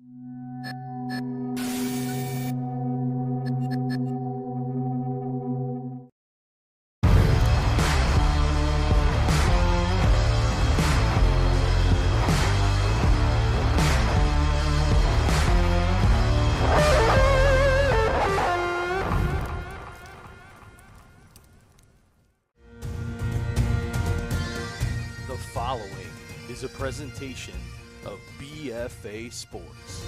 The following is a presentation of BFA Sports.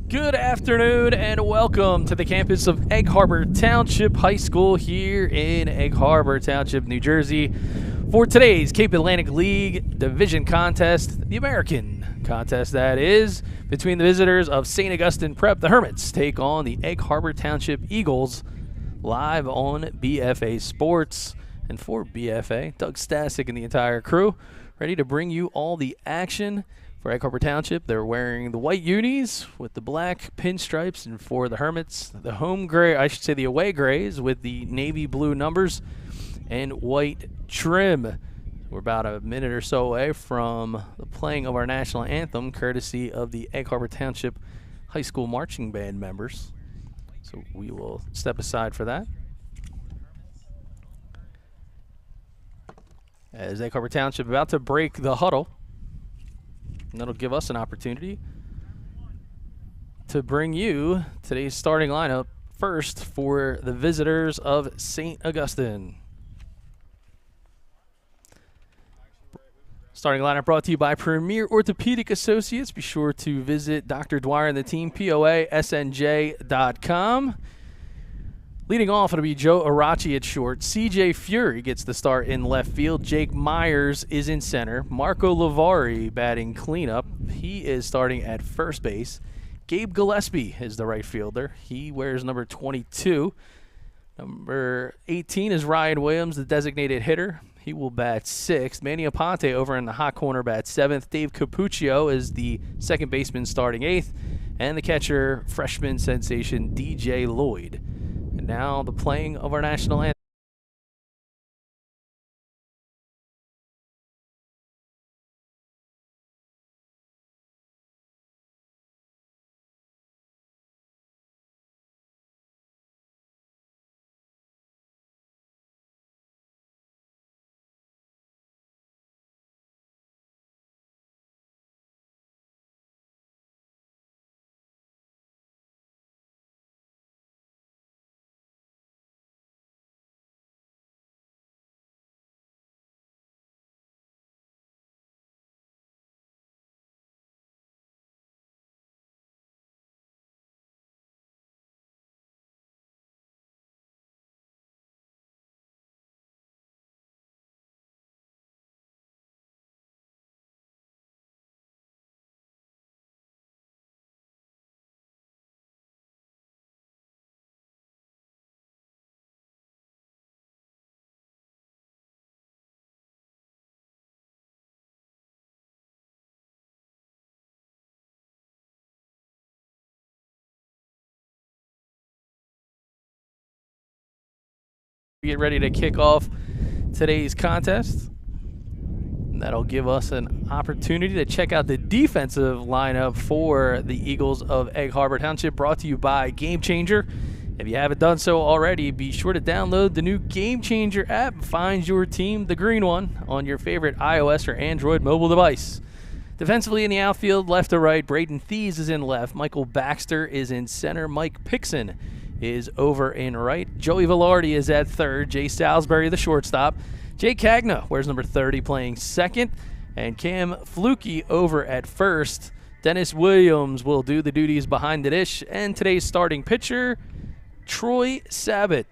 Good afternoon and welcome to the campus of Egg Harbor Township High School here in Egg Harbor Township, New Jersey, for today's Cape Atlantic League Division contest, the American contest that is, between the visitors of St. Augustine Prep. The Hermits take on the Egg Harbor Township Eagles, live on BFA Sports. And for BFA, Doug Stasic and the entire crew, ready to bring you all the action. For Egg Harbor Township, they're wearing the white unis with the black pinstripes, and for the Hermits, the home gray, I should say the away grays with the navy blue numbers and white trim. We're about a minute or so away from the playing of our national anthem, courtesy of the Egg Harbor Township High School marching band members. So we will step aside for that. As Egg Harbor Township about to break the huddle. And that'll give us an opportunity to bring you today's starting lineup first for the visitors of St. Augustine. Starting lineup brought to you by Premier Orthopedic Associates. Be sure to visit Dr. Dwyer and the team, POASNJ.com. Leading off, it'll be Joe Arachi at short. CJ Fury gets the start in left field. Jake Myers is in center. Marco Lavari batting cleanup. He is starting at first base. Gabe Gillespie is the right fielder. He wears number 22. Number 18 is Ryan Williams, the designated hitter. He will bat sixth. Manny Aponte over in the hot corner bats seventh. Dave Capuccio is the second baseman starting eighth. And the catcher, freshman sensation DJ Lloyd. And now the playing of our national anthem. Get ready to kick off today's contest. And that'll give us an opportunity to check out the defensive lineup for the Eagles of Egg Harbor Township, brought to you by Game Changer. If you haven't done so already, be sure to download the new Game Changer app. Find your team, the green one, on your favorite iOS or Android mobile device. Defensively in the outfield, left to right, Braden Thies is in left. Michael Baxter is in center. Mike Pixon is over in right. Joey Velarde is at third. Jay Salisbury, the shortstop. Jay Cagna wears number 30, playing second. And Cam Flukie over at first. Dennis Williams will do the duties behind the dish. And today's starting pitcher, Troy Sabat.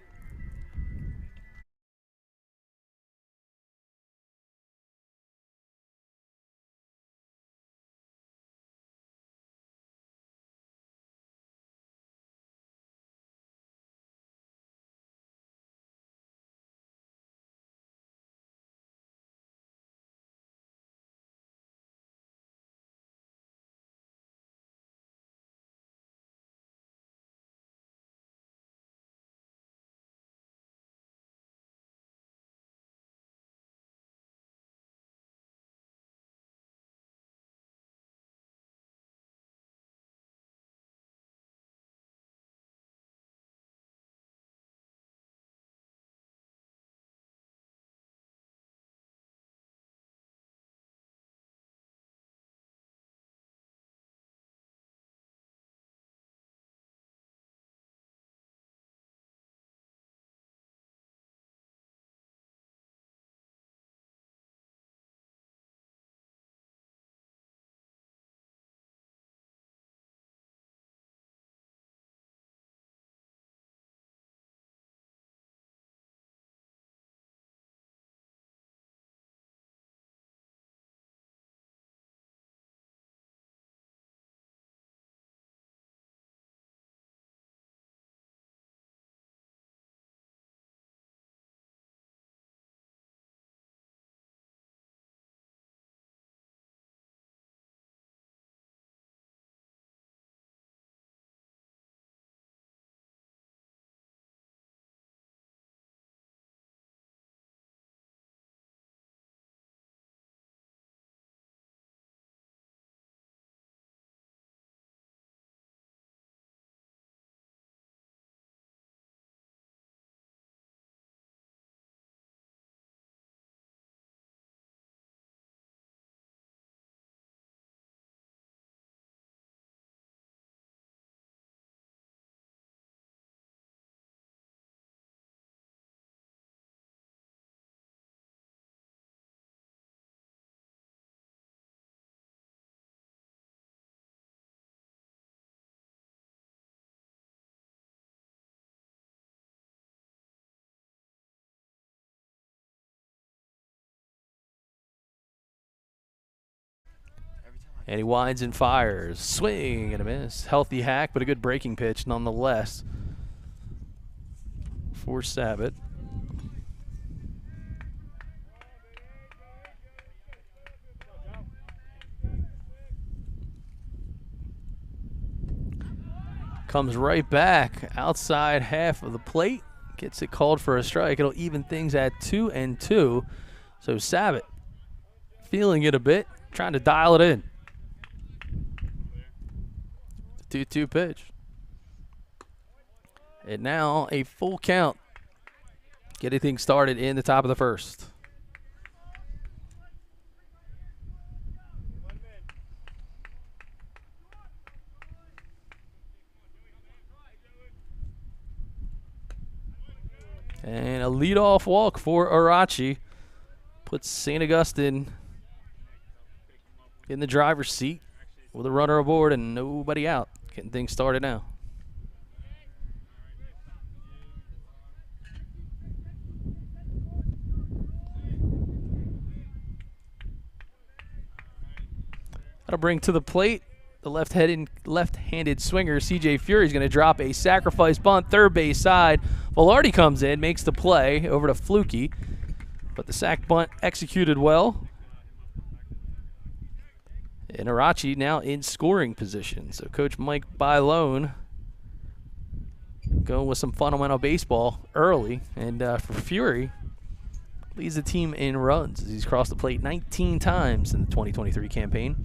And he winds and fires. Swing and a miss. Healthy hack, but a good breaking pitch nonetheless for Sabat. Comes right back outside half of the plate. Gets it called for a strike. It'll even things at 2-2. So Sabat feeling it a bit, trying to dial it in. 2-2 pitch. And now a full count. Getting things started in the top of the first. And a leadoff walk for Arachi. Puts St. Augustine in the driver's seat with a runner aboard and nobody out. Getting things started now. That'll bring to the plate the left-handed swinger, C.J. Fury, is going to drop a sacrifice bunt, third base side. Velarde comes in, makes the play over to Fluky, but the sac bunt executed well. And Arachi now in scoring position. So Coach Mike Bailone going with some fundamental baseball early. And for Fury, leads the team in runs as he's crossed the plate 19 times in the 2023 campaign.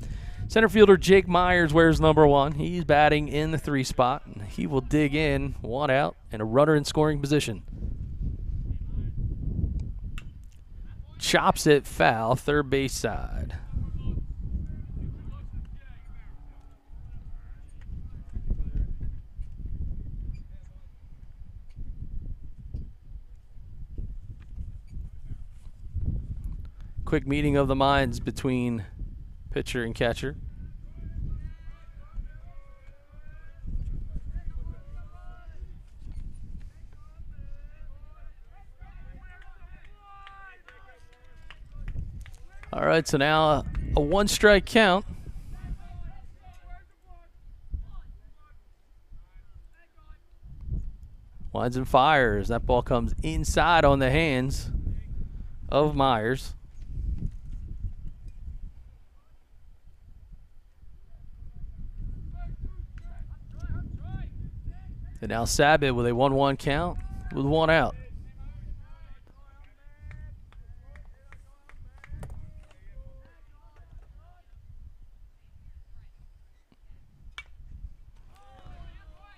Center fielder Jake Myers wears number 1. He's batting in the 3 spot. And he will dig in, 1 out, and a runner in scoring position. Chops it foul, third base side. Quick meeting of the minds between pitcher and catcher. All right, so now a 1-strike count. Winds and fires. That ball comes inside on the hands of Myers. And now Sabat with a 1-1 count with 1 out.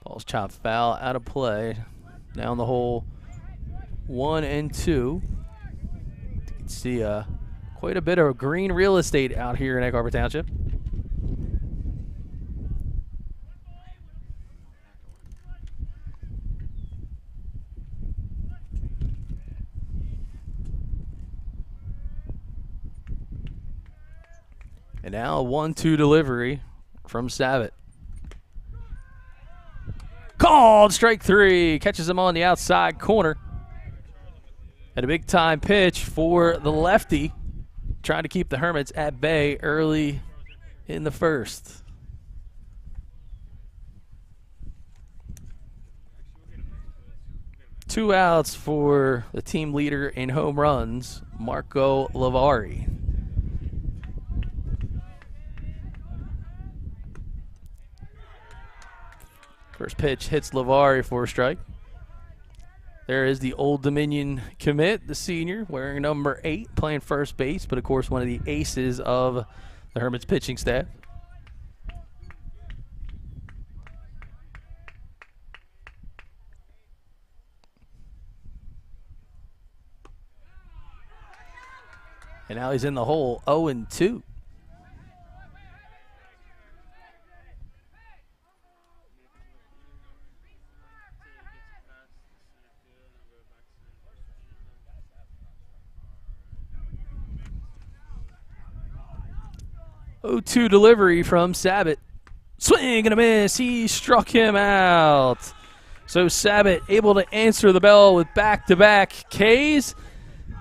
Ball's chopped foul, out of play. Down the hole, 1-2. You can see quite a bit of green real estate out here in Egg Harbor Township. And now a 1-2 delivery from Sabat. Called strike 3. Catches him on the outside corner. And a big time pitch for the lefty. Trying to keep the Hermits at bay early in the first. Two outs for the team leader in home runs, Marco Lavari. First pitch hits Lavari for a strike. There is the Old Dominion commit, the senior, wearing number 8, playing first base, but of course one of the aces of the Hermits pitching staff. And now he's in the hole, 0-2. Oh-2 delivery from Sabat. Swing and a miss. He struck him out. So Sabat able to answer the bell with back-to-back Ks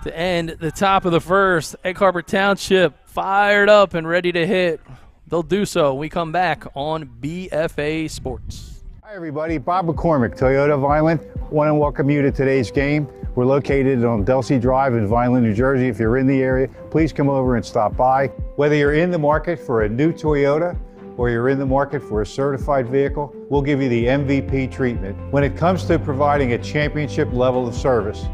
to end the top of the first. Egg Harbor Township fired up and ready to hit They'll do so when we come back on BFA Sports. Hi everybody, Bob McCormick, Toyota of Vineland. Want to welcome you to today's game. We're located on Delsey Drive in Vineland, New Jersey. If you're in the area, please come over and stop by. Whether you're in the market for a new Toyota or you're in the market for a certified vehicle, we'll give you the MVP treatment. When it comes to providing a championship level of service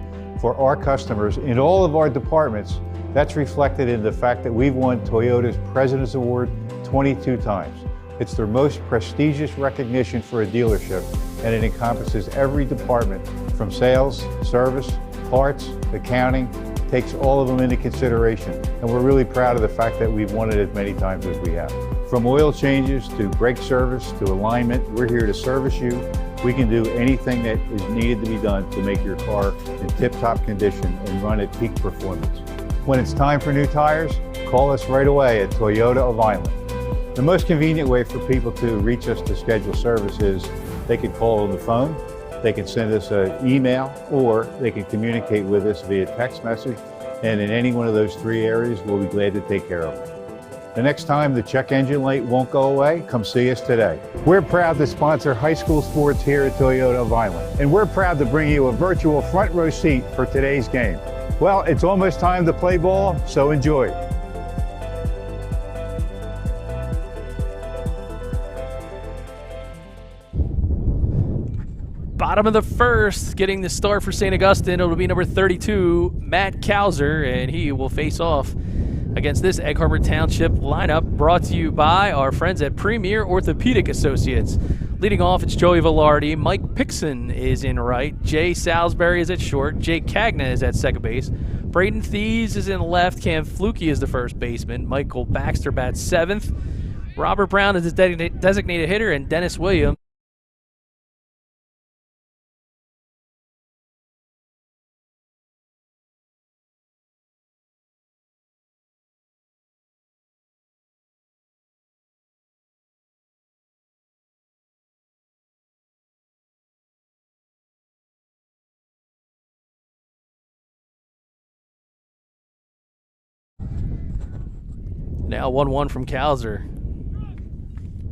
for our customers in all of our departments, that's reflected in the fact that we've won Toyota's President's Award 22 times. It's their most prestigious recognition for a dealership, and it encompasses every department from sales, service, parts, accounting, takes all of them into consideration. And we're really proud of the fact that we've won it as many times as we have. From oil changes to brake service to alignment, we're here to service you. We can do anything that is needed to be done to make your car in tip-top condition and run at peak performance. When it's time for new tires, call us right away at Toyota of Vineland. The most convenient way for people to reach us to schedule service is they can call on the phone, they can send us an email, or they can communicate with us via text message. And in any one of those three areas, we'll be glad to take care of it. The next time the check engine light won't go away, come see us today. We're proud to sponsor high school sports here at Toyota of Vineland, and we're proud to bring you a virtual front row seat for today's game. Well, it's almost time to play ball, so enjoy. Bottom of the first, getting the start for St. Augustine. It'll be number 32, Matt Kauser, and he will face off against this Egg Harbor Township lineup, brought to you by our friends at Premier Orthopedic Associates. Leading off, it's Joey Velarde. Mike Pixon is in right. Jay Salisbury is at short. Jake Cagna is at second base. Braden Thies is in left. Cam Flukie is the first baseman. Michael Baxter bats seventh. Robert Brown is his designated hitter, and Dennis Williams. Now 1-1 from Kauser.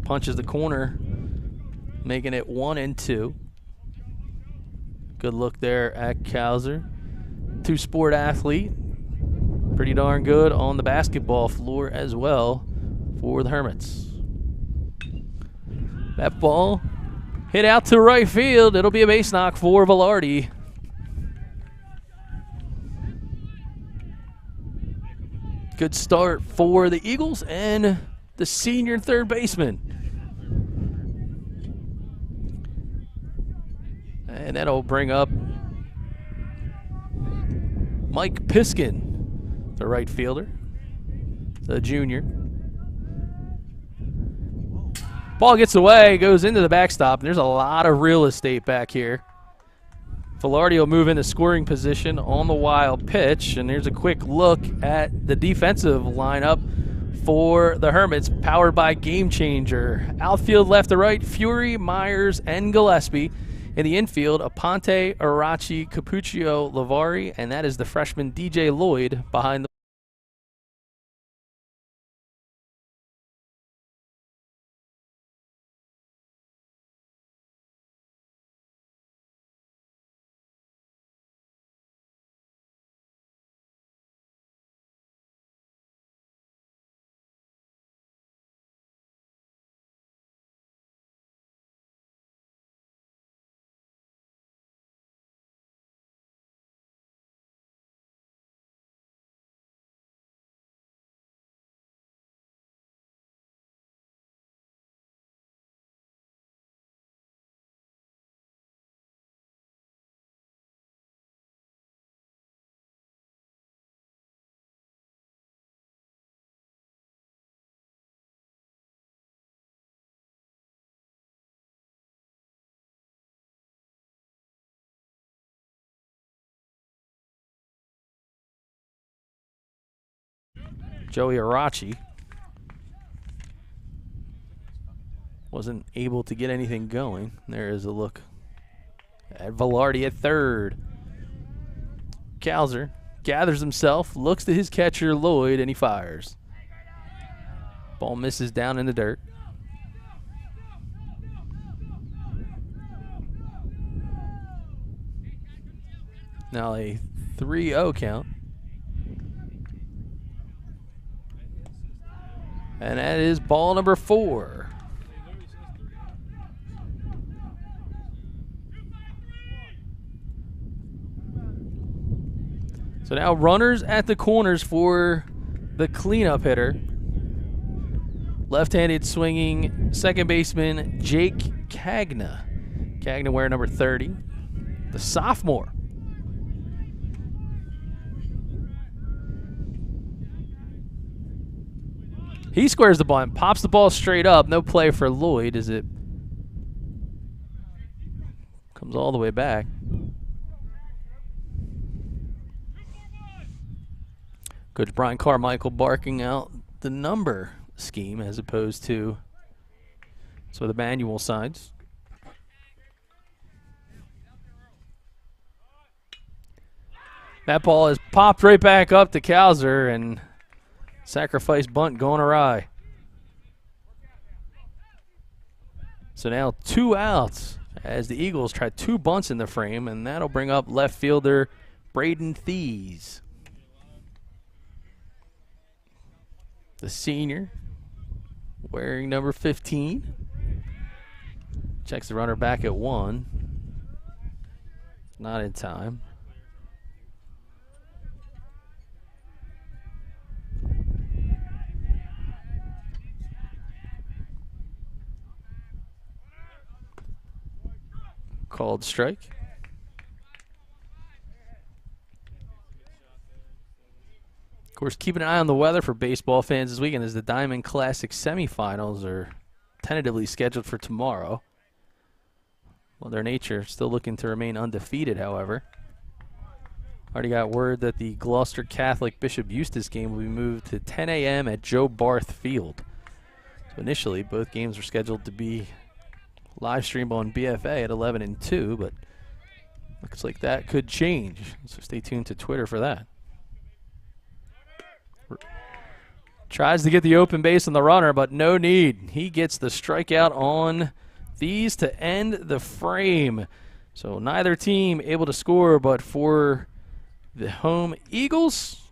Punches the corner, making it 1-2. Good look there at Kauser. Two-sport athlete. Pretty darn good on the basketball floor as well for the Hermits. That ball hit out to right field. It'll be a base knock for Velarde. Good start for the Eagles and the senior third baseman. And that'll bring up Mike Piskin, the right fielder, the junior. Ball gets away, goes into the backstop, and there's a lot of real estate back here. Velarde will move into scoring position on the wild pitch, and there's a quick look at the defensive lineup for the Hermits, powered by Game Changer. Outfield left to right, Fury, Myers, and Gillespie. In the infield, Aponte, Arachi, Capuccio, Lavari, and that is the freshman DJ Lloyd behind the Joey Arachi. Wasn't able to get anything going. There is a look at Velarde at third. Kauser gathers himself, looks to his catcher Lloyd, and he fires. Ball misses down in the dirt. Now a 3-0 count. And that is ball number 4. So now runners at the corners for the cleanup hitter. Left-handed swinging second baseman Jake Cagna. Cagna wearing number 30, the sophomore. He squares the bunt, pops the ball straight up. No play for Lloyd as it comes all the way back. Coach Brian Carmichael barking out the number scheme as opposed to the manual signs. That ball is popped right back up to Cowser, and sacrifice bunt going awry. So now 2 outs as the Eagles try 2 bunts in the frame, and that'll bring up left fielder Braden Thies. The senior wearing number 15. Checks the runner back at 1. Not in time. Called strike. Of course, keeping an eye on the weather for baseball fans this weekend as the Diamond Classic semifinals are tentatively scheduled for tomorrow. Mother Nature still looking to remain undefeated, however. Already got word that the Gloucester Catholic Bishop Eustace game will be moved to 10 a.m. at Joe Barth Field. So initially, both games were scheduled to be live stream on BFA at 11 and 2, but looks like that could change. So stay tuned to Twitter for that. Tries to get the open base on the runner, but no need. He gets the strikeout on these to end the frame. So neither team able to score, but for the home Eagles,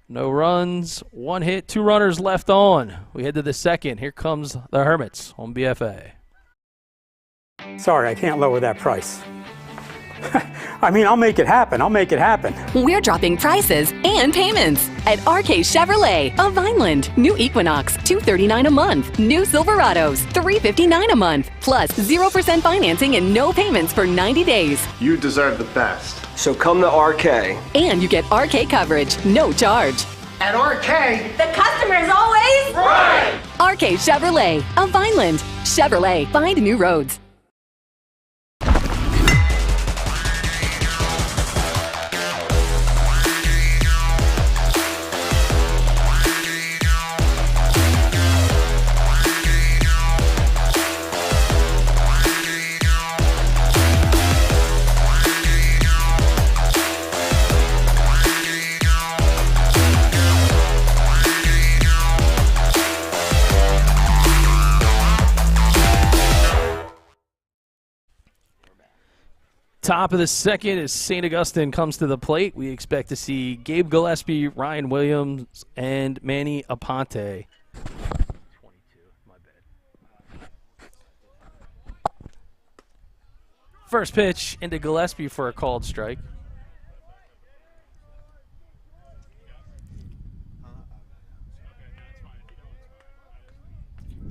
no runs, 1 hit, 2 runners left on. We head to the second. Here comes the Hermits on BFA. Sorry, I can't lower that price. I mean, I'll make it happen. I'll make it happen. We're dropping prices and payments at RK Chevrolet of Vineland. New Equinox, $239 a month. New Silverados, $359 a month. Plus 0% financing and no payments for 90 days. You deserve the best. So come to RK. And you get RK coverage, no charge. At RK, the customer is always right! RK Chevrolet of Vineland. Chevrolet, find new roads. Top of the second as St. Augustine comes to the plate. We expect to see Gabe Gillespie, Ryan Williams, and Manny Aponte. 22, my bad. First pitch into Gillespie for a called strike.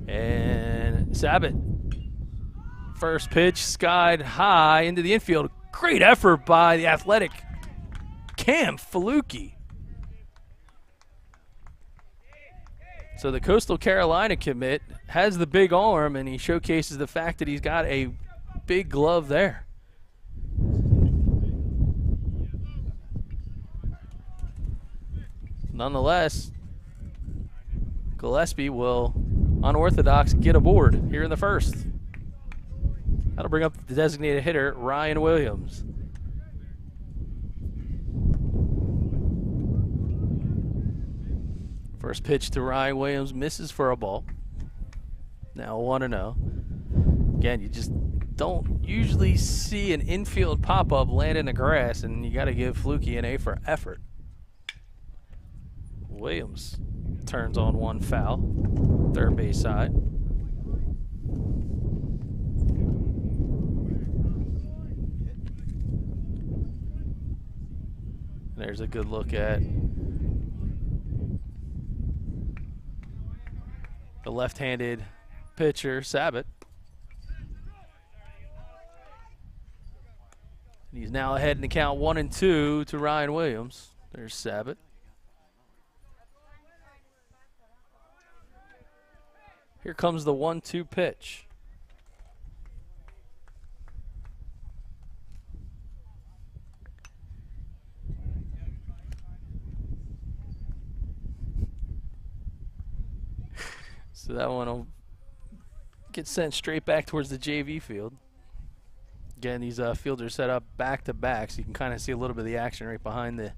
And Sabat. First pitch skied high into the infield. Great effort by the athletic Cam Faluki. So the Coastal Carolina commit has the big arm, and he showcases the fact that he's got a big glove there. Nonetheless, Gillespie will, unorthodox, get aboard here in the first. That'll bring up the designated hitter, Ryan Williams. First pitch to Ryan Williams, misses for a ball. Now 1-0. Again, you just don't usually see an infield pop-up land in the grass, and you got to give Fluky an A for effort. Williams turns on one foul, third base side. There's a good look at the left-handed pitcher, Sabat. He's now ahead in the count 1-2 to Ryan Williams. There's Sabat. Here comes the 1-2 pitch. So that one will get sent straight back towards the JV field. Again, these fielders set up back-to-back, so you can kind of see a little bit of the action right behind the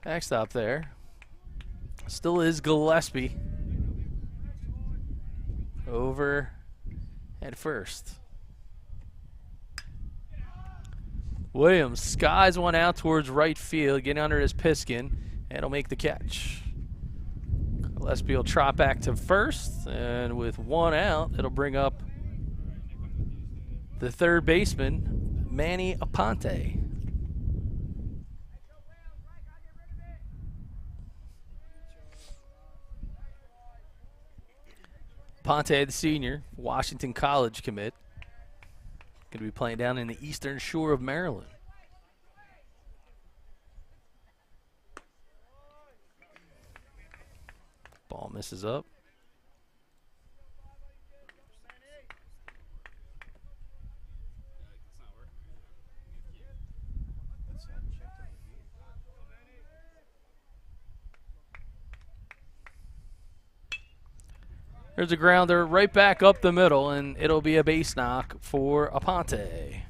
backstop there. Still is Gillespie over at first. Williams skies one out towards right field, getting under his piskin, and he'll make the catch. Gillespie will trot back to first, and with one out, it'll bring up the third baseman, Manny Aponte. Aponte, the senior, Washington College commit. Going to be playing down in the eastern shore of Maryland. Ball misses up. There's a grounder right back up the middle, and it'll be a base knock for Aponte.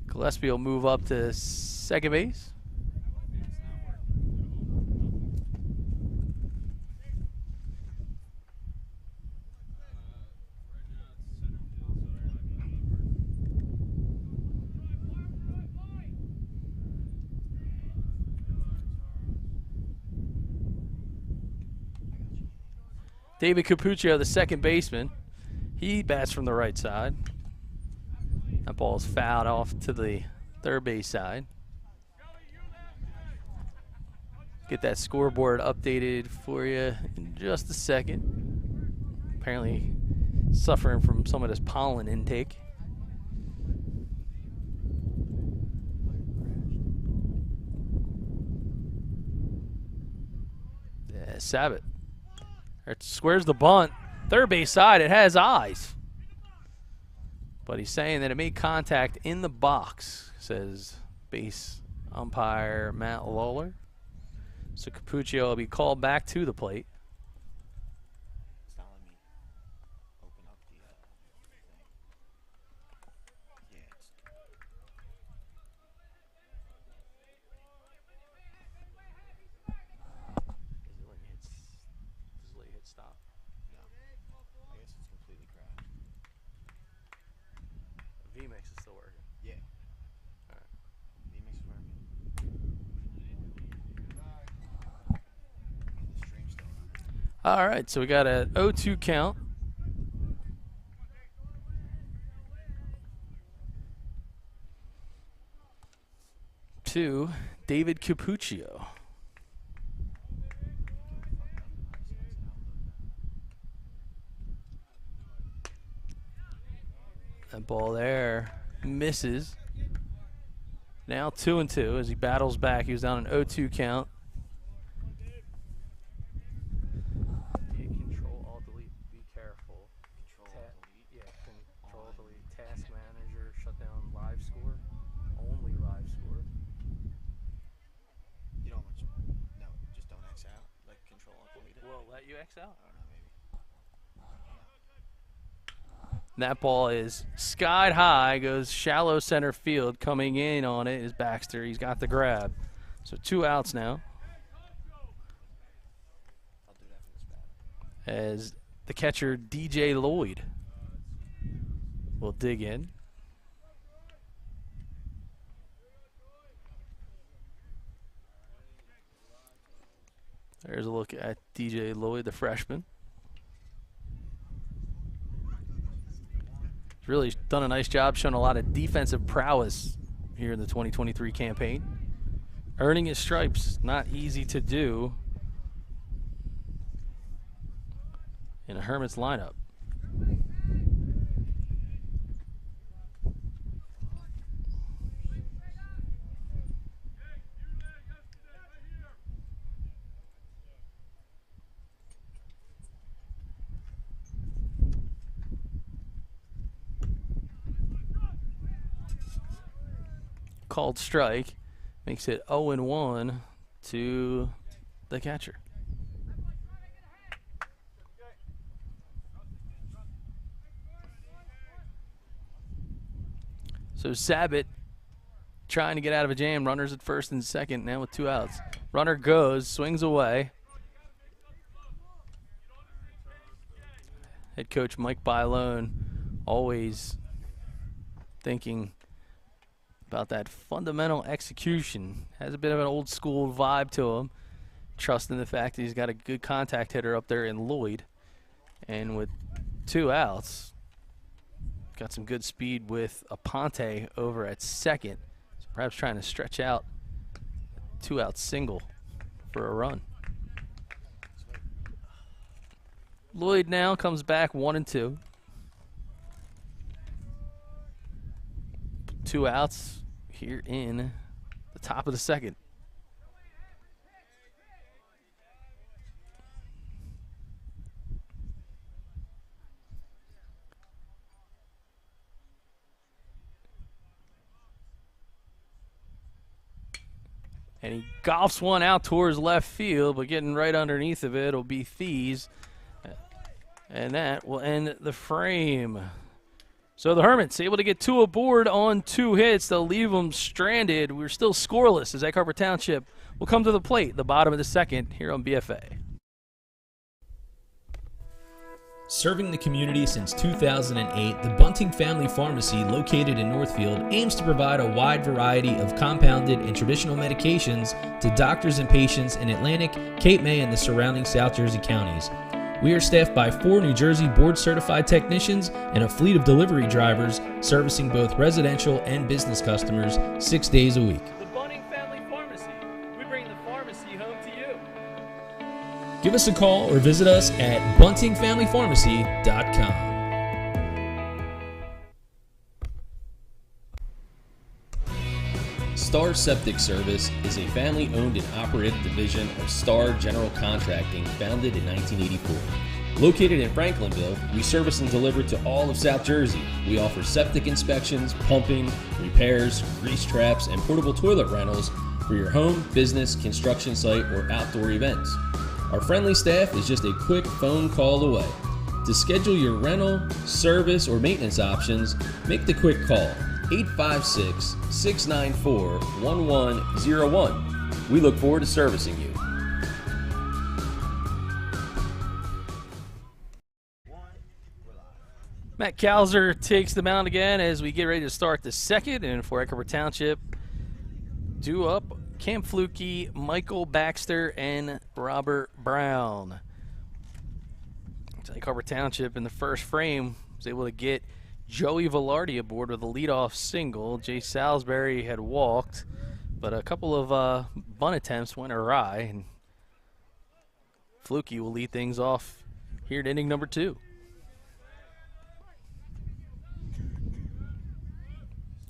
Gillespie will move up to second base. David Capuccio, the second baseman, he bats from the right side. That ball is fouled off to the third base side. Get that scoreboard updated for you in just a second. Apparently suffering from some of this pollen intake. Yeah, Sabat. It squares the bunt. Third base side, it has eyes. But he's saying that it made contact in the box, says base umpire Matt Lawler. So Capuccio will be called back to the plate. It's not letting me open up the thing. Yeah, Does it let you hit stop? no. I guess it's completely crashed. VMix is still working. Yeah. Alright. VMix is working. The stream's still running. All right, so we got an 0-2 count. To David Capuccio. That ball there misses. Now 2-2 as he battles back. He was down an 0-2 count. Hit Control Alt Delete. Be careful. Control delete. Yeah, Control Delete. Task Manager. Shut down live score. Only live score. You don't want no, just don't X out. Like control and delete it. Will it let you X out? I don't know, maybe. That ball is skied high, goes shallow center field. Coming in on it is Baxter. He's got the grab. So 2 outs now I'll do that for this bat. as the catcher DJ Lloyd will dig in. There's a look at DJ Lloyd, the freshman. He's really done a nice job showing a lot of defensive prowess here in the 2023 campaign. Earning his stripes, not easy to do in a Hermits lineup. Called strike makes it 0-1 to the catcher. So Sabat trying to get out of a jam. Runners at first and second now with 2 outs. Runner goes, swings away. Head coach Mike Bailone always thinking about that fundamental execution. Has a bit of an old school vibe to him. Trusting the fact that he's got a good contact hitter up there in Lloyd. And with 2 outs, got some good speed with Aponte over at second. So perhaps trying to stretch out a 2-out single for a run. Lloyd now comes back 1-2. 2 outs here in the top of the second. And he golfs one out towards left field, but getting right underneath of it will be Thies. And that will end the frame. So the Hermits able to get 2 aboard on 2 hits. They'll leave them stranded. We're still scoreless as Egg Harbor Township will come to the plate the bottom of the second here on BFA. Serving the community since 2008, the Bunting Family Pharmacy, located in Northfield, aims to provide a wide variety of compounded and traditional medications to doctors and patients in Atlantic, Cape May, and the surrounding South Jersey counties. We are staffed by 4 New Jersey board-certified technicians and a fleet of delivery drivers servicing both residential and business customers 6 days a week. The Bunting Family Pharmacy. We bring the pharmacy home to you. Give us a call or visit us at buntingfamilypharmacy.com. Star Septic Service is a family-owned and operated division of Star General Contracting founded in 1984. Located in Franklinville, we service and deliver to all of South Jersey. We offer septic inspections, pumping, repairs, grease traps, and portable toilet rentals for your home, business, construction site, or outdoor events. Our friendly staff is just a quick phone call away. To schedule your rental, service, or maintenance options, make the quick call. 856-694-1101. We look forward to servicing you. Matt Kalzer takes the mound again as we get ready to start the second. And for Egg Harbor Township, due up Cam Fluke, Michael Baxter, and Robert Brown. Egg Harbor Township in the first frame was able to get Joey Velarde aboard with a leadoff single. Jay Salisbury had walked, but a couple of bunt attempts went awry, and Fluke will lead things off here at inning number 2.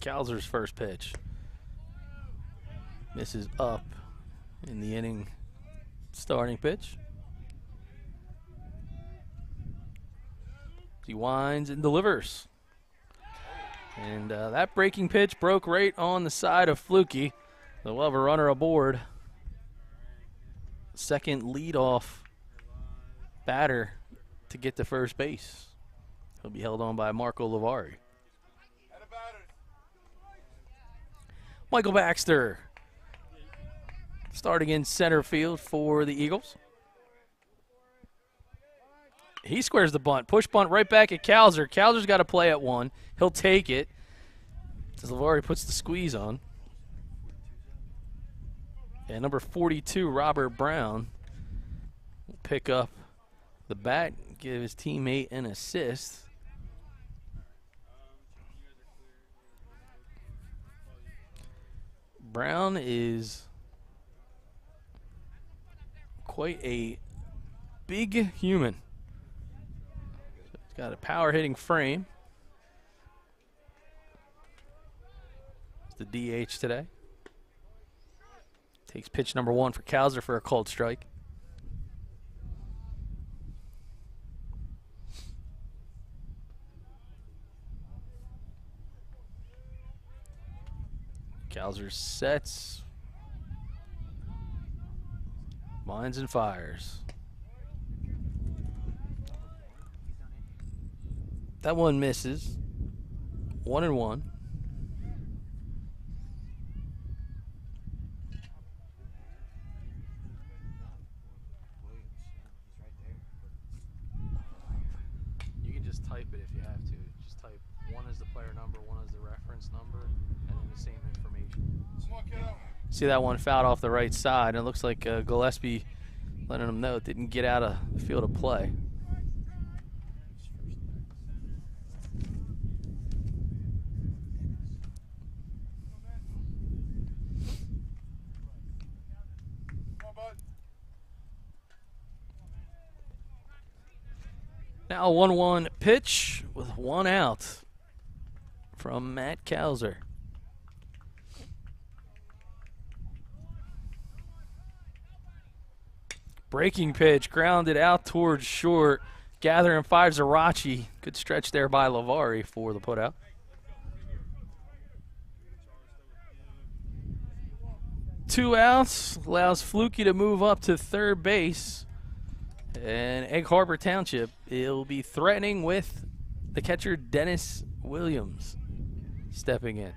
Kalzer's first pitch misses up in the inning starting pitch. He winds and delivers. And that breaking pitch broke right on the side of Fluke. So we'll have a runner aboard. Second leadoff batter to get to first base. He'll be held on by Marco Lavari. Michael Baxter Starting in center field for the Eagles. He squares the bunt. Push bunt right back at Calzer. Calzer's got to play at one. He'll take it. As Lavari puts the squeeze on. And number 42, Robert Brown, will pick up the bat, give his teammate an assist. Brown is quite a big human. He's got a power hitting frame. It's the DH today. Takes pitch number 1 for Calzer for a called strike. Calzer sets. Lines and fires. That one misses. 1-1. You can just type it if you have to. Just type 1 is the player number, 1 is the reference number, and then the same information. See that one fouled off the right side, and it looks like Gillespie letting him know it didn't get out of the field of play. Now a 1-1 pitch with 1 out from Matt Calzer. Breaking pitch, grounded out towards short. Gathering 5 Zarachi. Good stretch there by Lavari for the putout. Two outs, allows Fluky to move up to third base. And Egg Harbor Township, it'll be threatening with the catcher Dennis Williams stepping in.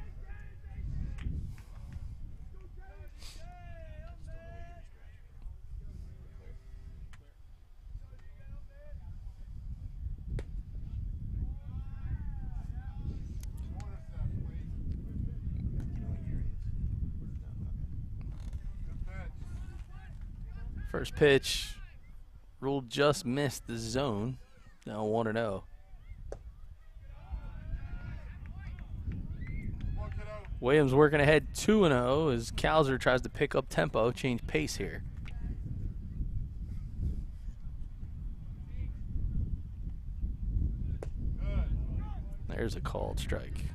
First pitch, Rule just missed the zone. Now 1-0. Williams working ahead 2-0 as Calzer tries to pick up tempo, change pace here. There's a called strike.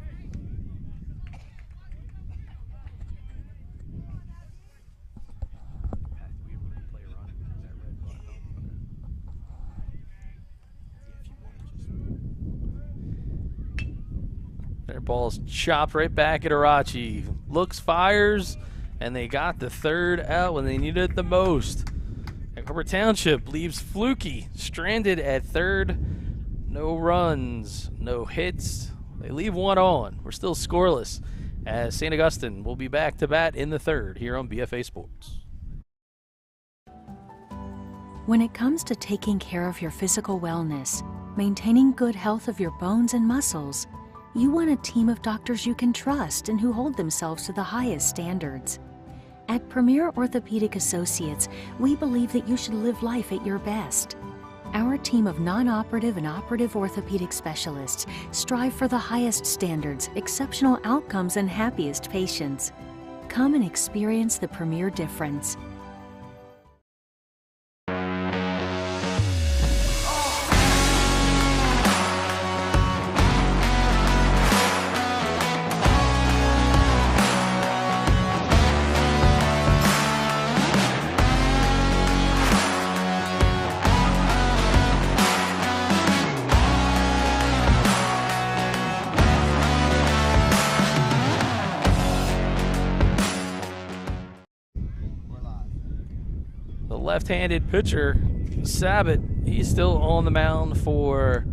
Their ball's chopped right back at Arachi. Looks, fires, and they got the third out when they needed it the most. Egg Harbor Township leaves Fluky stranded at third. No runs, no hits. They leave 1 on. We're still scoreless as St. Augustine will be back to bat in the third here on BFA Sports. When it comes to taking care of your physical wellness, maintaining good health of your bones and muscles, you want a team of doctors you can trust and who hold themselves to the highest standards. At Premier Orthopedic Associates, we believe that you should live life at your best. Our team of non-operative and operative orthopedic specialists strive for the highest standards, exceptional outcomes, and happiest patients. Come and experience the Premier difference. Left-handed pitcher Sabat, he's still on the mound for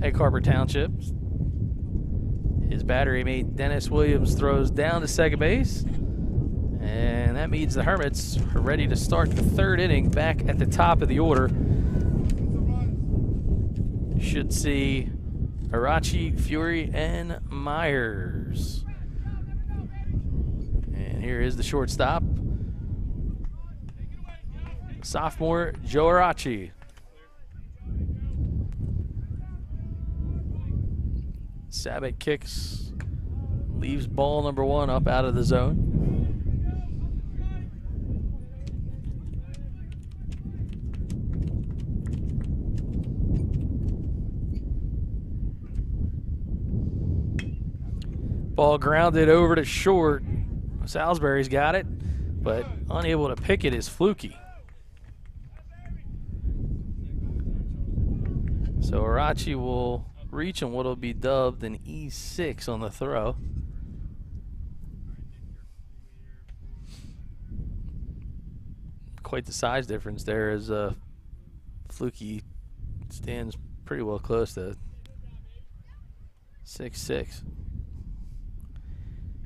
Egg Harbor Township. His battery mate Dennis Williams throws down to second base, And that means the Hermits are ready to start the third inning back at the top of the order. Should see Arachi, Fury, and Myers. And here is the shortstop, sophomore Joe Arachi. Sabat kicks, leaves ball number 1 up out of the zone. Ball grounded over to short. Salisbury's got it, but unable to pick it is Fluky. So Arachi will reach on what will be dubbed an E6 on the throw. Quite the size difference there as Fluky stands pretty well close to 6'6".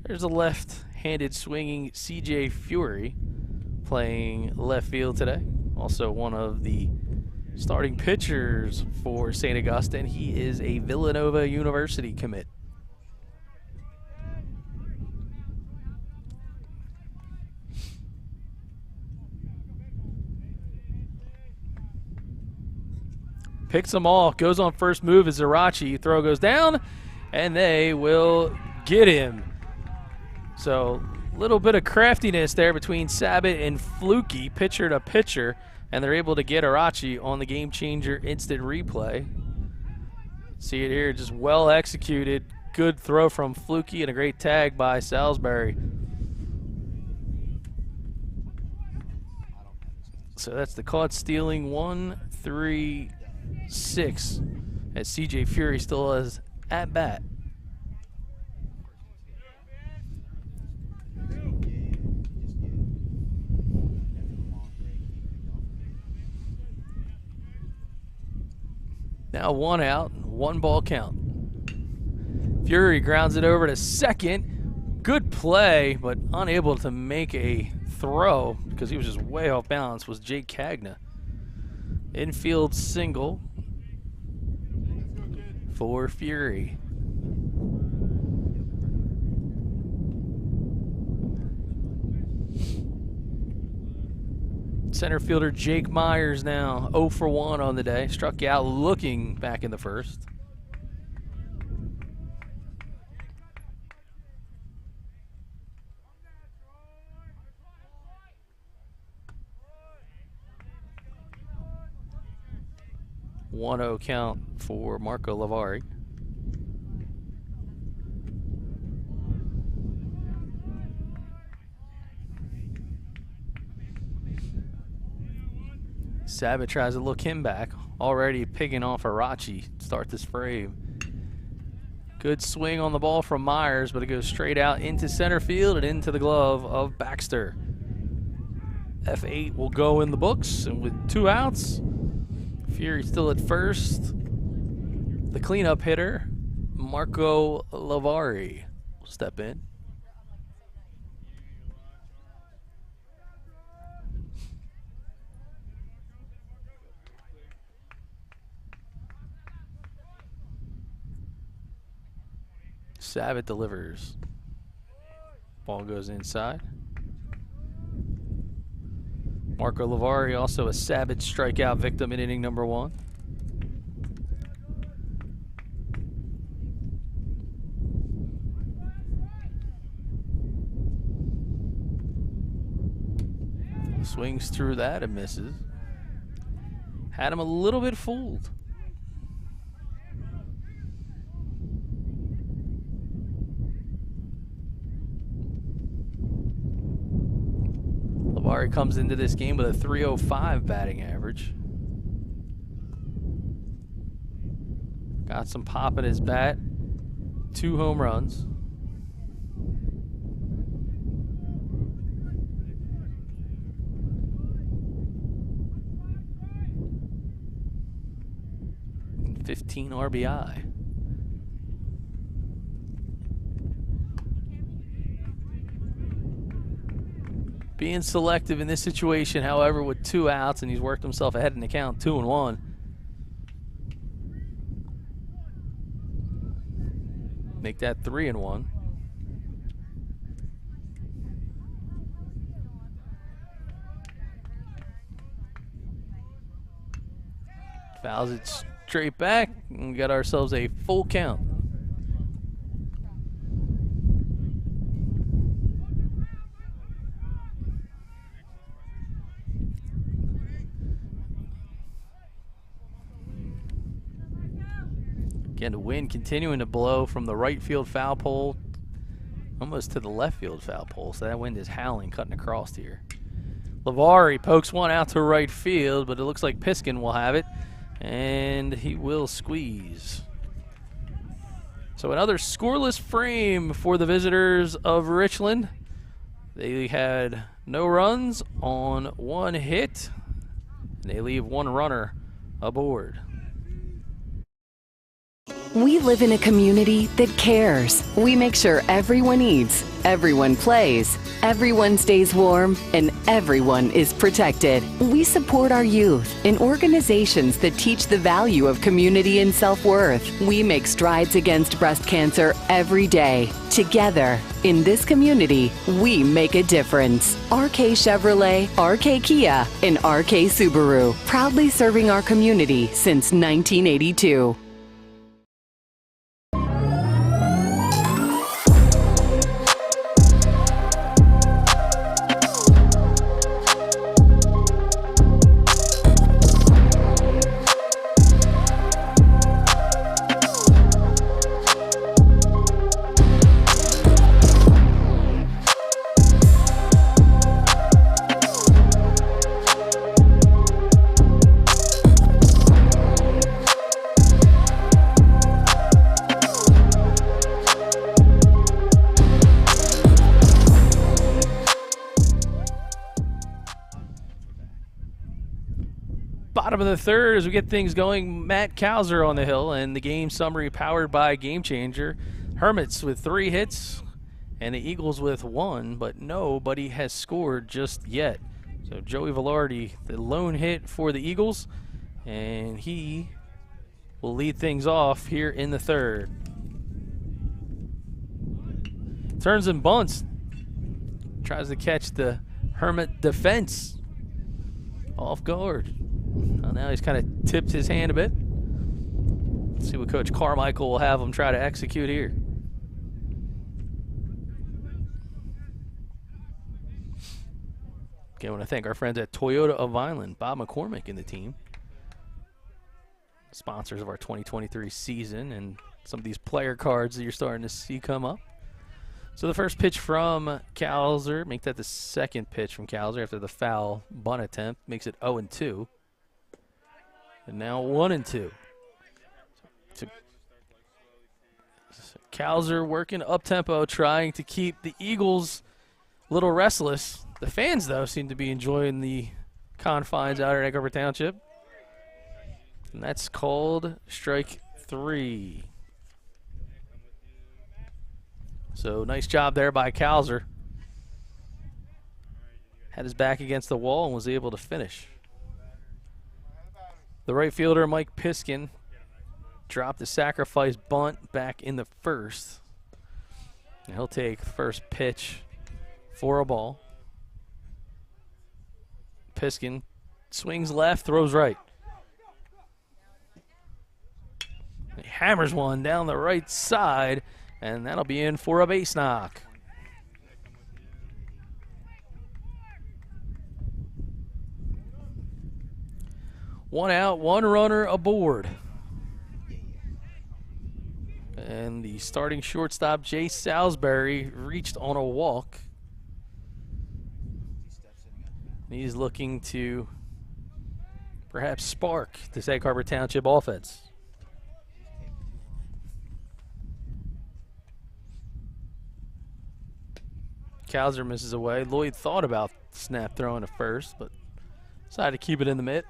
There's a left-handed swinging CJ Fury playing left field today. Also one of the starting pitchers for St. Augustine. He is a Villanova University commit. Picks them off, goes on first move as Arachi. Throw goes down, and they will get him. So a little bit of craftiness there between Sabat and Fluky, pitcher to pitcher, and they're able to get Arachi on the game changer instant replay. See it here, just well executed. Good throw from Fluky and a great tag by Salisbury. So that's the caught stealing 1, 3, 6 as CJ Fury still has at bat. Now 1 out, 1 ball count. Fury grounds it over to second. Good play, but unable to make a throw because he was just way off balance, was Jake Cagna. Infield single for Fury. Center fielder Jake Myers now 0 for 1 on the day. Struck out looking back in the first. One-0 count for Marco Lavari. Sabat tries to look him back. Already picking off Arachi. Start this frame. Good swing on the ball from Myers, but it goes straight out into center field and into the glove of Baxter. F8 will go in the books, and with 2 outs, Fury still at first. The cleanup hitter, Marco Lavari, will step in. Sabat delivers. Ball goes inside. Marco Lavari, also a Sabat strikeout victim in inning number 1. Swings through that and misses. Had him a little bit fooled. Lavari comes into this game with a .305 batting average. Got some pop in his bat. 2 home runs. And 15 RBI. being selective in this situation, however, with 2 outs, and he's worked himself ahead in the count, 2-1. Make that 3-1. Fouls it straight back, and we got ourselves a full count. Again, the wind continuing to blow from the right field foul pole almost to the left field foul pole, so that wind is howling, cutting across here. Lavari pokes one out to right field, but it looks like Piskin will have it, and he will squeeze. So another scoreless frame for the visitors of Richland. They had no runs on 1 hit, and they leave 1 runner aboard. We live in a community that cares. We make sure everyone eats, everyone plays, everyone stays warm, and everyone is protected. We support our youth in organizations that teach the value of community and self-worth. We make strides against breast cancer every day. Together, in this community, we make a difference. RK Chevrolet, RK Kia, and RK Subaru, proudly serving our community since 1982. Bottom of the third as we get things going. Matt Kauser on the hill, and the game summary powered by Game Changer. Hermits with 3 hits and the Eagles with 1, but nobody has scored just yet. So Joey Velarde, the lone hit for the Eagles, and he will lead things off here in the third. Turns and bunts. Tries to catch the Hermit defense off guard. Well, now he's kind of tipped his hand a bit. Let's see what Coach Carmichael will have him try to execute here. Again, I want to thank our friends at Toyota of Vineland, Bob McCormick and the team, sponsors of our 2023 season, and some of these player cards that you're starting to see come up. So the first pitch from Kauser, make that the second pitch from Kauser after the foul bunt attempt, makes it 0-2. And now 1-2. So Kauser working up-tempo, trying to keep the Eagles a little restless. The fans, though, seem to be enjoying the confines out at Egg Harbor Township. And that's called strike 3. So nice job there by Kauser. Had his back against the wall and was able to finish. The right fielder, Mike Piskin, dropped the sacrifice bunt back in the first. And he'll take first pitch for a ball. Piskin swings left, throws right. He hammers one down the right side, and that'll be in for a base knock. One out, 1 runner aboard. And the starting shortstop, Jay Salisbury, reached on a walk. He's looking to perhaps spark this Egg Harbor Township offense. Kauser misses away. Lloyd thought about snap throwing to first, but decided to keep it in the mitt.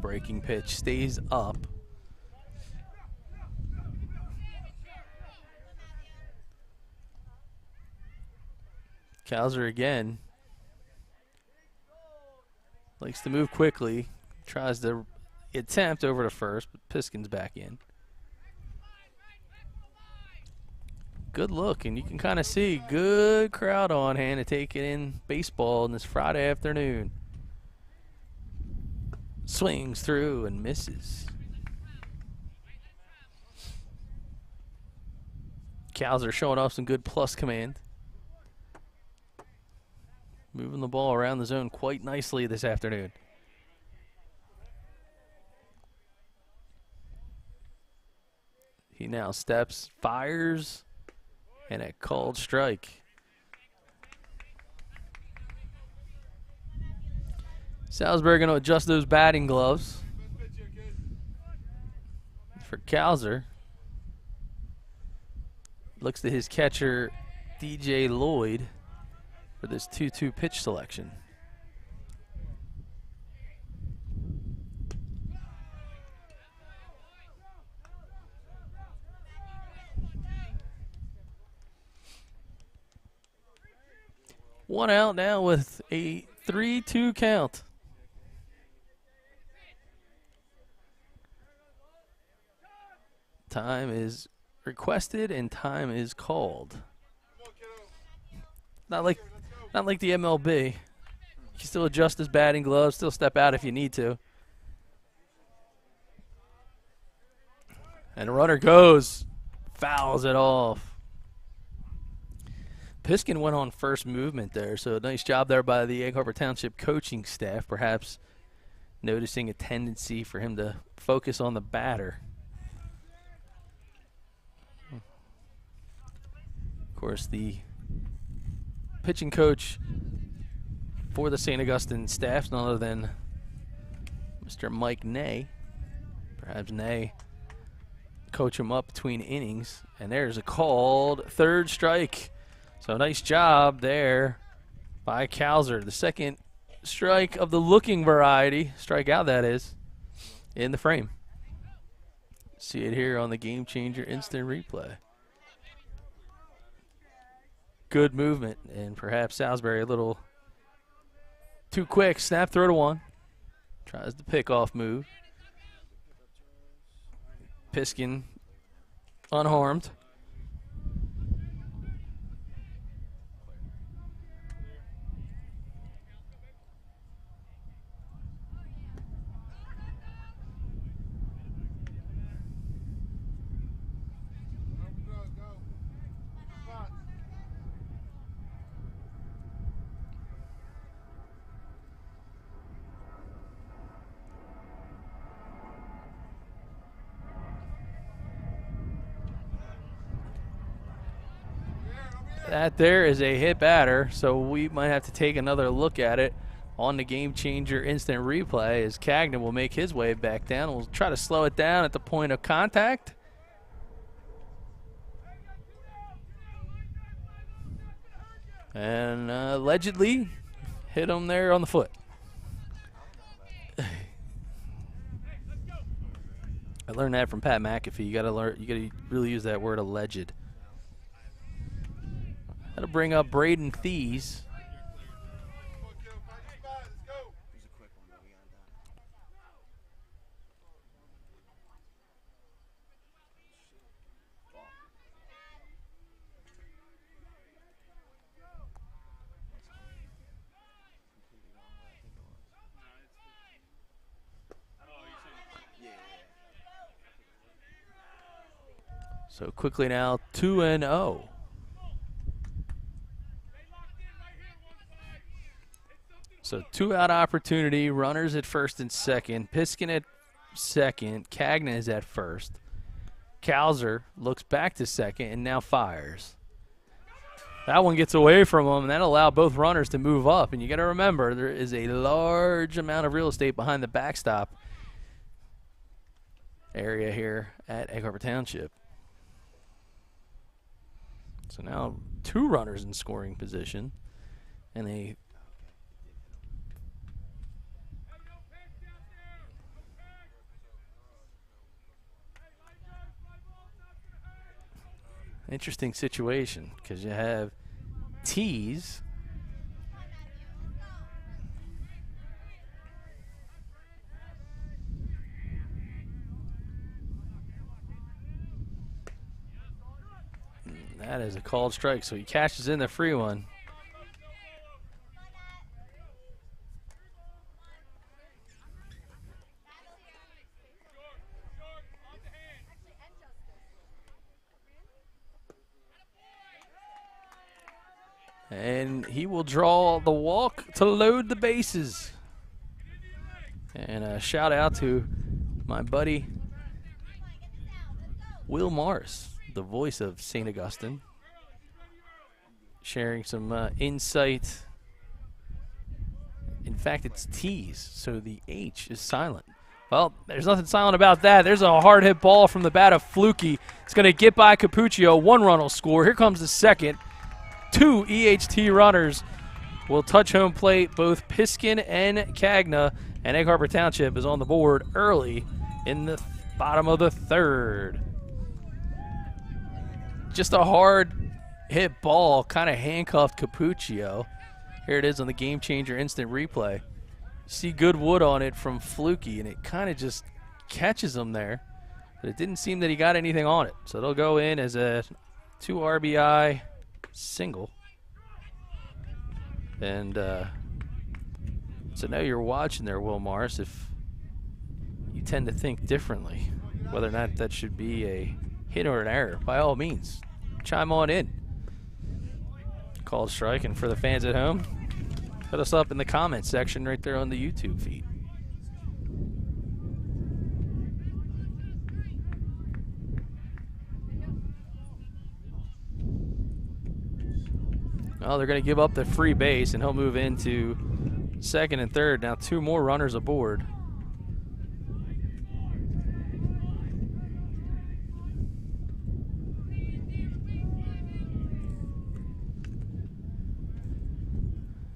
breaking pitch stays up. Kauser again likes to move quickly, tries to attempt over to first, but Piskin's back in. Good look, and you can kind of see good crowd on hand to take it in baseball on this Friday afternoon. Swings through and misses. Kauser showing off some good plus command. Moving the ball around the zone quite nicely this afternoon. He now steps, fires, and a called strike. Salisbury going to adjust those batting gloves for Kauser. Looks to his catcher, DJ Lloyd, for this 2-2 pitch selection. One out now with a 3-2 count. Time is requested and time is called. Not like the MLB. You can still adjust his batting gloves, still step out if you need to. And the runner goes, fouls it off. Piskin went on first movement there, so nice job there by the Egg Harbor Township coaching staff, perhaps noticing a tendency for him to focus on the batter. Of course, the pitching coach for the St. Augustine staff, none other than Mr. Mike Ney. Perhaps Ney coach him up between innings. And there's a called third strike. So nice job there by Kauser. The second strike of the looking variety, strikeout that is, in the frame. See it here on the Game Changer instant replay. Good movement, and perhaps Salisbury a little too quick. Snap throw to one. Tries the pickoff move. Piskin unharmed. That there is a hit batter, so we might have to take another look at it on the Game Changer instant replay as Cagnan will make his way back down. We'll try to slow it down at the point of contact. And allegedly hit him there on the foot. I learned that from Pat McAfee. You gotta really use that word alleged. That'll bring up Braden Thies. So quickly now, 2-0. So 2-out opportunity, runners at first and second. Piskin at second, Cagnan is at first. Kauser looks back to second and now fires. That one gets away from him, and that'll allow both runners to move up. And you got to remember, there is a large amount of real estate behind the backstop area here at Egg Harbor Township. So now 2 runners in scoring position, and a Interesting situation because you have tees. That is a called strike, so he cashes in the free one. And he will draw the walk to load the bases. And a shout out to my buddy Will Morris, the voice of St. Augustine, sharing some insight. In fact, it's T's, so the H is silent. Well, there's nothing silent about that. There's a hard hit ball from the bat of Fluky. It's going to get by Capuccio. 1 run will score. Here comes the second. 2 EHT runners will touch home plate. Both Piskin and Cagna, and Egg Harbor Township is on the board early in the bottom of the third. Just a hard hit ball, kind of handcuffed Capuccio. Here it is on the Game Changer instant replay. See good wood on it from Fluky, and it kind of just catches him there. But it didn't seem that he got anything on it. So they'll go in as a 2 RBI single. And so now you're watching there, Will Morris, if you tend to think differently, whether or not that should be a hit or an error, by all means, chime on in. Called strike, and for the fans at home, hit us up in the comments section right there on the YouTube feed. Well, they're going to give up the free base, and he'll move into second and third. Now 2 more runners aboard.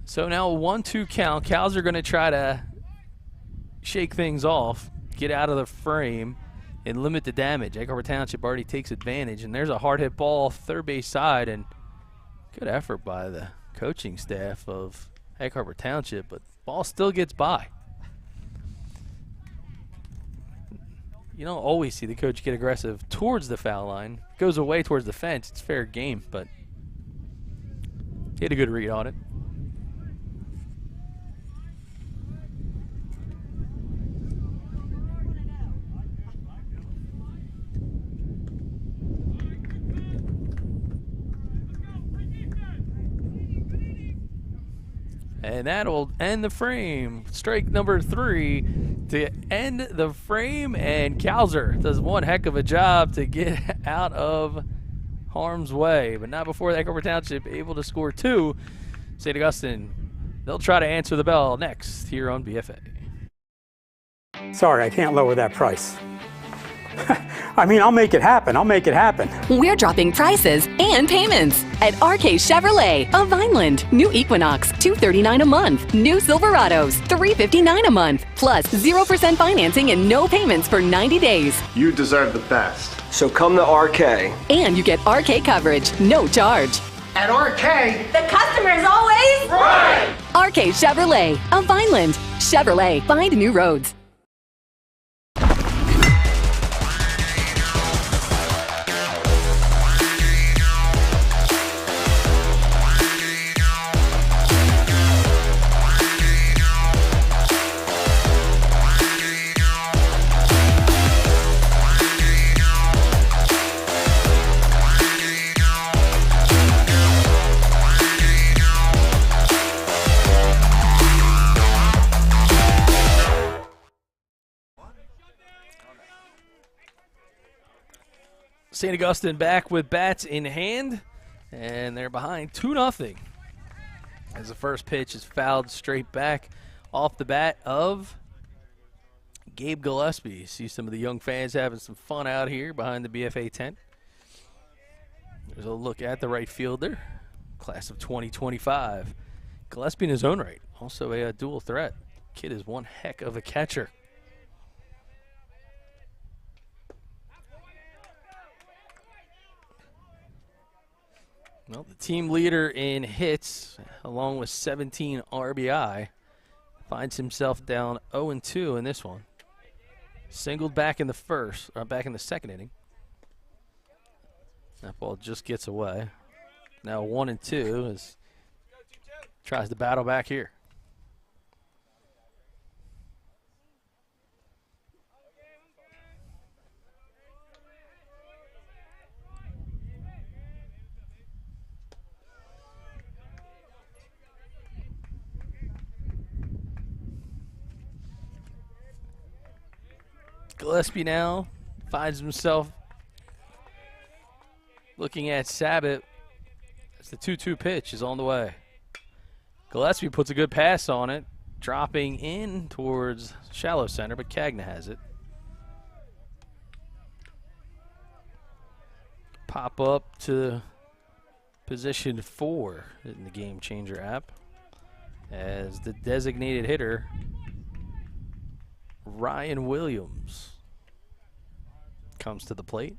So now a 1-2 count. Cows are going to try to shake things off, get out of the frame, and limit the damage. Egg Harbor Township already takes advantage, and there's a hard hit ball third base side, and good effort by the coaching staff of Egg Harbor Township, but ball still gets by. You don't always see the coach get aggressive towards the foul line. Goes away towards the fence. It's fair game, but he had a good read on it. And that'll end the frame. Strike number 3 to end the frame. And Kowser does one heck of a job to get out of harm's way. But not before Egg Harbor Township able to score 2. St. Augustine, they'll try to answer the bell next here on BFA. Sorry, I can't lower that price. I mean, I'll make it happen. I'll make it happen. We're dropping prices and payments at RK Chevrolet of Vineland. New Equinox, $239 a month. New Silverados, $359 a month. Plus 0% financing and no payments for 90 days. You deserve the best. So come to RK. And you get RK coverage, no charge. At RK, the customer is always right! RK Chevrolet of Vineland. Chevrolet, find new roads. St. Augustine back with bats in hand, and they're behind 2-0 as the first pitch is fouled straight back off the bat of Gabe Gillespie. See some of the young fans having some fun out here behind the BFA tent. There's a look at the right fielder, class of 2025. Gillespie in his own right, also a dual threat. Kid is one heck of a catcher. Well, the team leader in hits, along with 17 RBI, finds himself down 0-2 in this one. Singled back in the second inning. That ball just gets away. Now 1-2 as tries to battle back here. Gillespie now finds himself looking at Sabat as the 2-2 pitch is on the way. Gillespie puts a good pass on it, dropping in towards shallow center, but Cagna has it. Pop up to position 4 in the Game Changer app as the designated hitter, Ryan Williams, comes to the plate.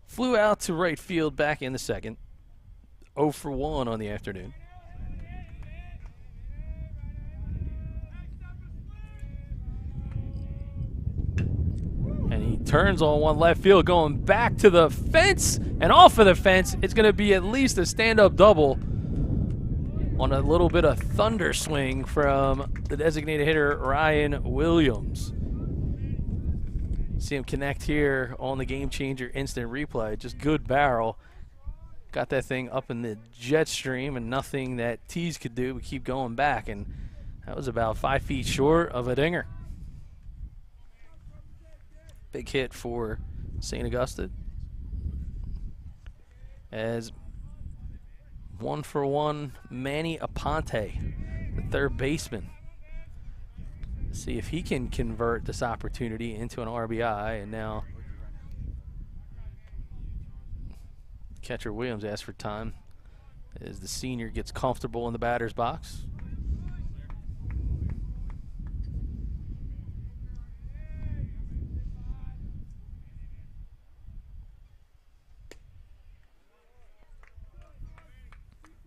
Flew out to right field back in the second. 0 for 1 on the afternoon. And he turns on one left field, going back to the fence and off of the fence. It's going to be at least a stand-up double on a little bit of thunder swing from the designated hitter, Ryan Williams. See him connect here on the Game Changer instant replay. Just good barrel. Got that thing up in the jet stream, and nothing that Tees could do but keep going back. And that was about 5 feet short of a dinger. Big hit for St. Augustine. As 1 for 1, Manny Aponte, the third baseman. See if he can convert this opportunity into an RBI. And now catcher Williams asks for time as the senior gets comfortable in the batter's box.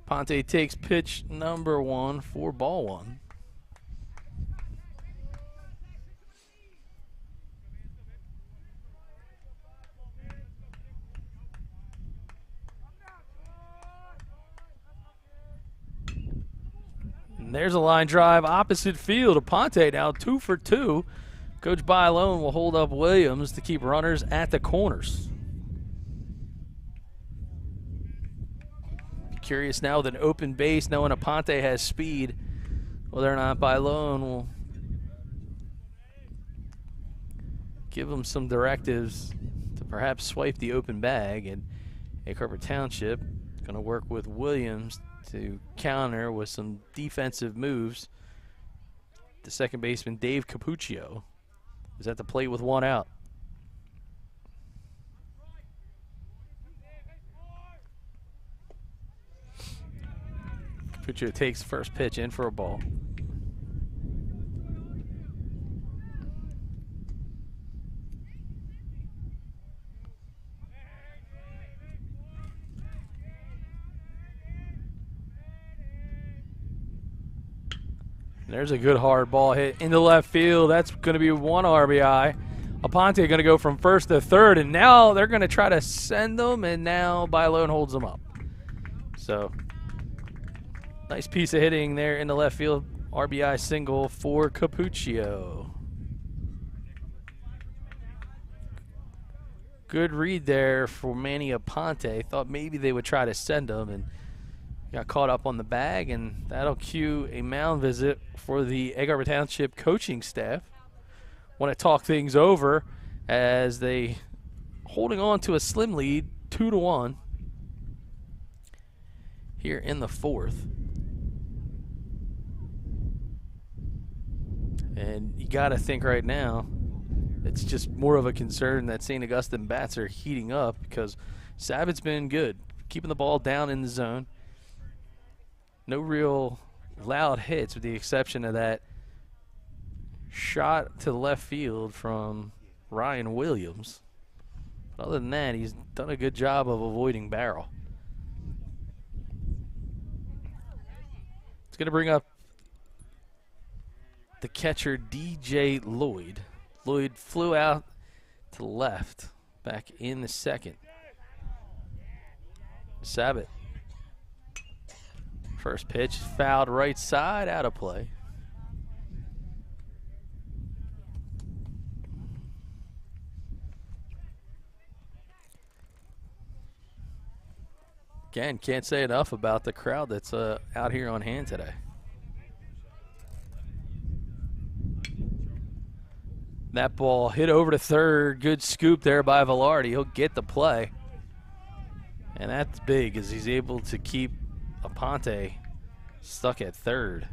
Ponte takes pitch number 1 for ball 1. And there's a line drive opposite field. Aponte now 2 for 2. Coach Byalone will hold up Williams to keep runners at the corners. Curious now with an open base, knowing Aponte has speed, whether or not Byalone will give him some directives to perhaps swipe the open bag. And Egg Harbor Township going to work with Williams to counter with some defensive moves. The second baseman, Dave Capuccio, is at the plate with 1 out. Capuccio takes first pitch in for a ball. There's a good hard ball hit into left field. That's going to be 1 RBI. Aponte going to go from first to third, and now they're going to try to send them, and now Byalone holds them up. So nice piece of hitting there in the left field. RBI single for Capuccio. Good read there for Manny Aponte. Thought maybe they would try to send him and got caught up on the bag, and that'll cue a mound visit for the Egg Harbor Township coaching staff. Want to talk things over as they holding on to a slim lead, 2-1 here in the 4th. And you got to think right now it's just more of a concern that St. Augustine bats are heating up because Sabat's been good, keeping the ball down in the zone. No real loud hits with the exception of that shot to left field from Ryan Williams. But other than that, he's done a good job of avoiding barrel. It's going to bring up the catcher, DJ Lloyd. Lloyd flew out to the left, back in the second. Sabat. First pitch, fouled right side, out of play. Again, can't say enough about the crowd that's out here on hand today. That ball hit over to third. Good scoop there by Velarde. He'll get the play. And that's big as he's able to keep Aponte stuck at third.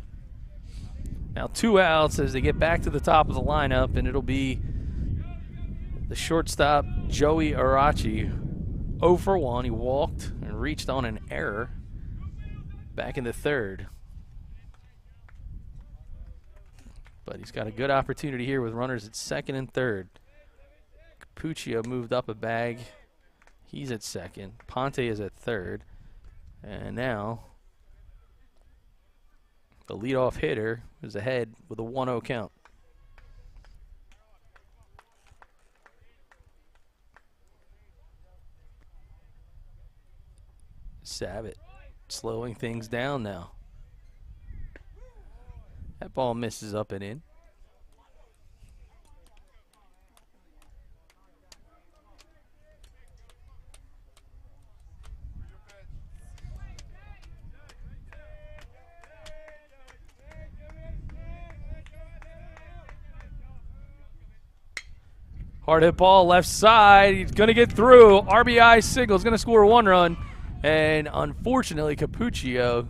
Now 2 outs as they get back to the top of the lineup, and it'll be the shortstop, Joey Arachi. 0 for 1. He walked and reached on an error back in the third. But he's got a good opportunity here with runners at second and third. Capuccio moved up a bag. He's at second. Ponte is at third. And now the leadoff hitter is ahead with a 1-0 count. Sabat slowing things down now. That ball misses up and in. Hard hit ball left side. He's going to get through. RBI single. He's going to score 1 run. And unfortunately, Capuccio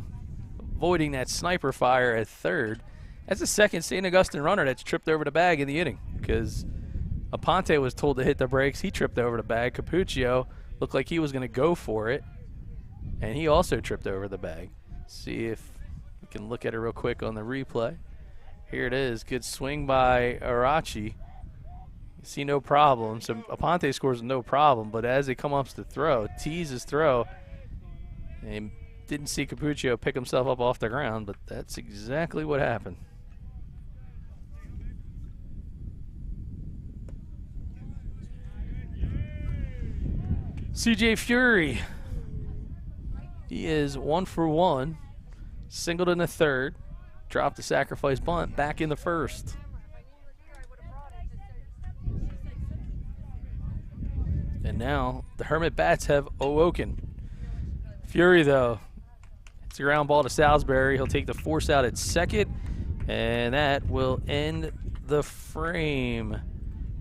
avoiding that sniper fire at third. That's the second St. Augustine runner that's tripped over the bag in the inning, because Aponte was told to hit the brakes. He tripped over the bag. Capuccio looked like he was going to go for it, and he also tripped over the bag. See if we can look at it real quick on the replay. Here it is. Good swing by Arachi. You see no problem. So Aponte scores no problem, but as he comes up to throw, tees his throw, and didn't see Capuccio pick himself up off the ground, but that's exactly what happened. CJ Fury, he is 1 for 1, singled in the third, dropped the sacrifice bunt back in the first. And now the Hermit bats have awoken. Fury, though, it's a ground ball to Salisbury. He'll take the force out at second, and that will end the frame.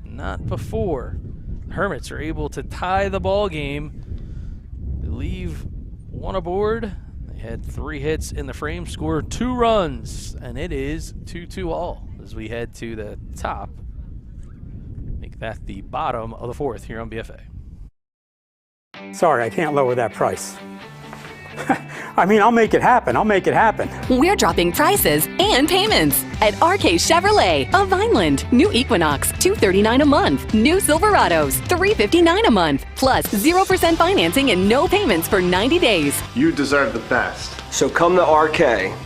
Not before. The Hermits are able to tie the ball game. They leave 1 aboard. They had 3 hits in the frame, scored 2 runs, and it is 2-2 all as we head to the top. Make that the bottom of the 4th here on BFA. Sorry, I can't lower that price. I mean, I'll make it happen. I'll make it happen. We're dropping prices and payments at RK Chevrolet of Vineland. New Equinox, $239 a month. New Silverados, $359 a month. Plus 0% financing and no payments for 90 days. You deserve the best. So come to RK.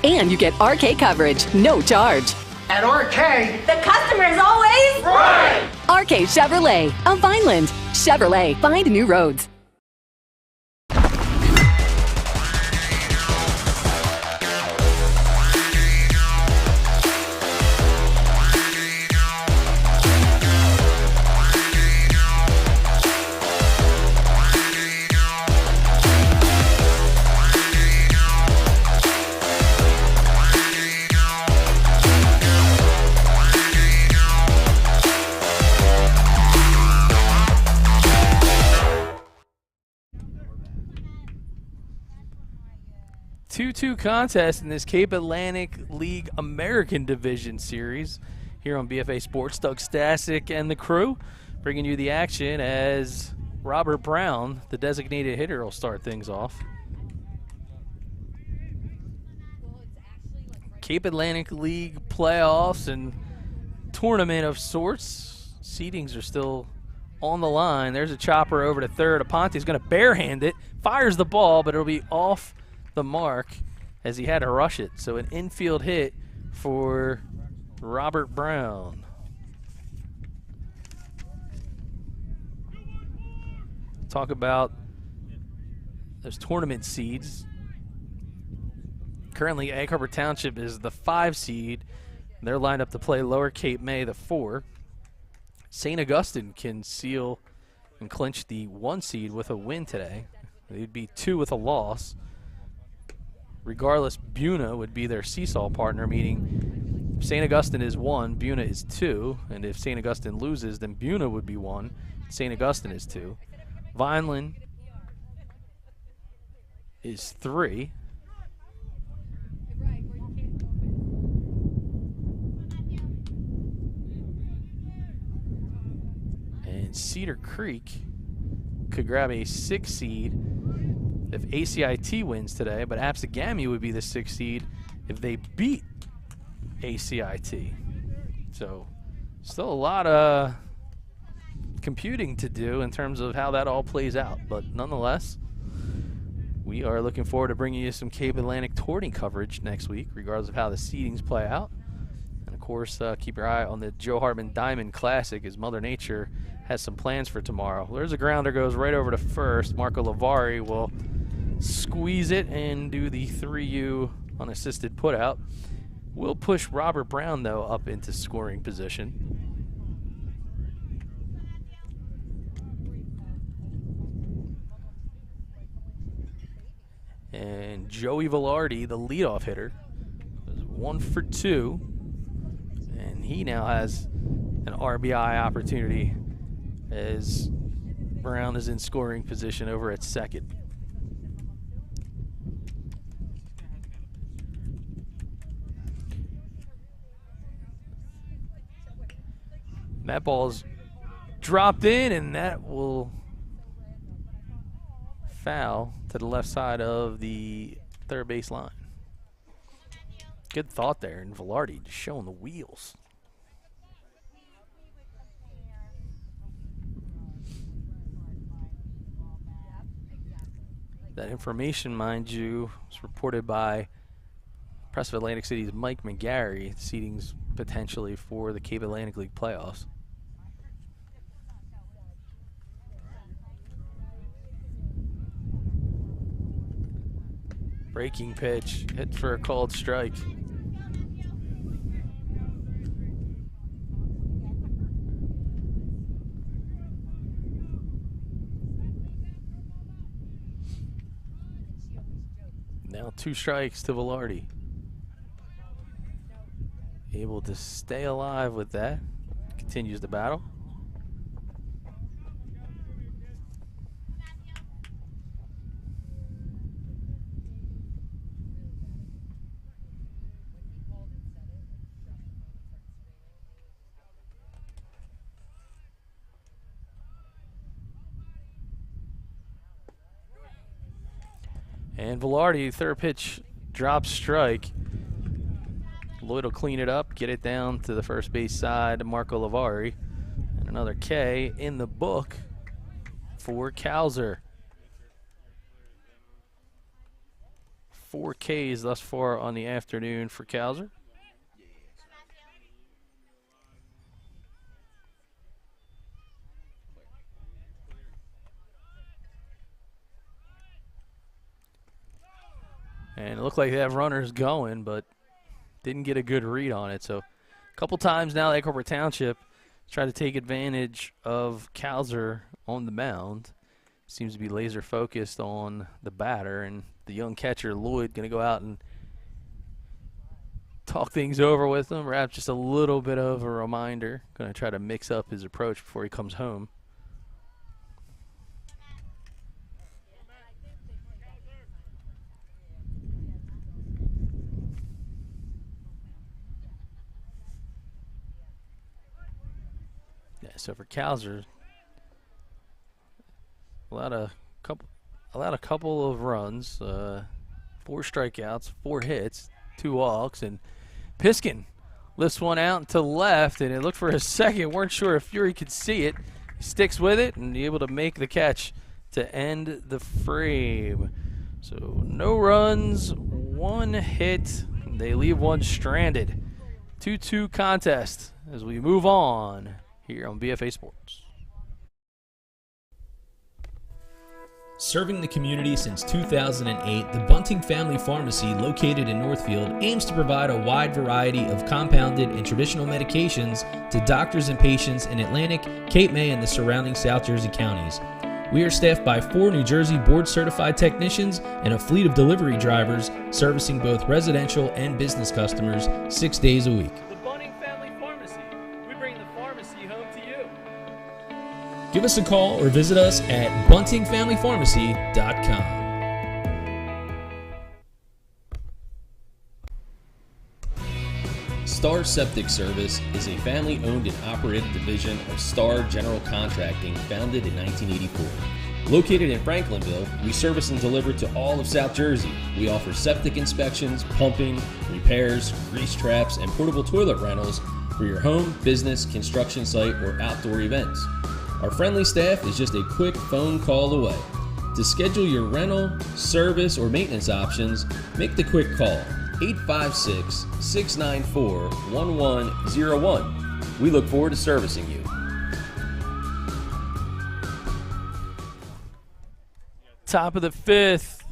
And you get RK coverage, no charge. At RK, the customer is always right! RK Chevrolet of Vineland. Chevrolet, find new roads. Two contest in this Cape Atlantic League American Division Series here on BFA Sports. Doug Stasic and the crew bringing you the action as Robert Brown, the designated hitter, will start things off. Cape Atlantic League playoffs and tournament of sorts. Seedings are still on the line. There's a chopper over to third. Aponte's going to barehand it, fires the ball, but it'll be off the mark as he had to rush it. So an infield hit for Robert Brown. Talk about those tournament seeds. Currently, Egg Harbor Township is the 5 seed. They're lined up to play Lower Cape May, the 4. St. Augustine can seal and clinch the 1 seed with a win today. They'd be 2 with a loss. Regardless, Buna would be their seesaw partner, meaning St. Augustine is 1, Buna is 2, and if St. Augustine loses, then Buna would be 1, St. Augustine is 2. Vineland is 3. And Cedar Creek could grab a 6 seed if ACIT wins today, but Absegami would be the 6 seed if they beat ACIT. So still a lot of computing to do in terms of how that all plays out, but nonetheless, we are looking forward to bringing you some Cape Atlantic tourney coverage next week, regardless of how the seedings play out. And of course, keep your eye on the Joe Hartman Diamond Classic, as Mother Nature has some plans for tomorrow. There's a grounder, goes right over to first. Marco Lavari will squeeze it and do the 3U unassisted putout. We'll push Robert Brown, though, up into scoring position. And Joey Velarde, the leadoff hitter, is 1 for 2. And he now has an RBI opportunity as Brown is in scoring position over at second. That ball's dropped in, and that will foul to the left side of the third base line. Good thought there, and Velarde just showing the wheels. That information, mind you, was reported by Press of Atlantic City's Mike McGarry, seedings potentially for the Cape Atlantic League playoffs. Breaking pitch, hit for a called strike. Now 2 strikes to Velarde. Able to stay alive with that. Continues the battle. And Velarde, third pitch, drop strike. Lloyd will clean it up, get it down to the first base side to Marco Lavari. And another K in the book for Calzer. 4 Ks thus far on the afternoon for Calzer. And it looked like they have runners going, but didn't get a good read on it. So a couple times now, Egg Harbor Township tried to take advantage of Calzer on the mound. Seems to be laser focused on the batter, and the young catcher, Lloyd, going to go out and talk things over with him. Perhaps just a little bit of a reminder. Going to try to mix up his approach before he comes home. So for Calzer, allowed a couple of runs, 4 strikeouts, 4 hits, 2 walks, and Piskin lifts one out to left, and it looked for a second. Weren't sure if Fury could see it. He sticks with it and able to make the catch to end the frame. So no runs, one hit. They leave one stranded. 2-2 contest as we move on here on BFA Sports. Serving the community since 2008, the Bunting Family Pharmacy, located in Northfield, aims to provide a wide variety of compounded and traditional medications to doctors and patients in Atlantic, Cape May, and the surrounding South Jersey counties. We are staffed by 4 New Jersey board-certified technicians and a fleet of delivery drivers servicing both residential and business customers 6 days a week. The Bunting Family Pharmacy. We bring the pharmacy home to you. Give us a call or visit us at buntingfamilypharmacy.com. Star Septic Service is a family-owned and operated division of Star General Contracting founded in 1984. Located in Franklinville, we service and deliver to all of South Jersey. We offer septic inspections, pumping, repairs, grease traps, and portable toilet rentals for your home, business, construction site, or outdoor events. Our friendly staff is just a quick phone call away. To schedule your rental, service, or maintenance options, make the quick call. 856-694-1101. We look forward to servicing you. Top of the 5th.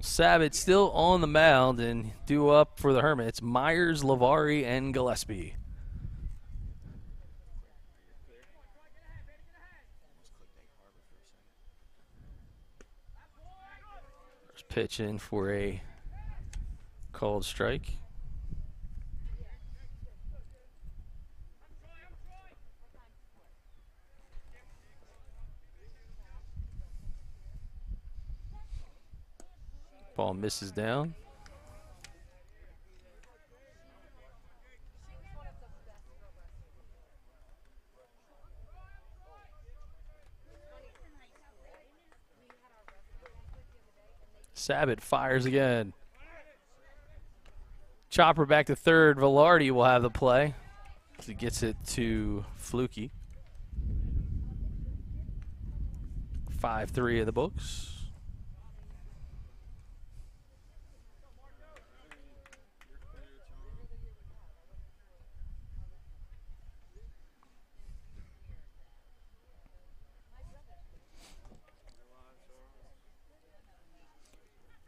Sabat still on the mound and due up for the Hermits. Myers, Lavari, and Gillespie. First pitch in for a called strike. Ball misses down. Sabat fires again. Chopper back to third. Velarde will have the play. He gets it to Fluky. 5-3 of the books.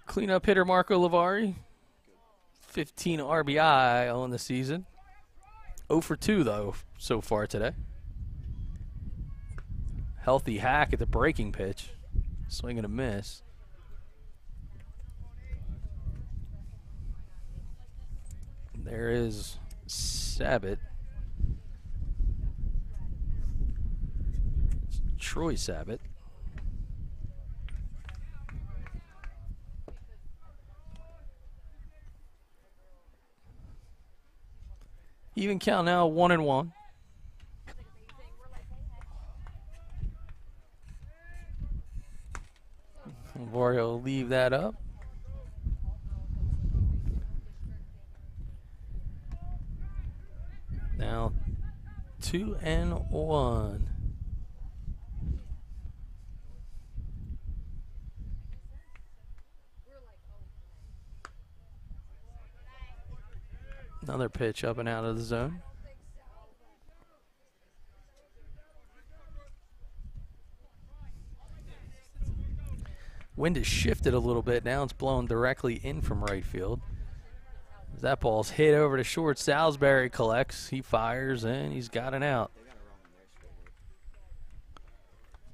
Cleanup hitter Marco Lavari. 15 RBI on the season. 0 for 2, though, so far today. Healthy hack at the breaking pitch. Swing and a miss. There is Sabat. Troy Sabat. Even count now, 1-1. Vario will leave that up. Now 2-1. Another pitch up and out of the zone. Wind has shifted a little bit. Now it's blowing directly in from right field. As that ball's hit over to short, Salisbury collects. He fires, and he's got an out.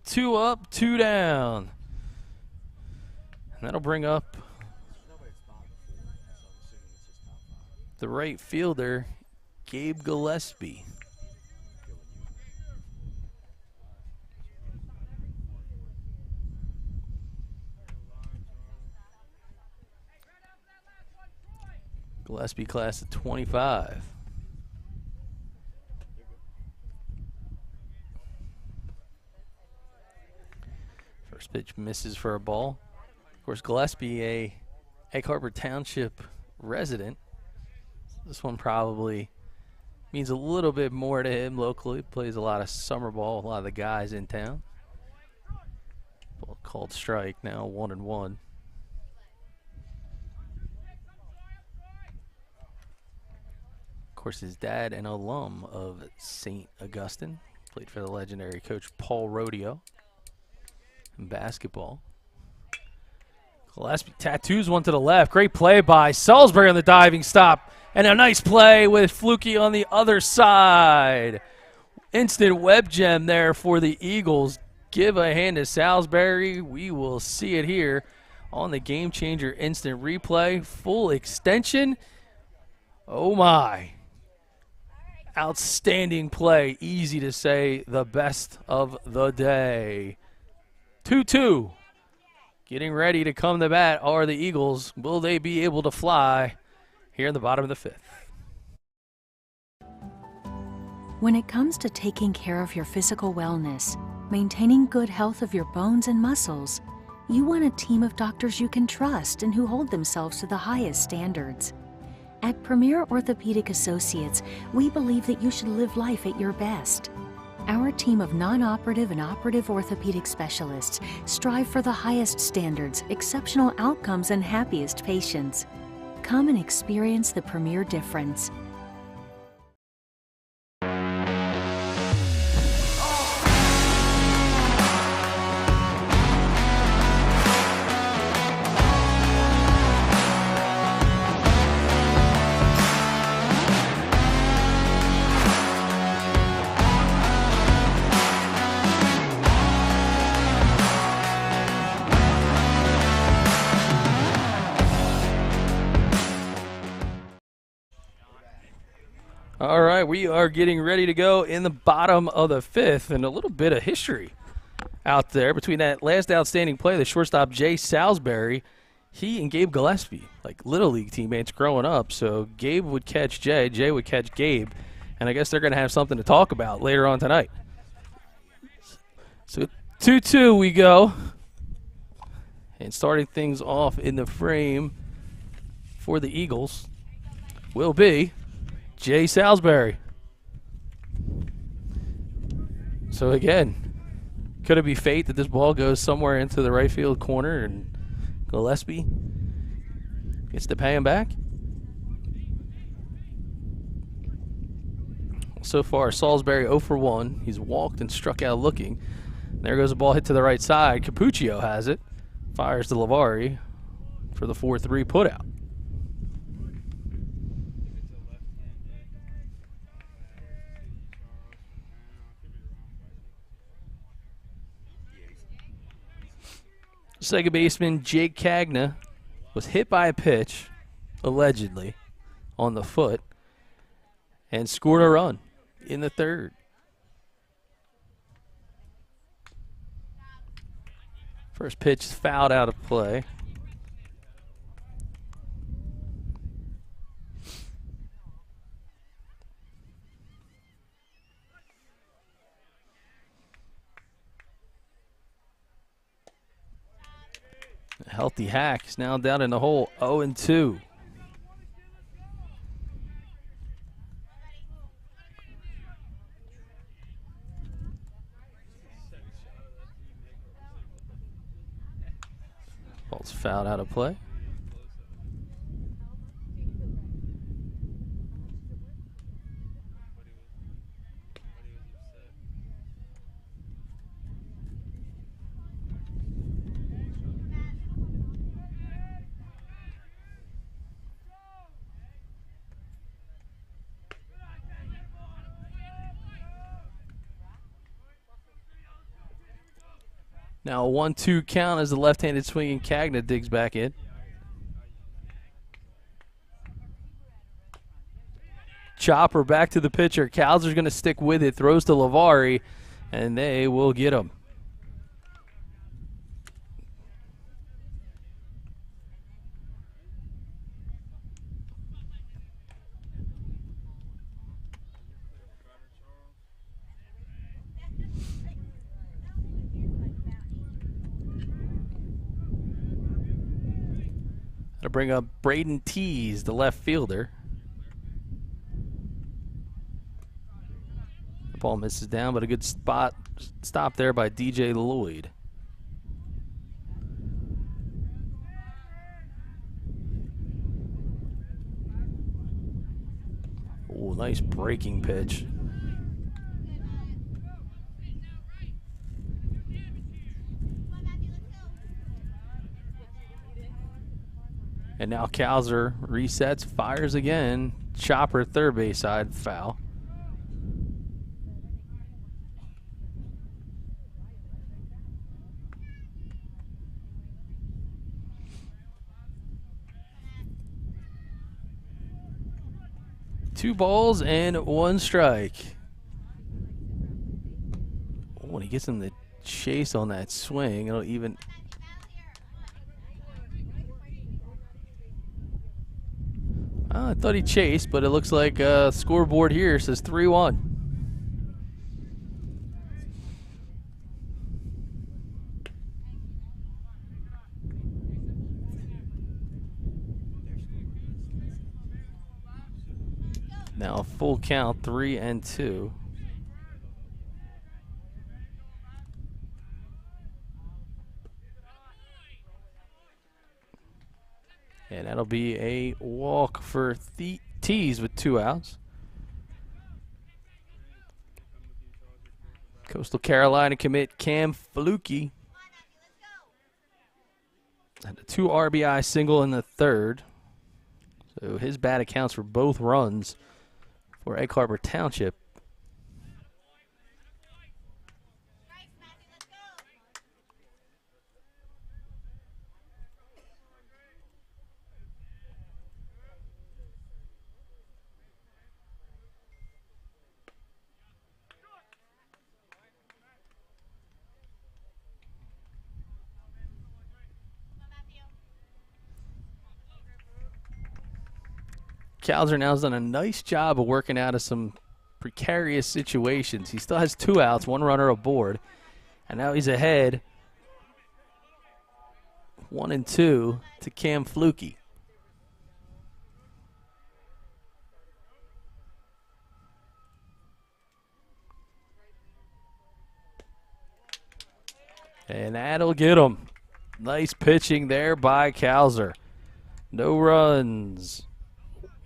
2 up, 2 down. And that'll bring up the right fielder, Gabe Gillespie. Gillespie class of 25. First pitch misses for a ball. Of course, Gillespie, a Egg Harbor Township resident. This one probably means a little bit more to him locally. Plays a lot of summer ball, a lot of the guys in town. Ball called strike, now 1-1. course, his dad, an alum of St. Augustine, played for the legendary coach Paul Rodeo in basketball. Gillespie tattoos one to the left. Great play by Salisbury on the diving stop. And a nice play with Fluky on the other side. Instant web gem there for the Eagles. Give a hand to Salisbury. We will see it here on the Game Changer instant replay. Full extension. Oh my. Outstanding play. Easy to say the best of the day. 2-2. Getting ready to come to bat are the Eagles. Will they be able to fly here in the bottom of the fifth? When it comes to taking care of your physical wellness, maintaining good health of your bones and muscles, you want a team of doctors you can trust and who hold themselves to the highest standards. At Premier Orthopedic Associates, we believe that you should live life at your best. Our team of non-operative and operative orthopedic specialists strive for the highest standards, exceptional outcomes, and happiest patients. Come and experience the Premier difference. All right, we are getting ready to go in the bottom of the fifth, and a little bit of history out there between that last outstanding play, the shortstop Jay Salisbury. He and Gabe Gillespie, like Little League teammates growing up. So Gabe would catch Jay, Jay would catch Gabe, and I guess they're going to have something to talk about later on tonight. So 2-2 we go. And starting things off in the frame for the Eagles will be Jay Salisbury. So again, could it be fate that this ball goes somewhere into the right field corner and Gillespie gets to pay him back? So far, Salisbury 0 for 1. He's walked and struck out looking. There goes a ball hit to the right side. Capuccio has it. Fires to Lavari for the 4-3 putout. Second baseman Jake Cagna was hit by a pitch, allegedly, on the foot, and scored a run in the third. First pitch is fouled out of play. A healthy Hack is now down in the hole, 0-2. Ball's fouled out of play. Now a 1-2 count as the left-handed swinging Cagna digs back in. Chopper back to the pitcher. Calzer's going to stick with it. Throws to Lavari, and they will get him. To bring up Braden Tees, the left fielder. The ball misses down, but a good stop there by DJ Lloyd. Oh, nice breaking pitch. And now Cowser resets, fires again. Chopper, third base side, foul. Two balls and one strike. Oh, when he gets him to chase on that swing, it'll even... I thought he chased, but it looks like scoreboard here says 3-1. Now a full count, 3-2. And that'll be a walk for Tees with 2 outs. Coastal Carolina commit Cam Flukie. And a 2 RBI single in the third. So his bat accounts for both runs for Egg Harbor Township. Cowser now's done a nice job of working out of some precarious situations. He still has 2 outs, 1 runner aboard, and now he's ahead 1-2 to Cam Flukie. And that'll get him. Nice pitching there by Cowser. No runs.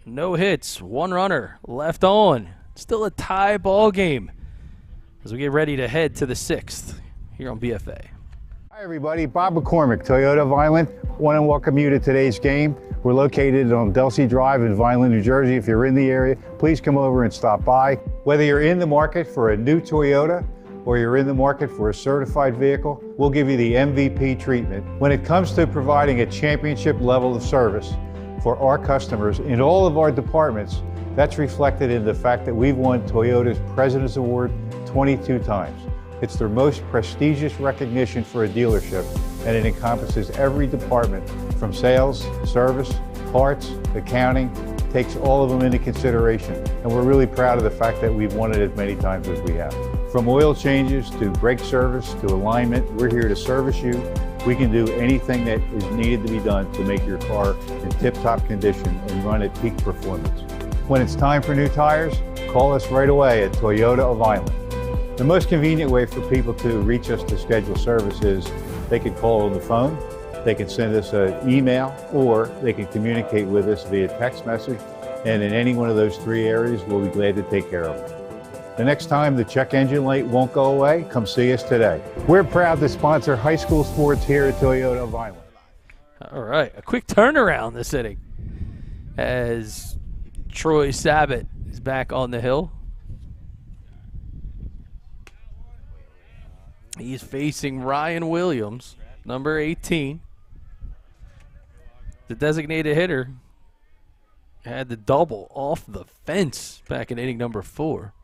No hits, 1 runner left on. Still a tie ball game as we get ready to head to the 6th here on BFA. Hi everybody, Bob McCormick, Toyota of Vineland. Want to welcome you to today's game. We're located on Delsey Drive in Vineland, New Jersey. If you're in the area, please come over and stop by. Whether you're in the market for a new Toyota or you're in the market for a certified vehicle, we'll give you the MVP treatment. When it comes to providing a championship level of service for our customers in all of our departments, that's reflected in the fact that we've won Toyota's President's Award 22 times. It's their most prestigious recognition for a dealership, and it encompasses every department from sales, service, parts, accounting, takes all of them into consideration. And we're really proud of the fact that we've won it as many times as we have. From oil changes to brake service to alignment, we're here to service you. We can do anything that is needed to be done to make your car in tip-top condition and run at peak performance. When it's time for new tires, call us right away at Toyota of Vineland. The most convenient way for people to reach us to schedule service is they can call on the phone, they can send us an email, or they can communicate with us via text message, and in any one of those 3 areas, we'll be glad to take care of them. The next time the check engine light won't go away, come see us today. We're proud to sponsor high school sports here at Toyota of Vineland. All right, a quick turnaround this inning as Troy Sabat is back on the hill. He's facing Ryan Williams, number 18. The designated hitter had the double off the fence back in inning number 4.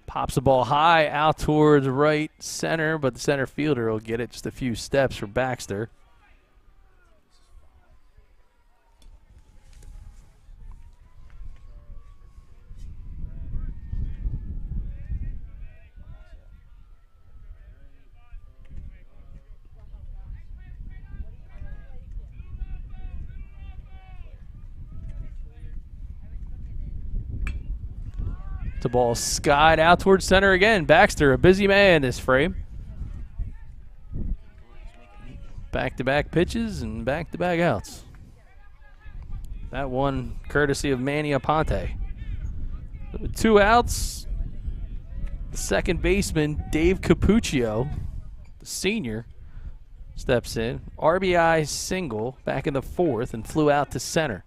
Pops the ball high out towards right center, but the center fielder will get it just a few steps for Baxter. The ball skied out towards center again. Baxter, a busy man this frame. Back-to-back pitches and back-to-back outs. That one courtesy of Manny Aponte. With 2 outs, the second baseman, Dave Capuccio, the senior, steps in. RBI single back in the 4th and flew out to center.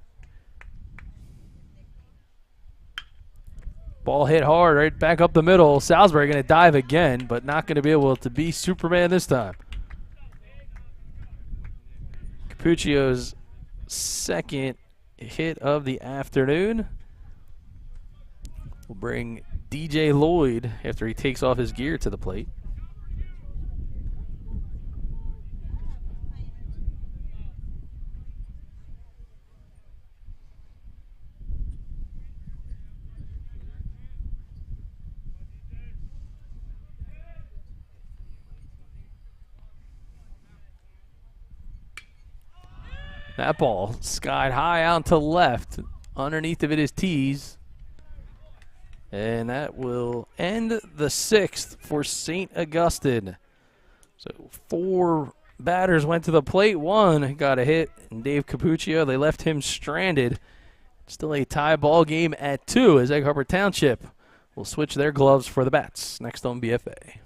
Ball hit hard right back up the middle. Salisbury going to dive again, but not going to be able to be Superman this time. Capuccio's second hit of the afternoon will bring DJ Lloyd after he takes off his gear to the plate. That ball skied high out to left. Underneath of it is Tees. And that will end the 6th for St. Augustine. So 4 batters went to the plate. 1 got a hit, and Dave Capuccio, they left him stranded. Still a tie ball game at 2 as Egg Harbor Township will switch their gloves for the bats. Next on BFA.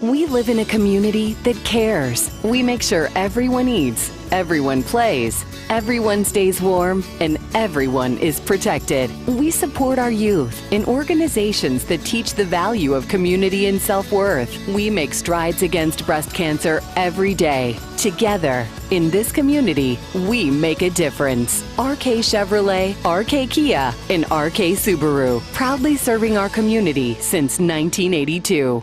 We live in a community that cares. We make sure everyone eats, everyone plays, everyone stays warm, and everyone is protected. We support our youth in organizations that teach the value of community and self-worth. We make strides against breast cancer every day. Together, in this community, we make a difference. RK Chevrolet, RK Kia, and RK Subaru, proudly serving our community since 1982.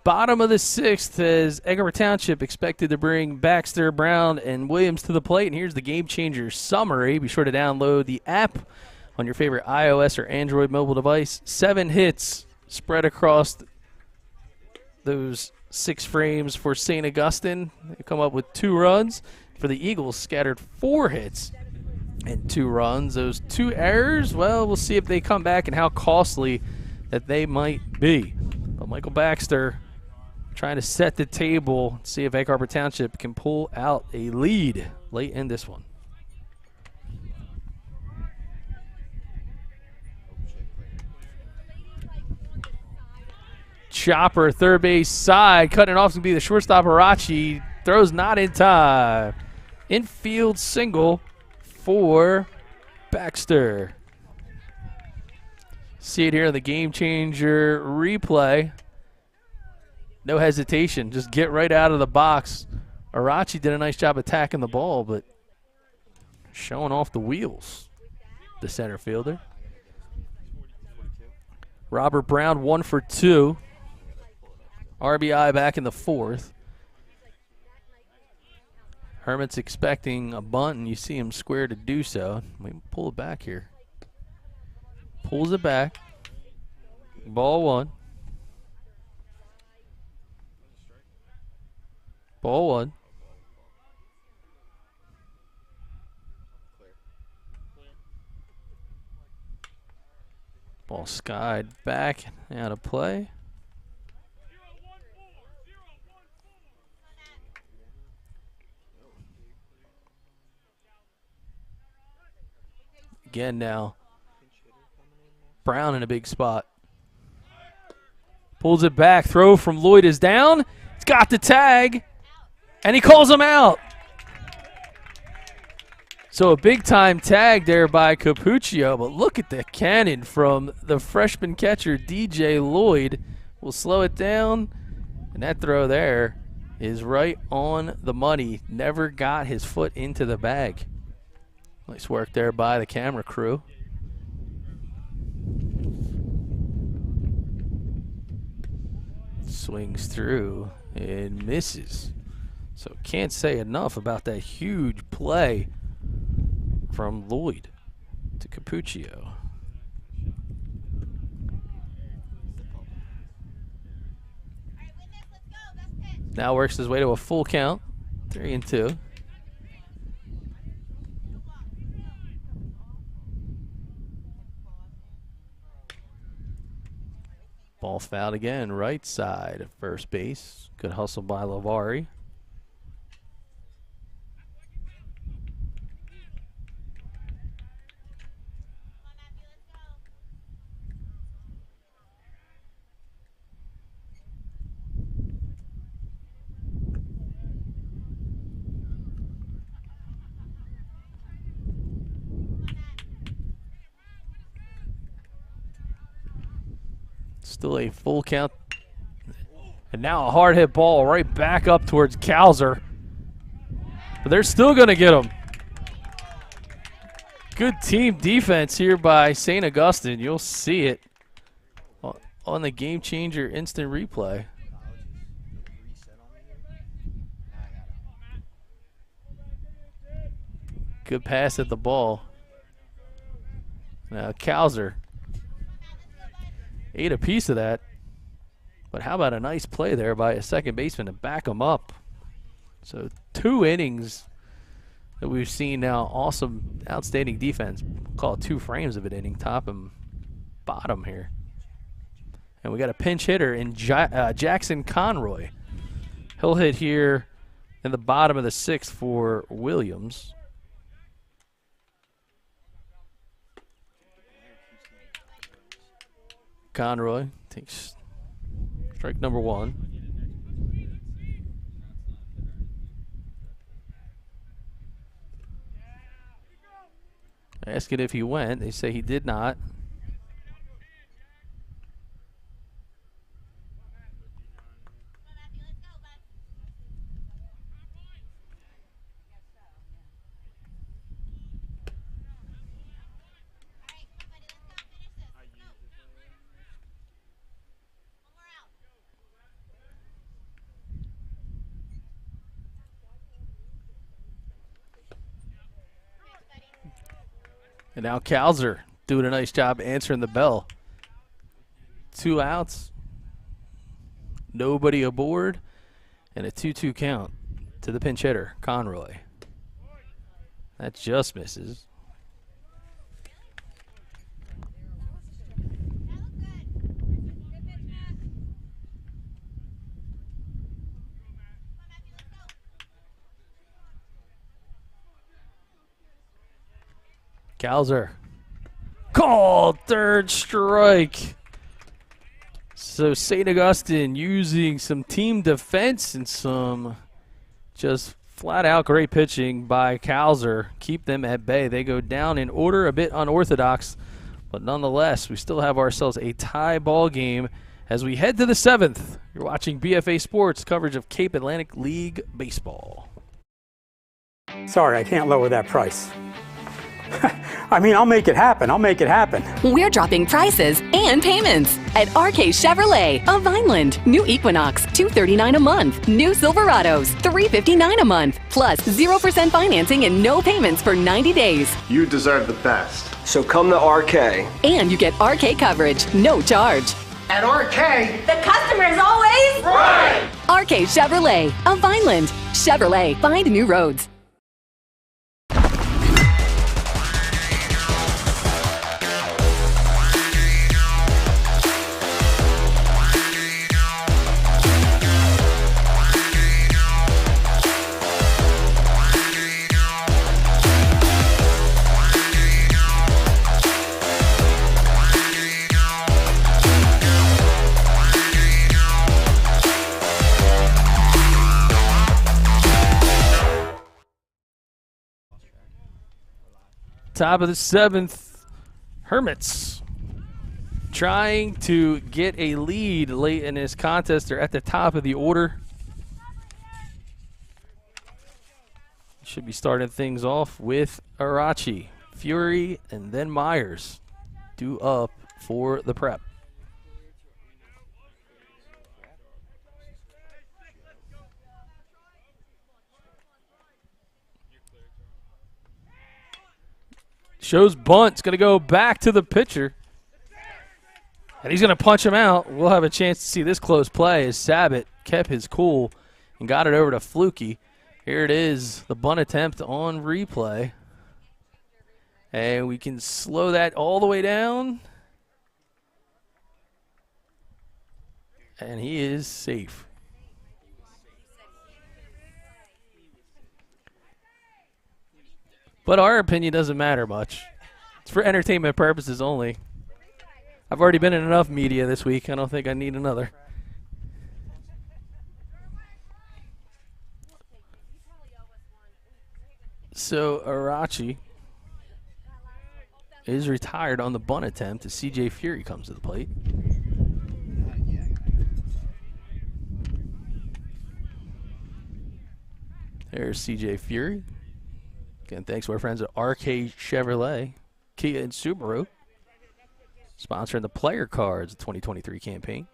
Bottom of the 6th as Egg Harbor Township expected to bring Baxter, Brown, and Williams to the plate. And here's the game changer summary. Be sure to download the app on your favorite iOS or Android mobile device. 7 hits spread across those 6 frames for St. Augustine. They come up with 2 runs. For the Eagles, scattered 4 hits and 2 runs. Those 2 errors, well, we'll see if they come back and how costly that they might be. But Michael Baxter trying to set the table, see if Egg Harbor Township can pull out a lead late in this one. Chopper, third base side, cutting it off to be the shortstop Arachi. Throws not in time. Infield single for Baxter. See it here in the game changer replay. No hesitation, just get right out of the box. Arachi did a nice job attacking the ball, but showing off the wheels, the center fielder. Robert Brown 1 for 2. RBI back in the 4th. Hermits expecting a bunt, and you see him square to do so. We pull it back here. Pulls it back. Ball 1. Ball 1. Ball skied back, out of play. Again now. Brown in a big spot. Pulls it back. Throw from Lloyd is down. It's got the tag. And he calls him out. So a big-time tag there by Capuccio. But look at the cannon from the freshman catcher, DJ Lloyd. We'll slow it down. And that throw there is right on the money. Never got his foot into the bag. Nice work there by the camera crew. Swings through and misses. So can't say enough about that huge play from Lloyd to Capuccio. Now works his way to a full count, 3-2. Ball fouled again, right side of first base. Good hustle by Lavari. Still a full count. And now a hard hit ball right back up towards Kalzer. But they're still going to get him. Good team defense here by St. Augustine. You'll see it on the game changer instant replay. Good pass at the ball. Now Kalzer ate a piece of that. But how about a nice play there by a second baseman to back him up? So 2 innings that we've seen now. Awesome, outstanding defense. Call it 2 frames of an inning, top and bottom here. And we got a pinch hitter in Jackson Conroy. He'll hit here in the bottom of the 6th for Williams. Conroy takes strike number 1. I asked it if he went. They say he did not. And now Kalzer doing a nice job answering the bell. 2 outs, nobody aboard, and a 2-2 count to the pinch hitter, Conroy. That just misses. Kalzer called, 3rd strike. So St. Augustine using some team defense and some just flat out great pitching by Kalzer. Keep them at bay. They go down in order, a bit unorthodox, but nonetheless, we still have ourselves a tie ball game as we head to the 7th. You're watching BFA Sports coverage of Cape Atlantic League Baseball. Sorry, I can't lower that price. I mean, I'll make it happen. I'll make it happen. We're dropping prices and payments at RK Chevrolet of Vineland. New Equinox, $239 a month. New Silverados, $359 a month. Plus 0% financing and no payments for 90 days. You deserve the best. So come to RK. And you get RK coverage, no charge. At RK, the customer is always right! RK Chevrolet of Vineland. Chevrolet, find new roads. Top of the 7th, Hermits trying to get a lead late in this contest. They're at the top of the order. Should be starting things off with Arachi, Fury, and then Myers due up for the prep. Shows bunt. It's going to go back to the pitcher. And he's going to punch him out. We'll have a chance to see this close play as Sabat kept his cool and got it over to Fluky. Here it is, the bunt attempt on replay. And we can slow that all the way down. And he is safe. But our opinion doesn't matter much. It's for entertainment purposes only. I've already been in enough media this week. I don't think I need another. So Arachi is retired on the bunt attempt as CJ Fury comes to the plate. There's CJ Fury. Again, thanks to our friends at RK Chevrolet, Kia, and Subaru. Sponsoring the player cards 2023 campaign.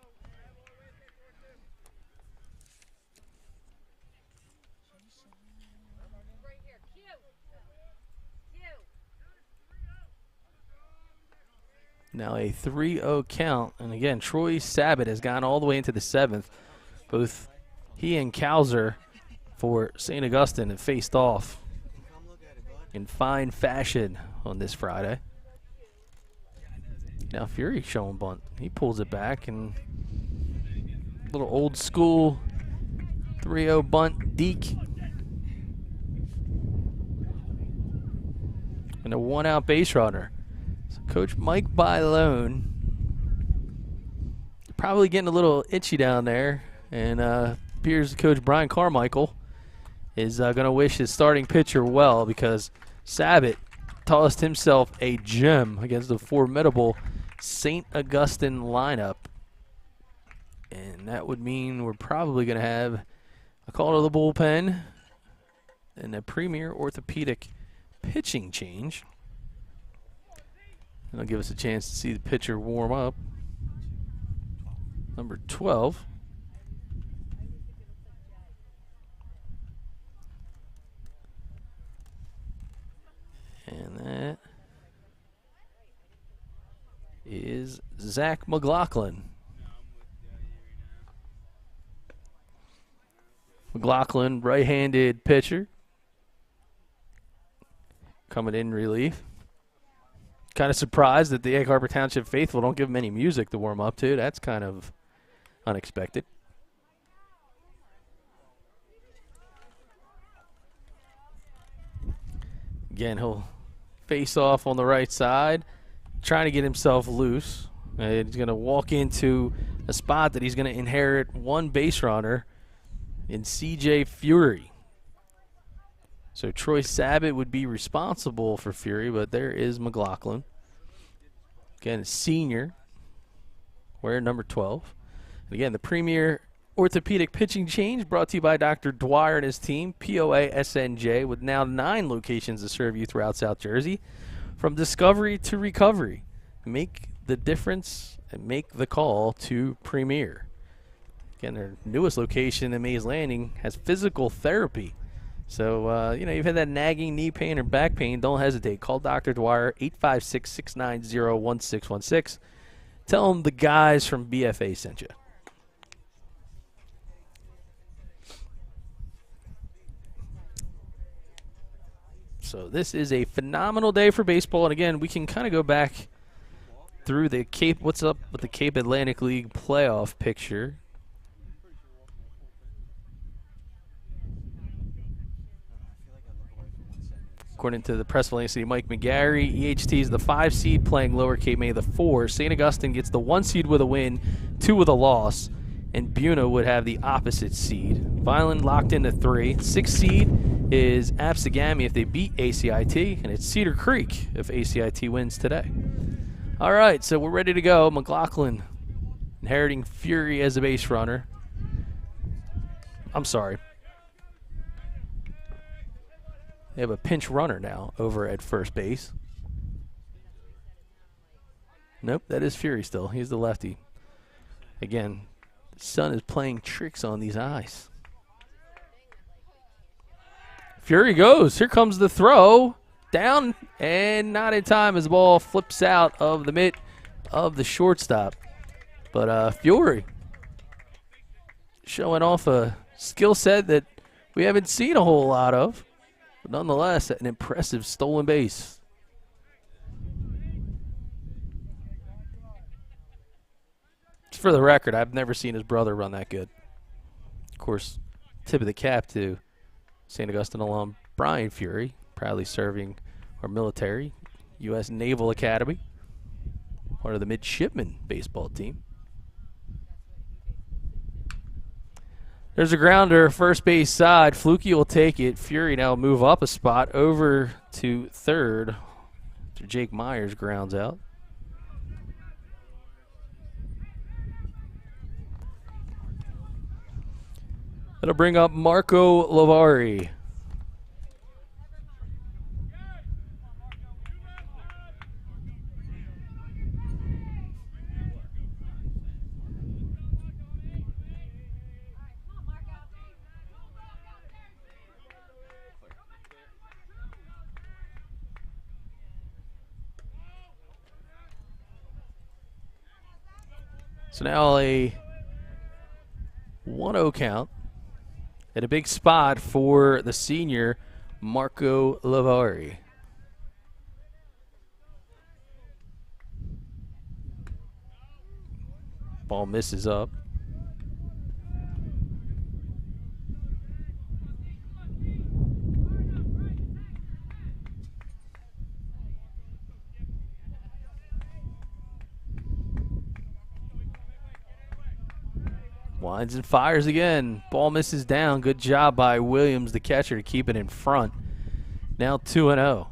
Now a 3-0 count. And again, Troy Sabat has gone all the way into the 7th. Both he and Kauser for St. Augustine have faced off in fine fashion on this Friday. Now Fury showing bunt. He pulls it back and a little old school 3-0 bunt deke. And a 1-out base runner. So Coach Mike Bailone probably getting a little itchy down there. And appears Coach Brian Carmichael is going to wish his starting pitcher well because Sabat tossed himself a gem against the formidable St. Augustine lineup. And that would mean we're probably going to have a call to the bullpen and a premier orthopedic pitching change. That'll give us a chance to see the pitcher warm up. Number 12. And that is Zach McLaughlin. McLaughlin, right-handed pitcher. Coming in relief. Kind of surprised that the Egg Harbor Township faithful don't give him any music to warm up to. That's kind of unexpected. Again, he'll face off on the right side, trying to get himself loose. And he's going to walk into a spot that he's going to inherit one base runner in CJ Fury. So Troy Sabat would be responsible for Fury, but there is McLaughlin. Again, a senior, wearing number 12. And again, the premier orthopedic pitching change brought to you by Dr. Dwyer and his team, POA SNJ, with now 9 locations to serve you throughout South Jersey. From discovery to recovery, make the difference and make the call to Premier. Again, their newest location in Mays Landing has physical therapy. So, you've had that nagging knee pain or back pain, don't hesitate. Call Dr. Dwyer, 856-690-1616. Tell him the guys from BFA sent you. So this is a phenomenal day for baseball. And again, we can kind of go back through the what's up with the Cape Atlantic League playoff picture. According to the press release, Mike McGarry, EHT is the 5 seed playing Lower Cape May the 4. St. Augustine gets the 1 seed with a win, 2 with a loss, and Buna would have the opposite seed. Vineland locked into 3. 6 seed is Absegami if they beat ACIT, and it's Cedar Creek if ACIT wins today. All right, so we're ready to go. McLaughlin inheriting Fury as a base runner. I'm sorry. They have a pinch runner now over at first base. Nope, that is Fury still. He's the lefty. Again, the sun is playing tricks on these eyes. Fury goes. Here comes the throw. down and not in time as the ball flips out of the mitt of the shortstop. But Fury showing off a skill set that we haven't seen a whole lot of, but nonetheless, an impressive stolen base. Just for the record, I've never seen his brother run that good. Of course, tip of the cap to St. Augustine alum Brian Fury, proudly serving our military, U.S. Naval Academy, part of the midshipman baseball team. There's a grounder, first base side. Fluky will take it. Fury now move up a spot over to third after Jake Myers grounds out. That'll bring up Marco Lavari. So now a 1-0 count and a big spot for the senior Marco Lavari. Ball misses up. Winds and fires again. Ball misses down. Good job by Williams, the catcher, to keep it in front. Now 2-0.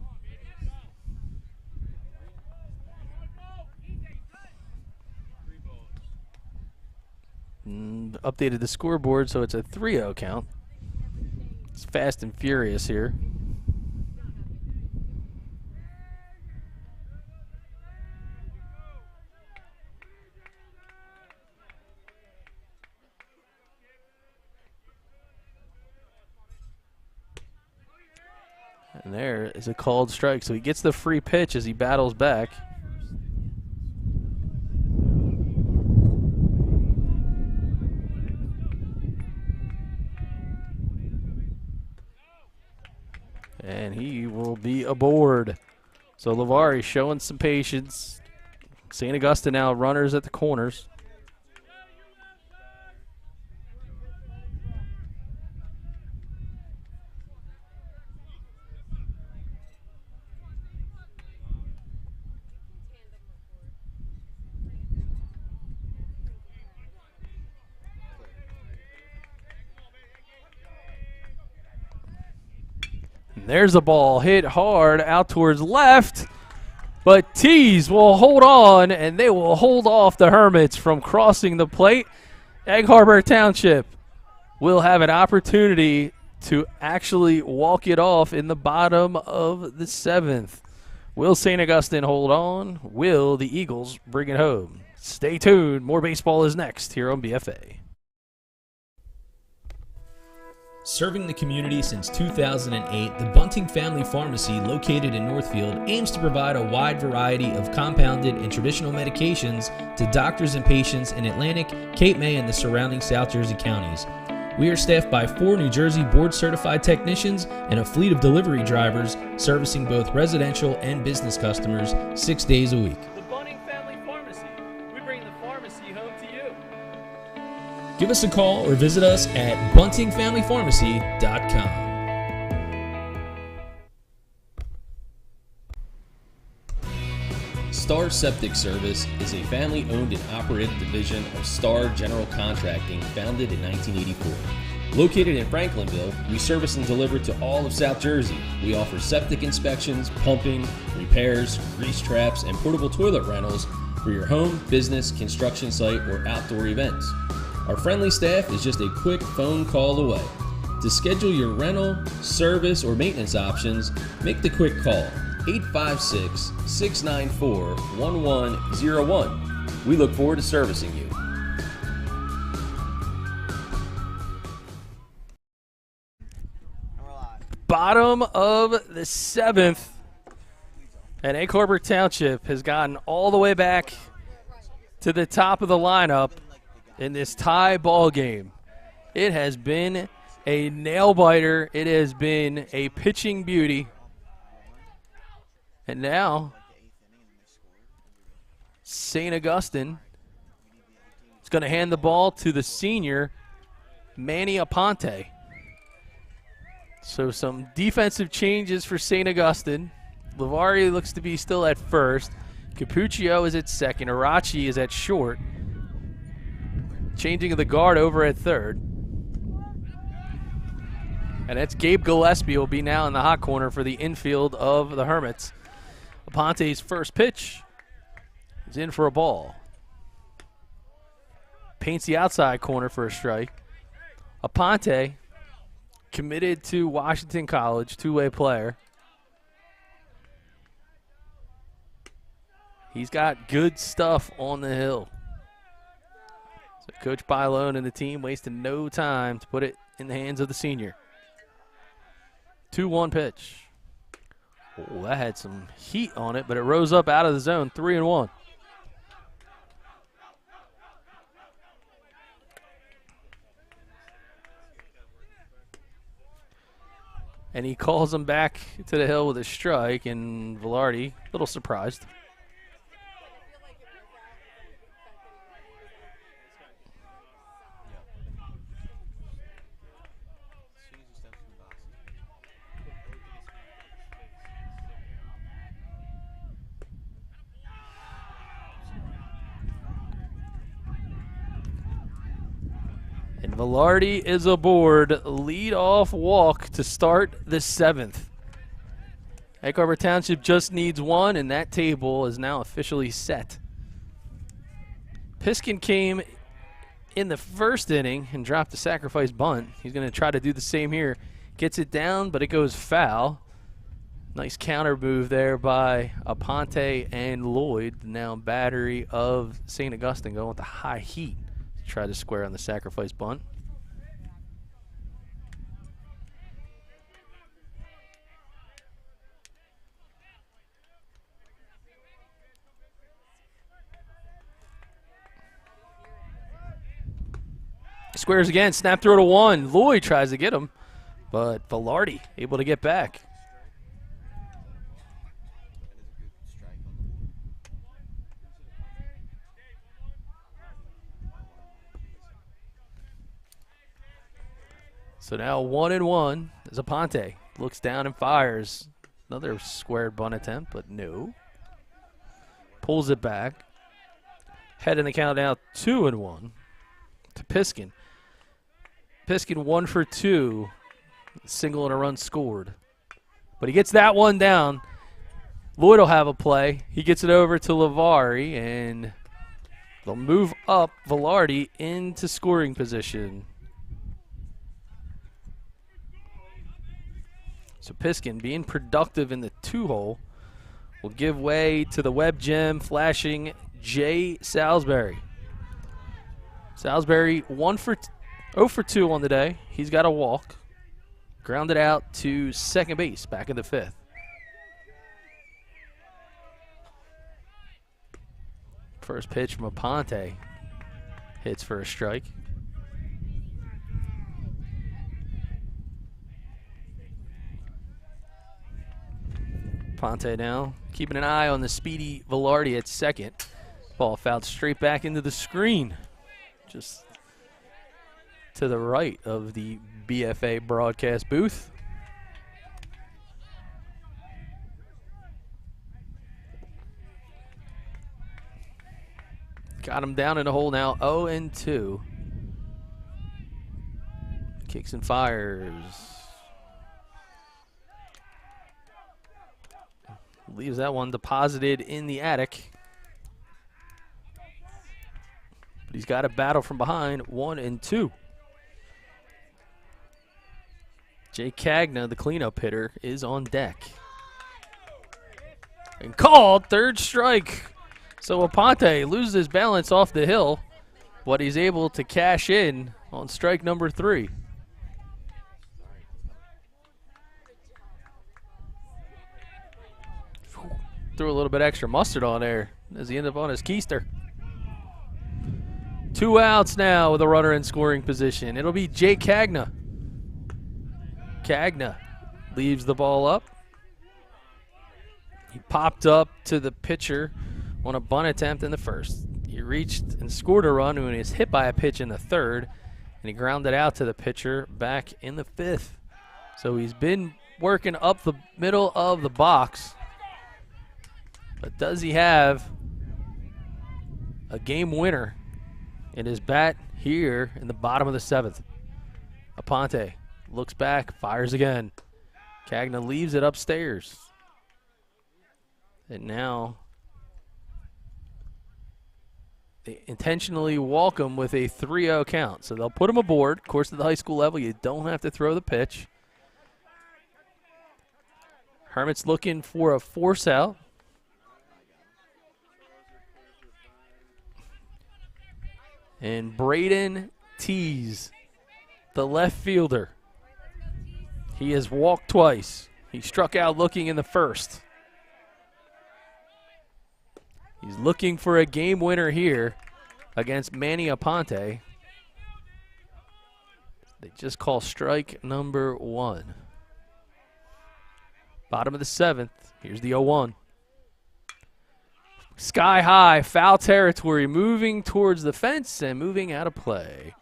Updated the scoreboard, so it's a 3-0 count. It's fast and furious here. And there is a called strike, so he gets the free pitch as he battles back. And he will be aboard. So Lavari showing some patience. St. Augustine now runners at the corners. There's a ball hit hard out towards left, but Tees will hold on, and they will hold off the Hermits from crossing the plate. Egg Harbor Township will have an opportunity to actually walk it off in the bottom of the 7th. Will St. Augustine hold on? Will the Eagles bring it home? Stay tuned. More baseball is next here on BFA. Serving the community since 2008, the Bunting Family Pharmacy, located in Northfield, aims to provide a wide variety of compounded and traditional medications to doctors and patients in Atlantic, Cape May, and the surrounding South Jersey counties. We are staffed by 4 New Jersey board-certified technicians and a fleet of delivery drivers servicing both residential and business customers 6 days a week. The Bunting Family Pharmacy. We bring the pharmacy home to you. Give us a call or visit us at buntingfamilypharmacy.com. Star Septic Service is a family-owned and operated division of Star General Contracting founded in 1984. Located in Franklinville, we service and deliver to all of South Jersey. We offer septic inspections, pumping, repairs, grease traps, and portable toilet rentals for your home, business, construction site, or outdoor events. Our friendly staff is just a quick phone call away. To schedule your rental, service, or maintenance options, make the quick call, 856-694-1101. We look forward to servicing you. Bottom of the 7th. And Egg Harbor Township has gotten all the way back to the top of the lineup in this tie ball game. It has been a nail-biter. It has been a pitching beauty. And now, St. Augustine is going to hand the ball to the senior, Manny Aponte. So some defensive changes for St. Augustine. Lavari looks to be still at first. Capuccio is at second. Arachi is at short. Changing of the guard over at third. And that's Gabe Gillespie will be now in the hot corner for the infield of the Hermits. Aponte's first pitch is in for a ball. Paints the outside corner for a strike. Aponte, committed to Washington College, two-way player. He's got good stuff on the hill. So Coach Bylone and the team wasting no time to put it in the hands of the senior. 2-1 pitch. Oh, that had some heat on it, but it rose up out of the zone, 3-1. And he calls him back to the hill with a strike, and Velarde, a little surprised. And Velarde is aboard. Lead-off walk to start the seventh. Egg Harbor Township just needs one, and that table is now officially set. Piskin came in the first inning and dropped a sacrifice bunt. He's going to try to do the same here. Gets it down, but it goes foul. Nice counter move there by Aponte and Lloyd. Now battery of St. Augustine going with the high heat. Try to square on the sacrifice bunt. Squares again, snap throw to one. Lloyd tries to get him, but Velarde able to get back. So now 1-1 as Aponte looks down and fires. Another squared bunt attempt, but no. Pulls it back. Head in the count now 2-1 to Piskin. Piskin 1 for 2. Single and a run scored. But he gets that one down. Lloyd will have a play. He gets it over to Lavari, and they'll move up Velarde into scoring position. So Piskin, being productive in the two-hole, will give way to the web gem flashing Jay Salisbury. Salisbury 0 for 2 on the day. He's got a walk. Grounded out to second base, back in the fifth. First pitch from Aponte. Hits for a strike. Aponte now keeping an eye on the speedy Velarde at second. Ball fouled straight back into the screen. Just to the right of the BFA broadcast booth. Got him down in the hole now, 0-2. Kicks and fires. Leaves that one deposited in the attic. But he's got a battle from behind, 1-2. Jay Cagna, the cleanup hitter, is on deck. And called, third strike. So Aponte loses his balance off the hill, but he's able to cash in on strike number 3. threw a little bit extra mustard on there as he ended up on his keister. 2 outs now with a runner in scoring position. It'll be Jake Cagna. Cagna leaves the ball up. He popped up to the pitcher on a bunt attempt in the first. He reached and scored a run when he was hit by a pitch in the third, and he grounded out to the pitcher back in the fifth. So he's been working up the middle of the box. But does he have a game winner in his bat here in the bottom of the seventh? Aponte looks back, fires again. Cagna leaves it upstairs. And now they intentionally walk him with a 3-0 count. So they'll put him aboard. Of course, at the high school level, you don't have to throw the pitch. Hermits looking for a force out. And Braden Tees, the left fielder. He has walked twice. He struck out looking in the first. He's looking for a game winner here against Manny Aponte. They just call strike number 1. Bottom of the seventh. Here's the 0-1. Sky high, foul territory, moving towards the fence and moving out of play.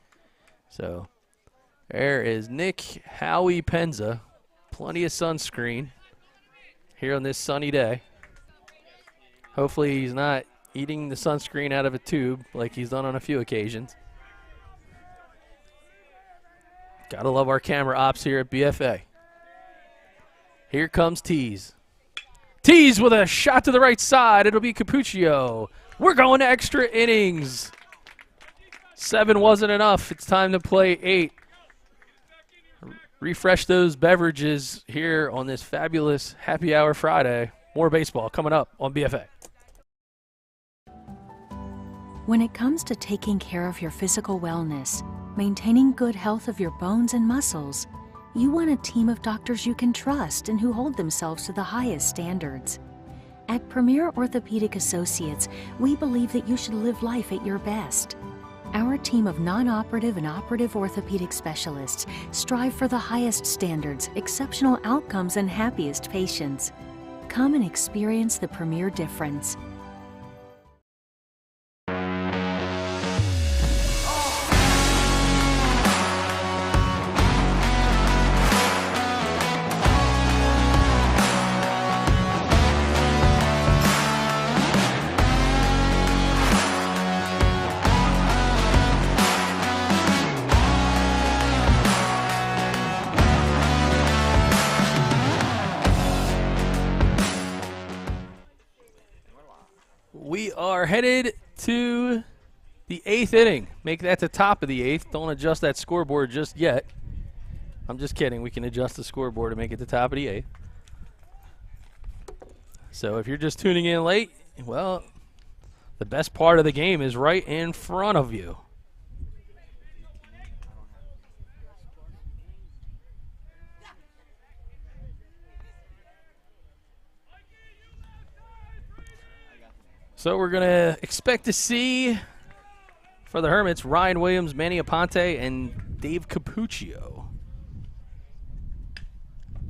So there is Nick Howie Penza. Plenty of sunscreen here on this sunny day. Hopefully he's not eating the sunscreen out of a tube like he's done on a few occasions. Gotta love our camera ops here at BFA. Here comes Tees. Tees with a shot to the right side. It'll be Capuccio. We're going to extra innings. 7 wasn't enough. It's time to play 8. Refresh those beverages here on this fabulous Happy Hour Friday. More baseball coming up on BFA. When it comes to taking care of your physical wellness, maintaining good health of your bones and muscles, you want a team of doctors you can trust and who hold themselves to the highest standards. At Premier Orthopedic Associates, we believe that you should live life at your best. Our team of non-operative and operative orthopedic specialists strive for the highest standards, exceptional outcomes, and happiest patients. Come and experience the Premier difference. We are headed to the 8th inning. Make that the top of the 8th. Don't adjust that scoreboard just yet. I'm just kidding. We can adjust the scoreboard to make it the top of the 8th. So if you're just tuning in late, well, the best part of the game is right in front of you. So we're going to expect to see, for the Hermits, Ryan Williams, Manny Aponte, and Dave Capuccio.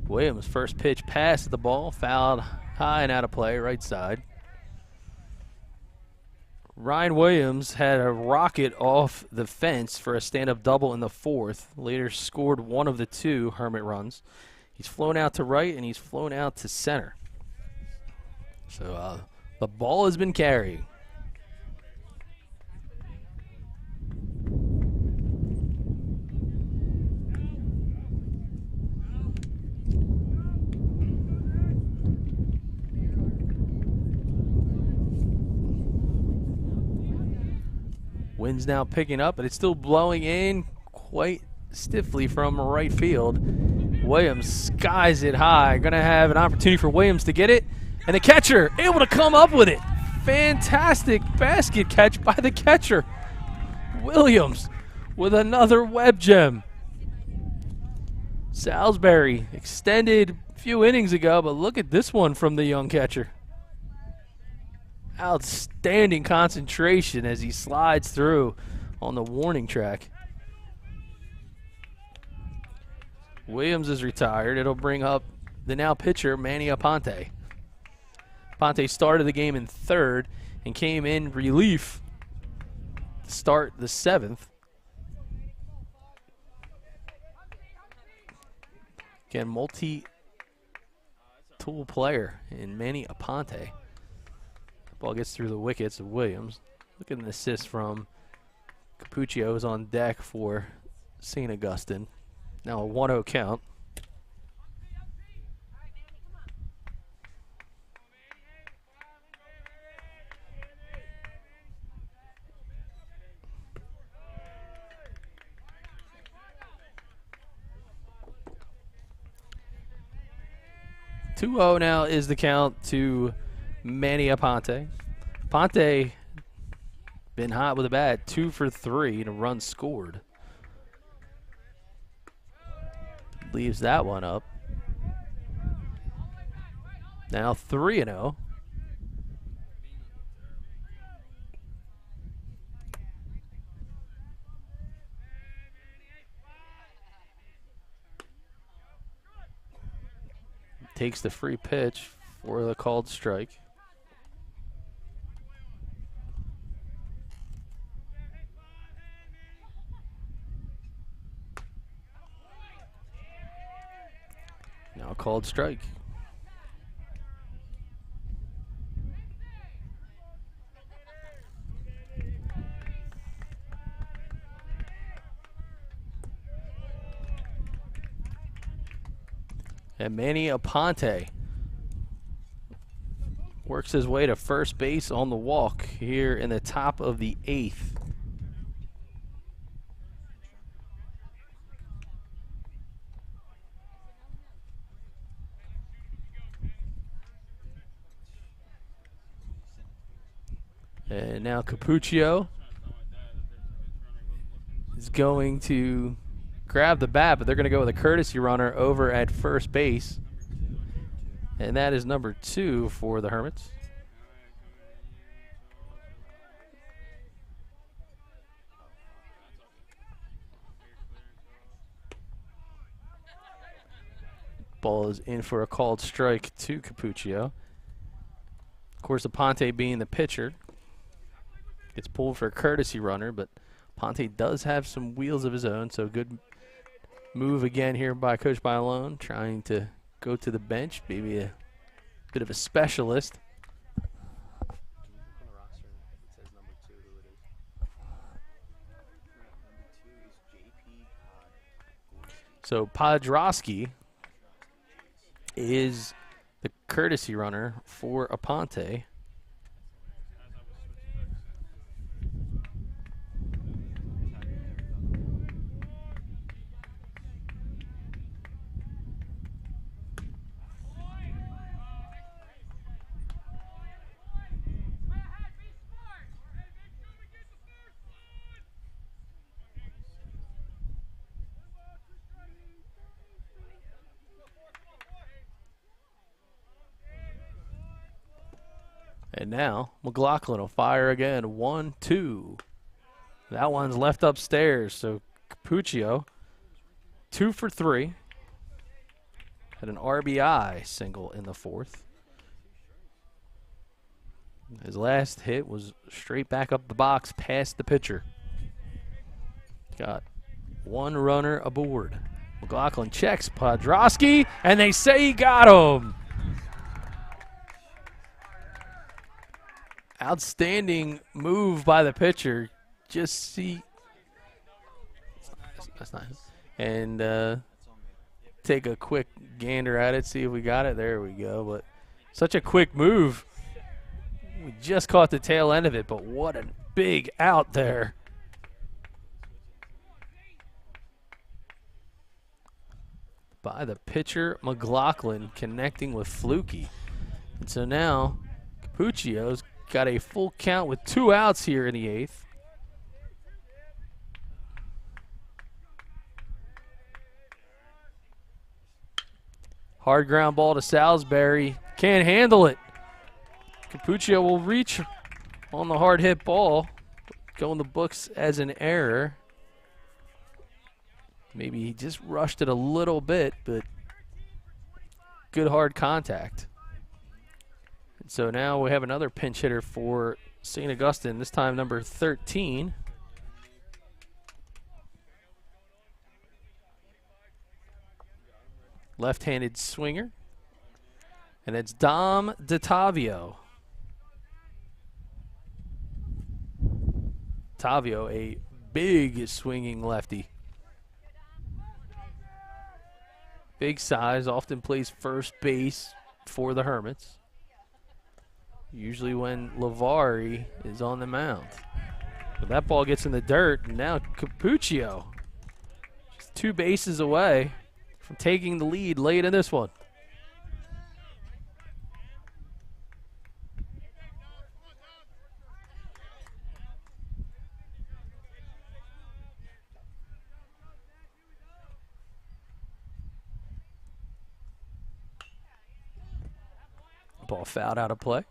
Williams' first pitch passed the ball, fouled high and out of play, right side. Ryan Williams had a rocket off the fence for a stand-up double in the 4th. Later scored one of the 2 Hermit runs. He's flown out to right, and he's flown out to center. So, the ball has been carried. Wind's now picking up, but it's still blowing in quite stiffly from right field. Williams skies it high. Going to have an opportunity for Williams to get it. And the catcher able to come up with it. Fantastic basket catch by the catcher. Williams with another web gem. Salisbury extended a few innings ago, but look at this one from the young catcher. Outstanding concentration as he slides through on the warning track. Williams is retired. It'll bring up the now pitcher, Manny Aponte. Aponte started the game in third and came in relief to start the seventh. Again, multi-tool player in Manny Aponte. Ball gets through the wickets of Williams. Look at an assist from Capuccio, who's on deck for St. Augustine. Now a 1-0 count. Now is the count to Manny Aponte. Aponte been hot with a bat, 2 for 3 and a run scored. Leaves that one up. Now 3-0. Takes the free pitch for the called strike. Now called strike. And Manny Aponte works his way to first base on the walk here in the top of the 8th. And now Capuccio is going to grab the bat, but they're going to go with a courtesy runner over at first base. And that is number 2 for the Hermits. Ball is in for a called strike to Capuccio. Of course, Aponte being the pitcher gets pulled for a courtesy runner, but Aponte does have some wheels of his own, so good move again here by Coach Bailon, trying to go to the bench, maybe a bit of a specialist. So Podrosky is the courtesy runner for Aponte. And now McLaughlin will fire again. 1-2. That one's left upstairs. So Capuccio, 2 for 3. Had an RBI single in the 4th. His last hit was straight back up the box past the pitcher. Got one runner aboard. McLaughlin checks Podrosky, and they say he got him. Outstanding move by the pitcher. Just see. That's not. And take a quick gander at it, see if we got it. There we go. But such a quick move. We just caught the tail end of it, but what a big out there. By the pitcher, McLaughlin, connecting with Fluky. And so now Capuccio's got a full count with 2 outs here in the 8th. Hard ground ball to Salisbury. Can't handle it. Capuccio will reach on the hard hit ball. Go in the books as an error. Maybe he just rushed it a little bit, but good hard contact. And so now we have another pinch hitter for St. Augustine, this time number 13. Left-handed swinger. And it's Dom DeTavio. Tavio, a big swinging lefty. Big size, often plays first base for the Hermits. Usually when Lavari is on the mound. But that ball gets in the dirt, and now Capuccio just 2 bases away from taking the lead late in this one. Ball fouled out of play.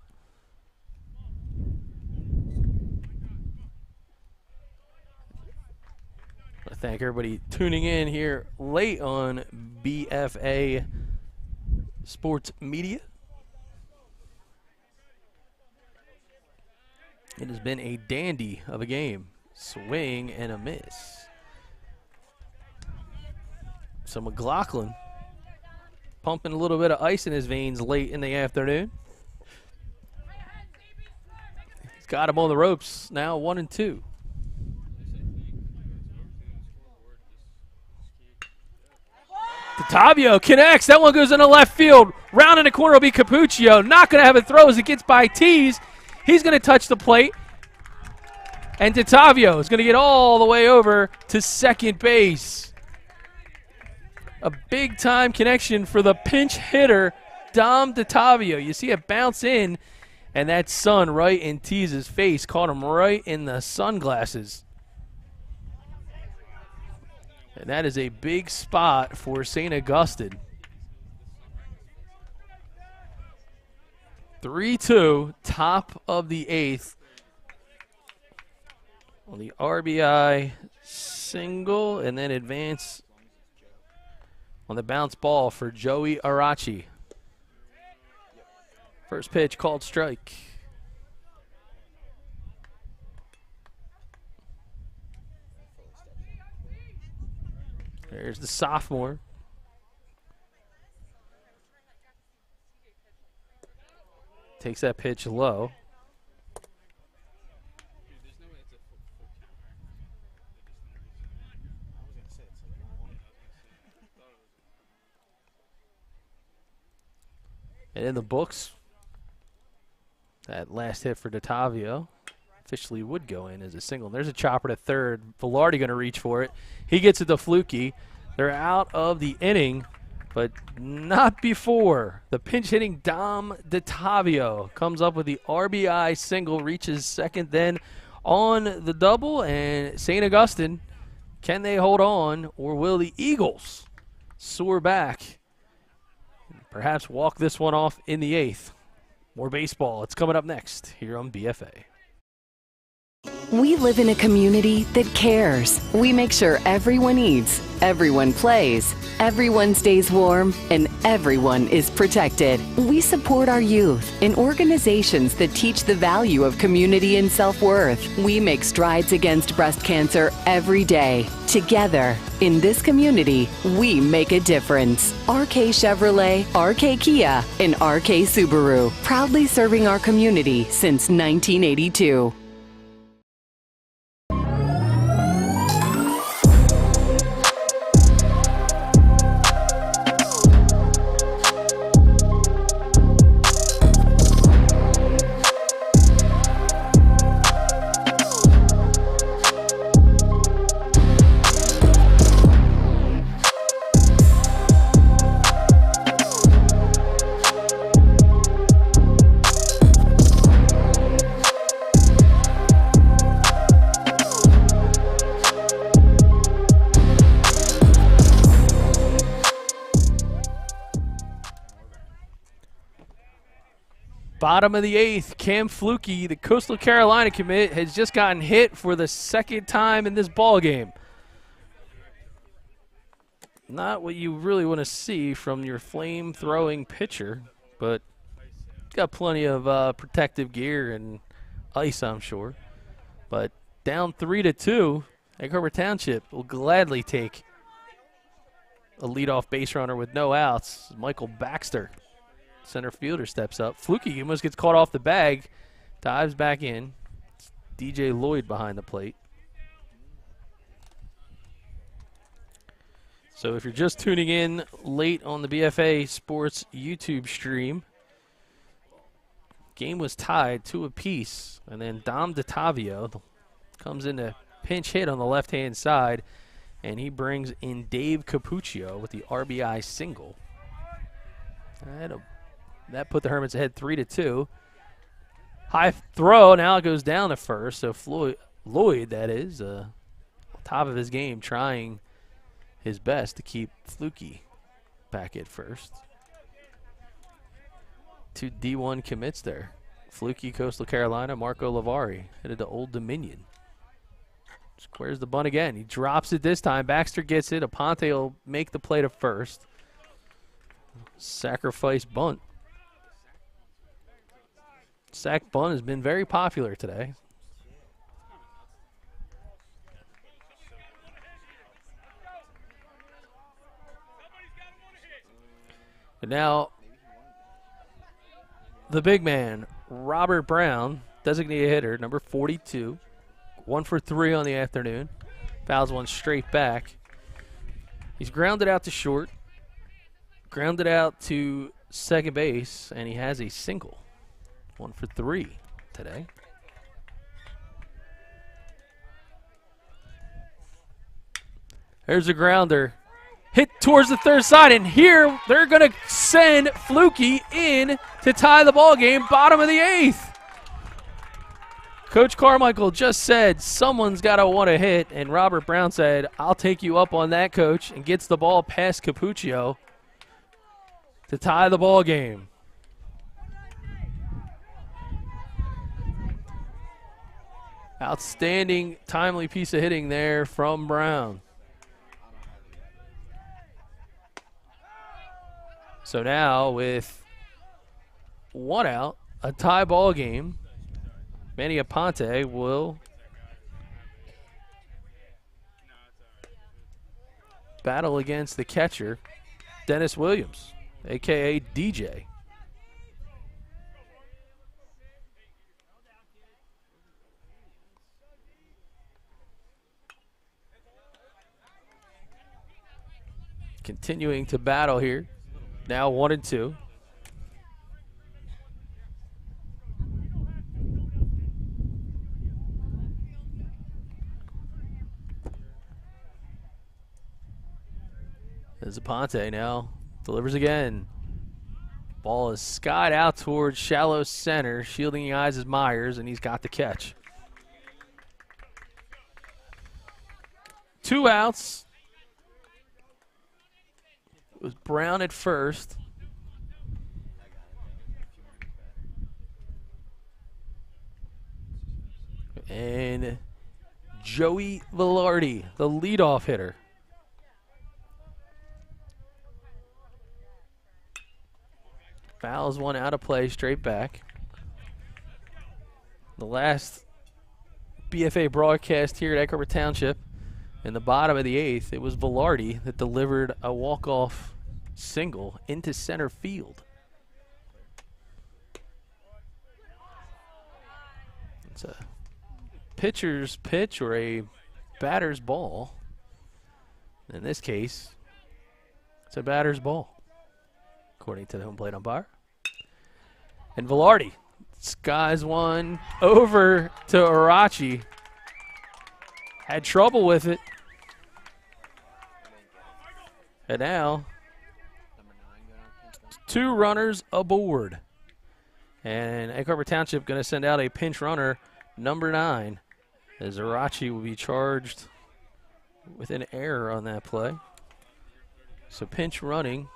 I thank everybody tuning in here late on BFA Sports Media. It has been a dandy of a game. Swing and a miss. So McLaughlin pumping a little bit of ice in his veins late in the afternoon. He's got him on the ropes now, 1-2. Tavio connects. That one goes into left field. Round in the corner will be Capuccio. Not going to have a throw as it gets by Tees. He's going to touch the plate. And Tavio is going to get all the way over to second base. A big-time connection for the pinch hitter, Dom DeTavio. You see it bounce in, and that sun right in Tees' face caught him right in the sunglasses. And that is a big spot for St. Augustine. 3-2, top of the 8th. On the RBI single, and then advance on the bounce ball for Joey Arachi. First pitch called strike. There's the sophomore. Takes that pitch low. And in the books, that last hit for DeTavio officially would go in as a single. There's a chopper to third. Velarde going to reach for it. He gets it to Flukie. They're out of the inning, but not before. The pinch hitting Dom DeTavio comes up with the RBI single, reaches second then on the double, and St. Augustine, can they hold on, or will the Eagles soar back? Perhaps walk this one off in the 8th. More baseball. It's coming up next here on BFA. We live in a community that cares. We make sure everyone eats, everyone plays, everyone stays warm, and everyone is protected. We support our youth in organizations that teach the value of community and self-worth. We make strides against breast cancer every day. Together, in this community, we make a difference. RK Chevrolet, RK Kia, and RK Subaru, proudly serving our community since 1982. Bottom of the 8th, Cam Flukie, the Coastal Carolina commit, has just gotten hit for the second time in this ball game. Not what you really want to see from your flame-throwing pitcher, but got plenty of protective gear and ice, I'm sure. But down 3-2, Egg Harbor Township will gladly take a leadoff base runner with no outs. Michael Baxter, center fielder, steps up. Flukie almost gets caught off the bag, dives back in. It's DJ Lloyd behind the plate. So if you're just tuning in late on the BFA Sports YouTube stream, game was tied 2 apiece, and then Dom DeTavio comes in to pinch hit on the left-hand side, and he brings in Dave Capuccio with the RBI single. That put the Hermits ahead 3-2. High throw, now it goes down to first, so Lloyd, that is, top of his game, trying his best to keep Flukie back at first. 2 D1 commits there. Flukie, Coastal Carolina, Marco Lavari headed to Old Dominion. Squares the bunt again. He drops it this time. Baxter gets it. Aponte will make the play to first. Sacrifice bunt. Sack bunt has been very popular today. But now, the big man, Robert Brown, designated hitter, number 42. 1 for 3 on the afternoon. Fouls one straight back. He's grounded out to short, grounded out to second base, and he has a single. 1 for 3 today. There's a grounder. Hit towards the third side, and here they're going to send Flukie in to tie the ball game, bottom of the 8th. Coach Carmichael just said someone's got to want to hit, and Robert Brown said, I'll take you up on that, Coach, and gets the ball past Capuccio to tie the ball game. Outstanding, timely piece of hitting there from Brown. So now with 1 out, a tie ball game, Manny Aponte will battle against the catcher, Dennis Williams, a.k.a. DJ. Continuing to battle here. Now 1-2. There's Aponte now. Delivers again. Ball is skied out towards shallow center. Shielding the eyes is Myers, and he's got the catch. 2 outs. It was Brown at first. And Joey Velarde, the leadoff hitter. Fouls one out of play, straight back. The last BFA broadcast here at Egg Harbor Township, in the bottom of the 8th, it was Velarde that delivered a walk-off single into center field. It's a pitcher's pitch or a batter's ball. In this case, it's a batter's ball, according to the home plate umpire. And Velarde skies one over to Arachi. Had trouble with it. And now, 2 runners aboard. And Egg Harbor Township going to send out a pinch runner, number 9, as Arachi will be charged with an error on that play. So pinch running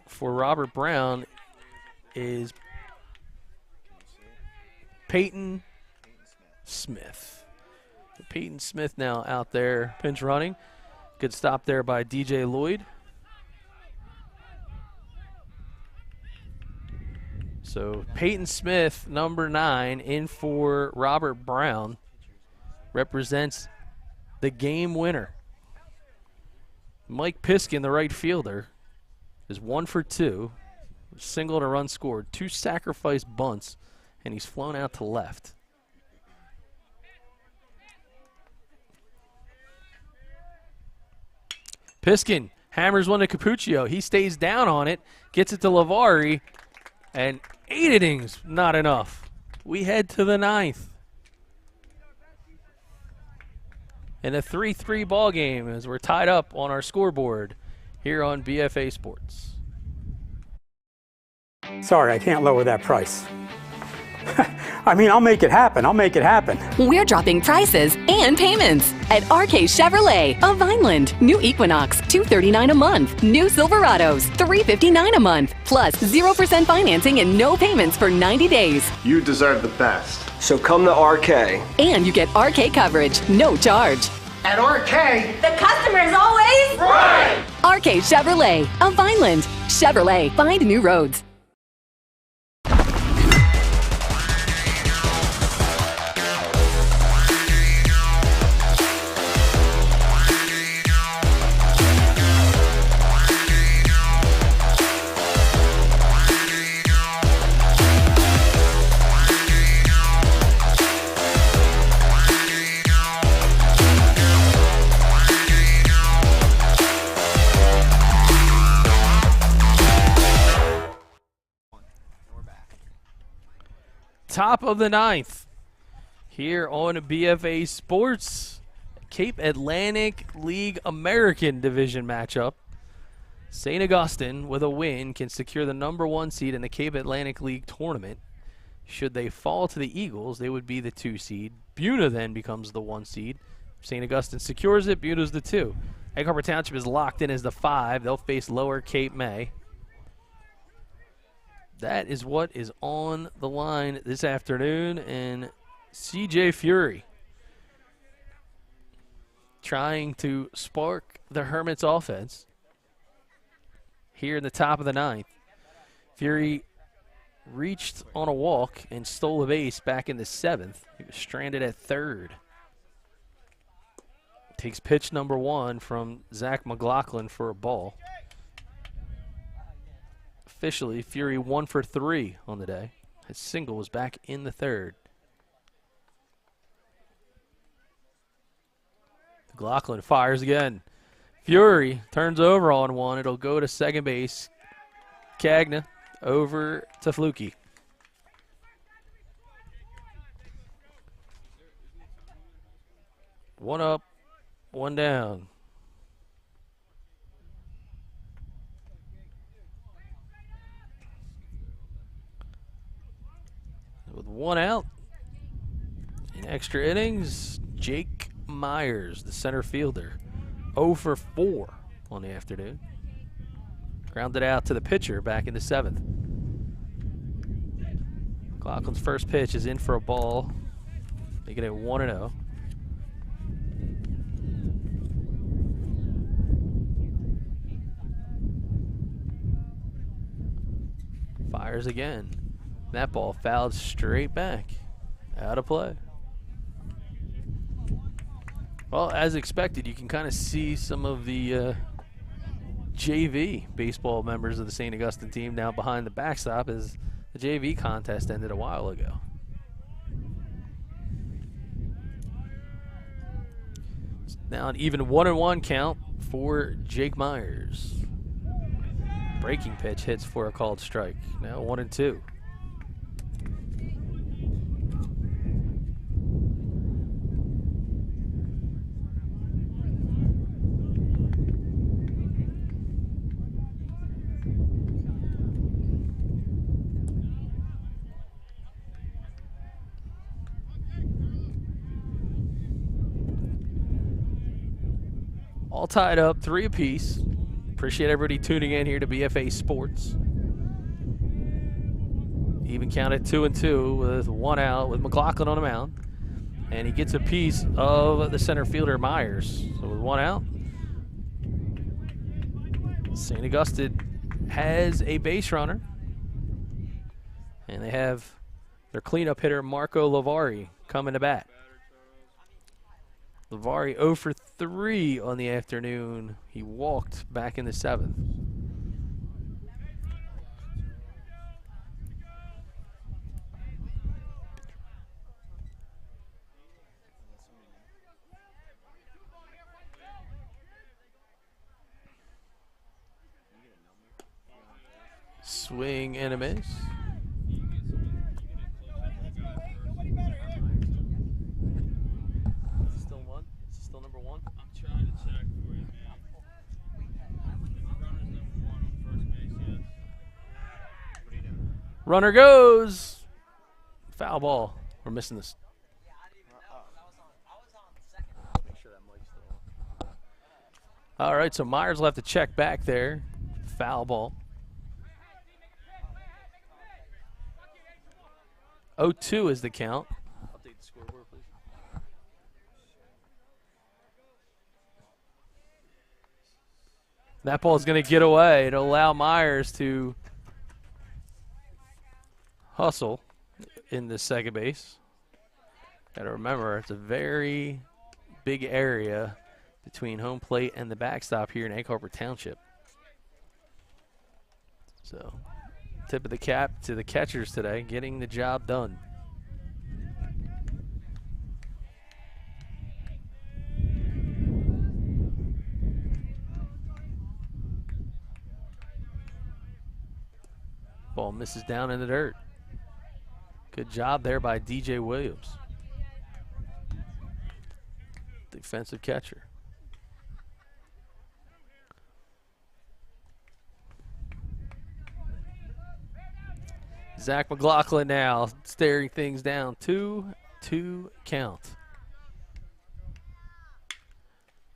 for Robert Brown is Peyton Smith. Peyton Smith now out there pinch running. Good stop there by DJ Lloyd. So Peyton Smith, number 9, in for Robert Brown, represents the game winner. Mike Piskin, the right fielder, is 1 for 2. Single and a run scored. 2 sacrifice bunts, and he's flown out to left. Piskin hammers one to Capuccio. He stays down on it, gets it to Lavari, and 8 innings, not enough. We head to the 9th. In a 3-3 ball game as we're tied up on our scoreboard here on BFA Sports. Sorry, I can't lower that price. I mean, I'll make it happen. I'll make it happen. We're dropping prices and payments at RK Chevrolet of Vineland. New Equinox, $239 a month. New Silverados, $359 a month. Plus 0% financing and no payments for 90 days. You deserve the best. So come to RK. And you get RK coverage, no charge. At RK, the customer is always right! RK Chevrolet of Vineland. Chevrolet, find new roads. Top of the 9th here on BFA Sports. Cape Atlantic League American Division matchup. St. Augustine, with a win, can secure the number 1 seed in the Cape Atlantic League tournament. Should they fall to the Eagles, they would be the 2 seed. Buna then becomes the 1 seed. St. Augustine secures it, Buna's the 2. Egg Harbor Township is locked in as the 5. They'll face Lower Cape May. That is what is on the line this afternoon, and CJ Fury trying to spark the Hermits offense here in the top of the 9th. Fury reached on a walk and stole a base back in the 7th. He was stranded at 3rd. Takes pitch number 1 from Zach McLaughlin for a ball. Officially, Fury 1 for 3 on the day. His single was back in the 3rd. McLaughlin fires again. Fury turns over on one. It'll go to second base. Cagna over to Flukie. One up, one down. With 1 out in extra innings, Jake Myers, the center fielder, 0 for 4 on the afternoon. Grounded out to the pitcher back in the 7th. McLaughlin's first pitch is in for a ball, making it 1-0. Fires again. That ball fouled straight back. Out of play. Well, as expected, you can kind of see some of the JV baseball members of the St. Augustine team now behind the backstop as the JV contest ended a while ago. It's now an even 1-1 count for Jake Myers. Breaking pitch hits for a called strike. Now 1-2. All tied up, 3 apiece. Appreciate everybody tuning in here to BFA Sports. Even counted 2-2 with 1 out with McLaughlin on the mound. And he gets a piece of the center fielder Myers. So with 1 out, St. Augustine has a base runner. And they have their cleanup hitter Marco Lavari coming to bat. Lavari 0 for 3 on the afternoon. He walked back in the 7th. Swing and a miss. Still one? Still number 1? I'm trying to check for you, man. Runner's number 1 on first base, yes. What are you doing? Runner goes. Foul ball. We're missing this. All right, so Myers will have to check back there. Foul ball. 0-2 is the count. Update the scoreboard, please. That ball's going to get away. It'll allow Myers to hustle in the second base. Got to remember, it's a very big area between home plate and the backstop here in Egg Harbor Township. So, tip of the cap to the catchers today, getting the job done. Ball misses down in the dirt. Good job there by DJ Williams, defensive catcher. Zach McLaughlin now staring things down. 2-2 count.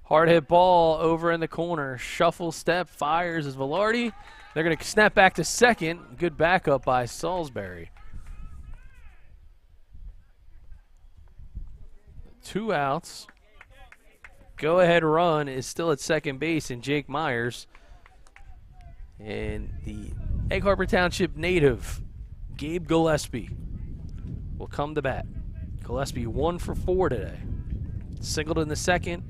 Hard hit ball over in the corner. Shuffle step, fires as Velarde. They're going to snap back to second. Good backup by Salisbury. 2 outs. Go ahead run is still at second base in Jake Myers. And the Egg Harbor Township native, Gabe Gillespie, will come to bat. Gillespie 1 for 4 today. Singled in the second,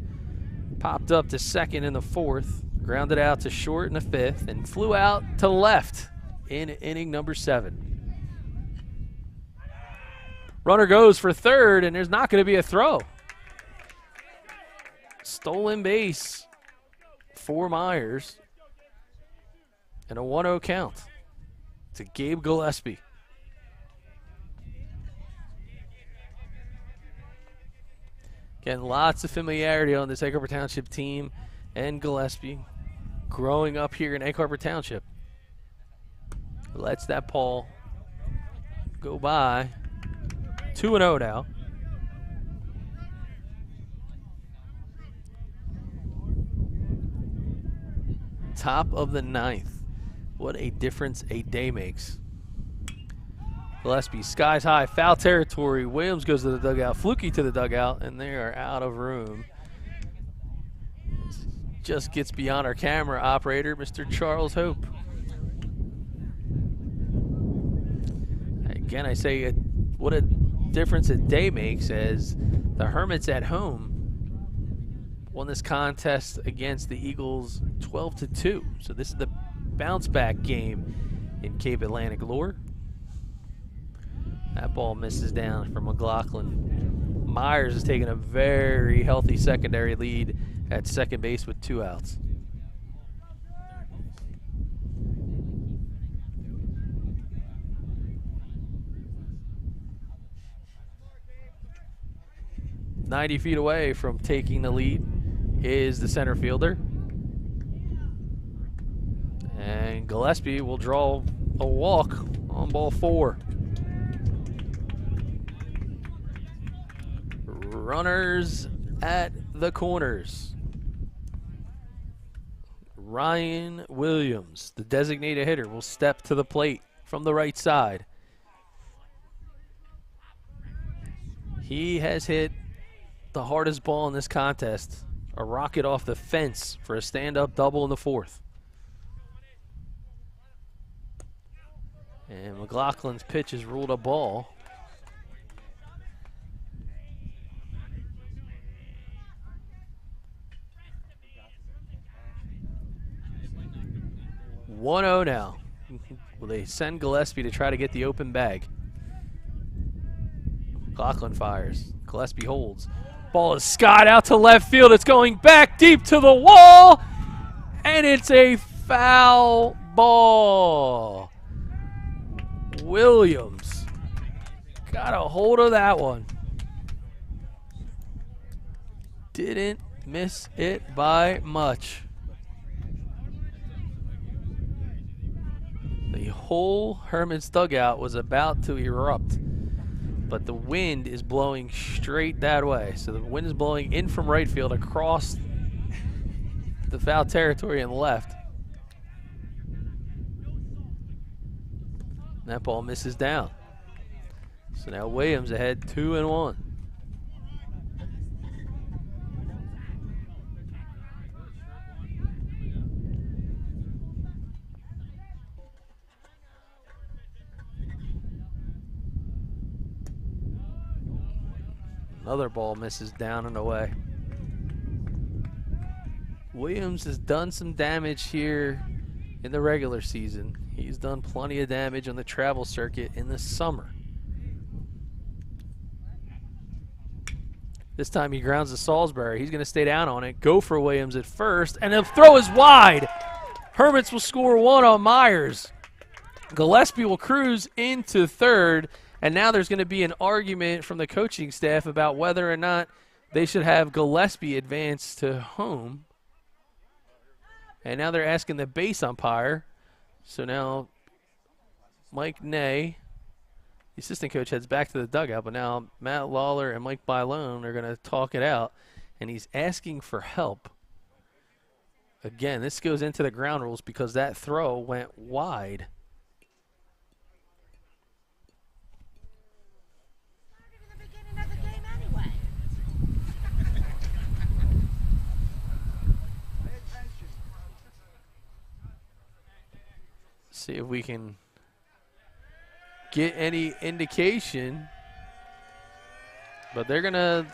popped up to second in the 4th, grounded out to short in the 5th, and flew out to left in inning number 7. Runner goes for third, and there's not going to be a throw. Stolen base for Myers, and a 1-0 count to Gabe Gillespie. Again, lots of familiarity on this Egg Harbor Township team, and Gillespie growing up here in Egg Harbor Township. Lets that ball go by. 2-0 now. Top of the 9th. What a difference a day makes. Gillespie, skies high, foul territory. Williams goes to the dugout, Fluky to the dugout, and they are out of room. Just gets beyond our camera operator, Mr. Charles Hope. Again, I say what a difference a day makes, as the Hermits at home won this contest against the Eagles 12-2. So this is the bounce back game in Cape Atlantic lore. That ball misses down for McLaughlin. Myers is taking a very healthy secondary lead at second base with 2 outs. "90 feet away from taking the lead is the center fielder. And Gillespie will draw a walk on ball 4. Runners at the corners. Ryan Williams, the designated hitter, will step to the plate from the right side. He has hit the hardest ball in this contest. A rocket off the fence for a stand-up double in the fourth. And McLaughlin's pitch is ruled a ball. (1-0) now. Will they send Gillespie to try to get the open bag? McLaughlin fires. Gillespie holds. Ball is skied out to left field. It's going back deep to the wall, and it's a foul ball. Williams got a hold of that one. Didn't miss it by much. The whole Hermits dugout was about to erupt, but the wind is blowing straight that way. So the wind is blowing in from right field across the foul territory and left. That ball misses down. So now Williams ahead 2-1. Another ball misses down and away. Williams has done some damage here in the regular season. He's done plenty of damage on the travel circuit in the summer. This time he grounds to Salisbury. He's going to stay down on it. Go for Williams at first, and the throw is wide. Hermits will score one on Myers. Gillespie will cruise into third. And now there's going to be an argument from the coaching staff about whether or not they should have Gillespie advance to home. And now they're asking the base umpire. So now Mike Ney, the assistant coach, heads back to the dugout. But now Matt Lawler and Mike Bailone are going to talk it out. And he's asking for help. Again, this goes into the ground rules because that throw went wide. See if we can get any indication. But they're going to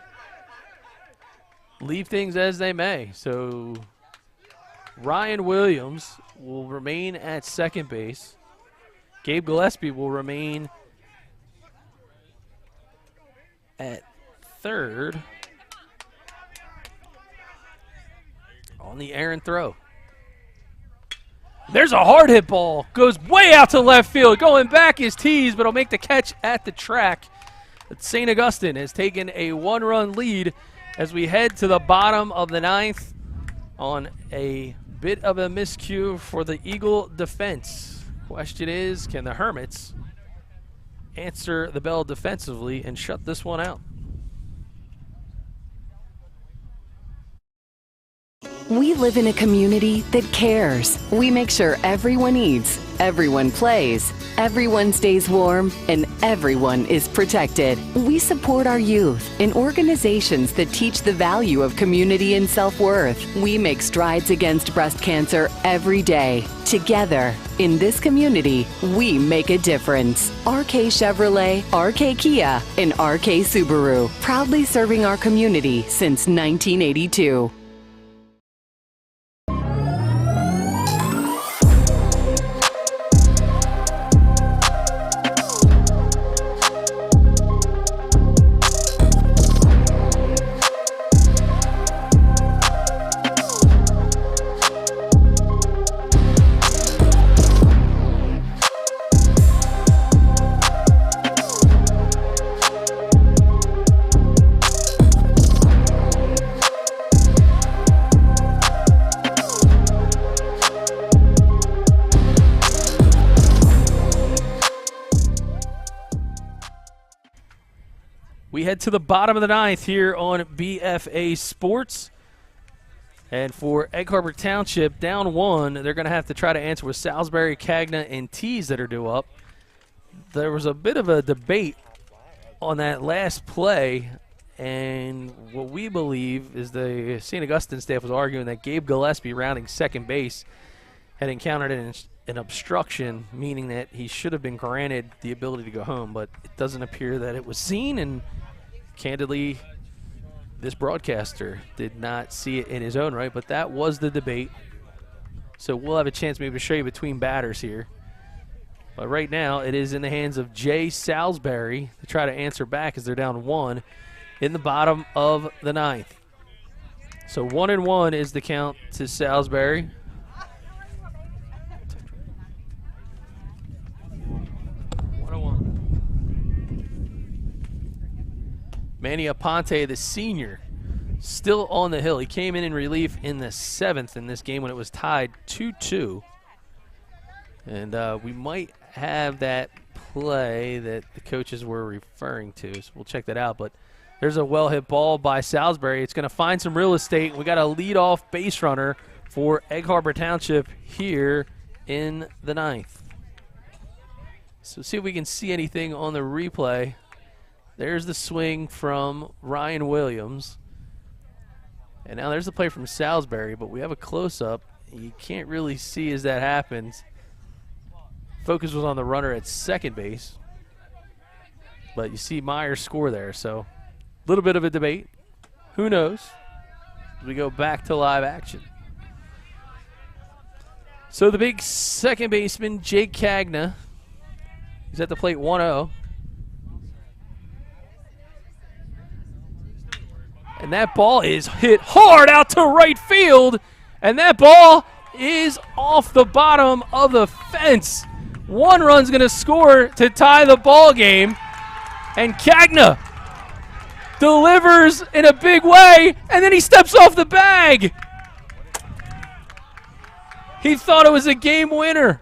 leave things as they may. So Ryan Williams will remain at second base. Gabe Gillespie will remain at third on the errant throw. There's a hard hit ball. Goes way out to left field. Going back is Tees, but he'll make the catch at the track. St. Augustine has taken a one-run lead as we head to the bottom of the ninth on a bit of a miscue for the Eagle defense. Question is, can the Hermits answer the bell defensively and shut this one out? We live in a community that cares. We make sure everyone eats, everyone plays, everyone stays warm, and everyone is protected. We support our youth in organizations that teach the value of community and self-worth. We make strides against breast cancer every day. Together, in this community, we make a difference. RK Chevrolet, RK Kia, and RK Subaru, proudly serving our community since 1982. We head to the bottom of the ninth here on BFA Sports. And for Egg Harbor Township, down one, they're going to have to try to answer with Salisbury, Cagna, and Tees that are due up. There was a bit of a debate on that last play, and what we believe is the St. Augustine staff was arguing that Gabe Gillespie, rounding second base, had encountered an obstruction, meaning that he should have been granted the ability to go home, but it doesn't appear that it was seen, and candidly, this broadcaster did not see it in his own right, but that was the debate. So we'll have a chance maybe to show you between batters here. But right now, it is in the hands of Jay Salisbury to try to answer back as they're down 1 in the bottom of the 9th. So 1-1 is the count to Salisbury. Manny Aponte, the senior, still on the hill. He came in relief in the 7th in this game when it was tied 2-2. And we might have that play that the coaches were referring to, so we'll check that out. But there's a well-hit ball by Salisbury. It's going to find some real estate. We got a leadoff base runner for Egg Harbor Township here in the 9th. So see if we can see anything on the replay. There's the swing from Ryan Williams. And now there's the play from Salisbury, but we have a close-up. You can't really see as that happens. Focus was on the runner at second base. But you see Myers score there, so a little bit of a debate. Who knows? We go back to live action. So the big second baseman, Jake Cagna, he's at the plate 1-0. And that ball is hit hard out to right field. And that ball is off the bottom of the fence. 1 run's going to score to tie the ball game. And Cagna delivers in a big way, and then he steps off the bag. He thought it was a game winner.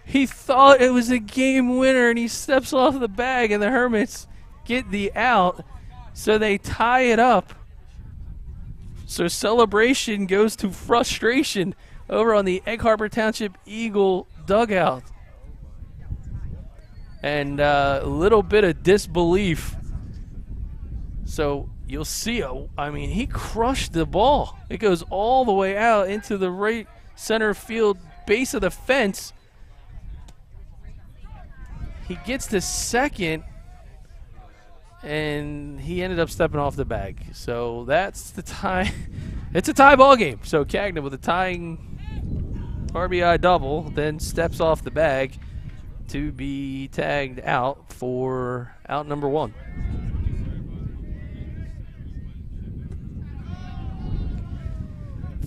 He thought it was a game winner, and he steps off the bag, and the Hermits get the out. So they tie it up. So celebration goes to frustration over on the Egg Harbor Township Eagle dugout. And a little bit of disbelief. So you'll see, I mean, he crushed the ball. It goes all the way out into the right center field base of the fence. He gets to second. And he ended up stepping off the bag. So that's the tie. It's a tie ball game. So Cagna with a tying RBI double, then steps off the bag to be tagged out for out number 1.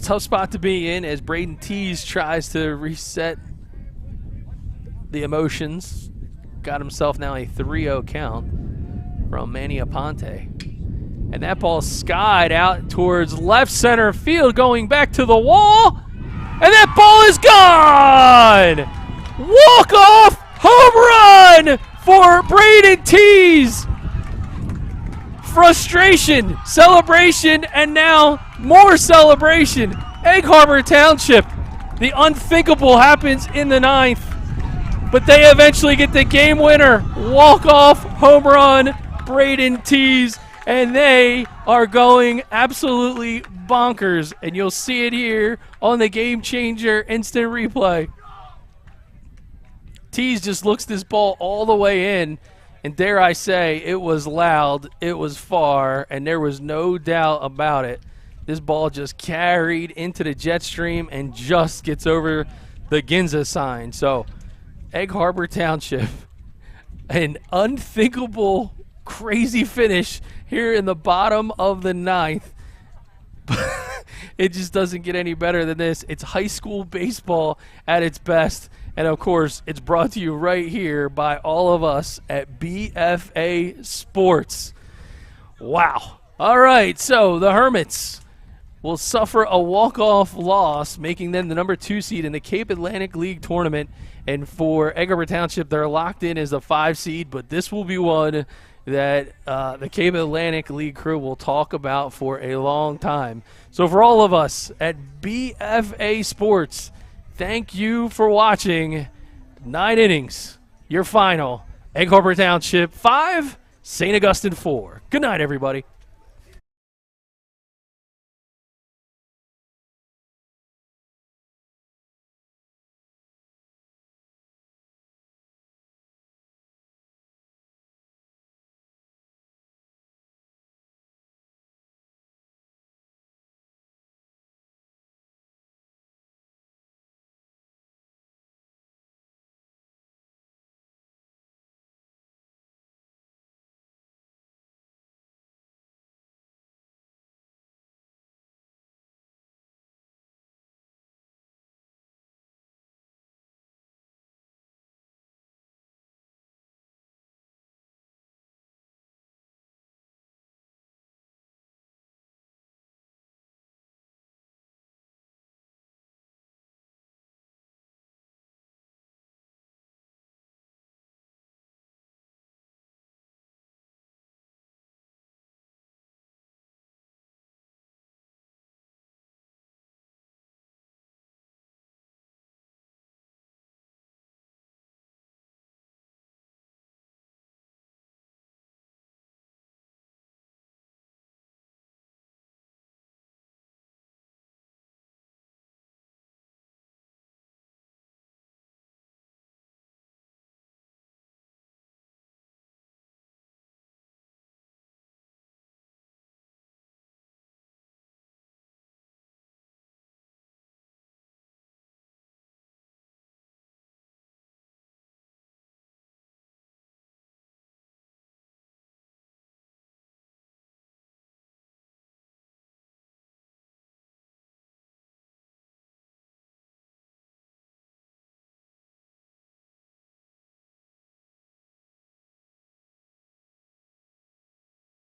Tough spot to be in as Braden Tees tries to reset the emotions. Got himself now a 3-0 count from Manny Aponte. And that ball skied out towards left center field, going back to the wall. And that ball is gone! Walk-off home run for Braden Tees. Frustration, celebration, and now more celebration. Egg Harbor Township. The unthinkable happens in the 9th. But they eventually get the game winner. Walk-off home run, Braden Tees, and they are going absolutely bonkers. And you'll see it here on the Game Changer instant replay. Tees just looks this ball all the way in, and dare I say, it was loud, it was far, and there was no doubt about it. This ball just carried into the jet stream and just gets over the Ginza sign. So, Egg Harbor Township, an unthinkable, crazy finish here in the bottom of the 9th. It just doesn't get any better than this. It's high school baseball at its best. And, of course, it's brought to you right here by all of us at BFA Sports. Wow. All right, so the Hermits will suffer a walk-off loss, making them the number 2 seed in the Cape Atlantic League tournament. And for Egg Harbor Township, they're locked in as the 5 seed, but this will be one that the Cape Atlantic League crew will talk about for a long time. So for all of us at BFA Sports, thank you for watching 9 innings, your final. Egg Harbor Township 5, St. Augustine 4. Good night, everybody.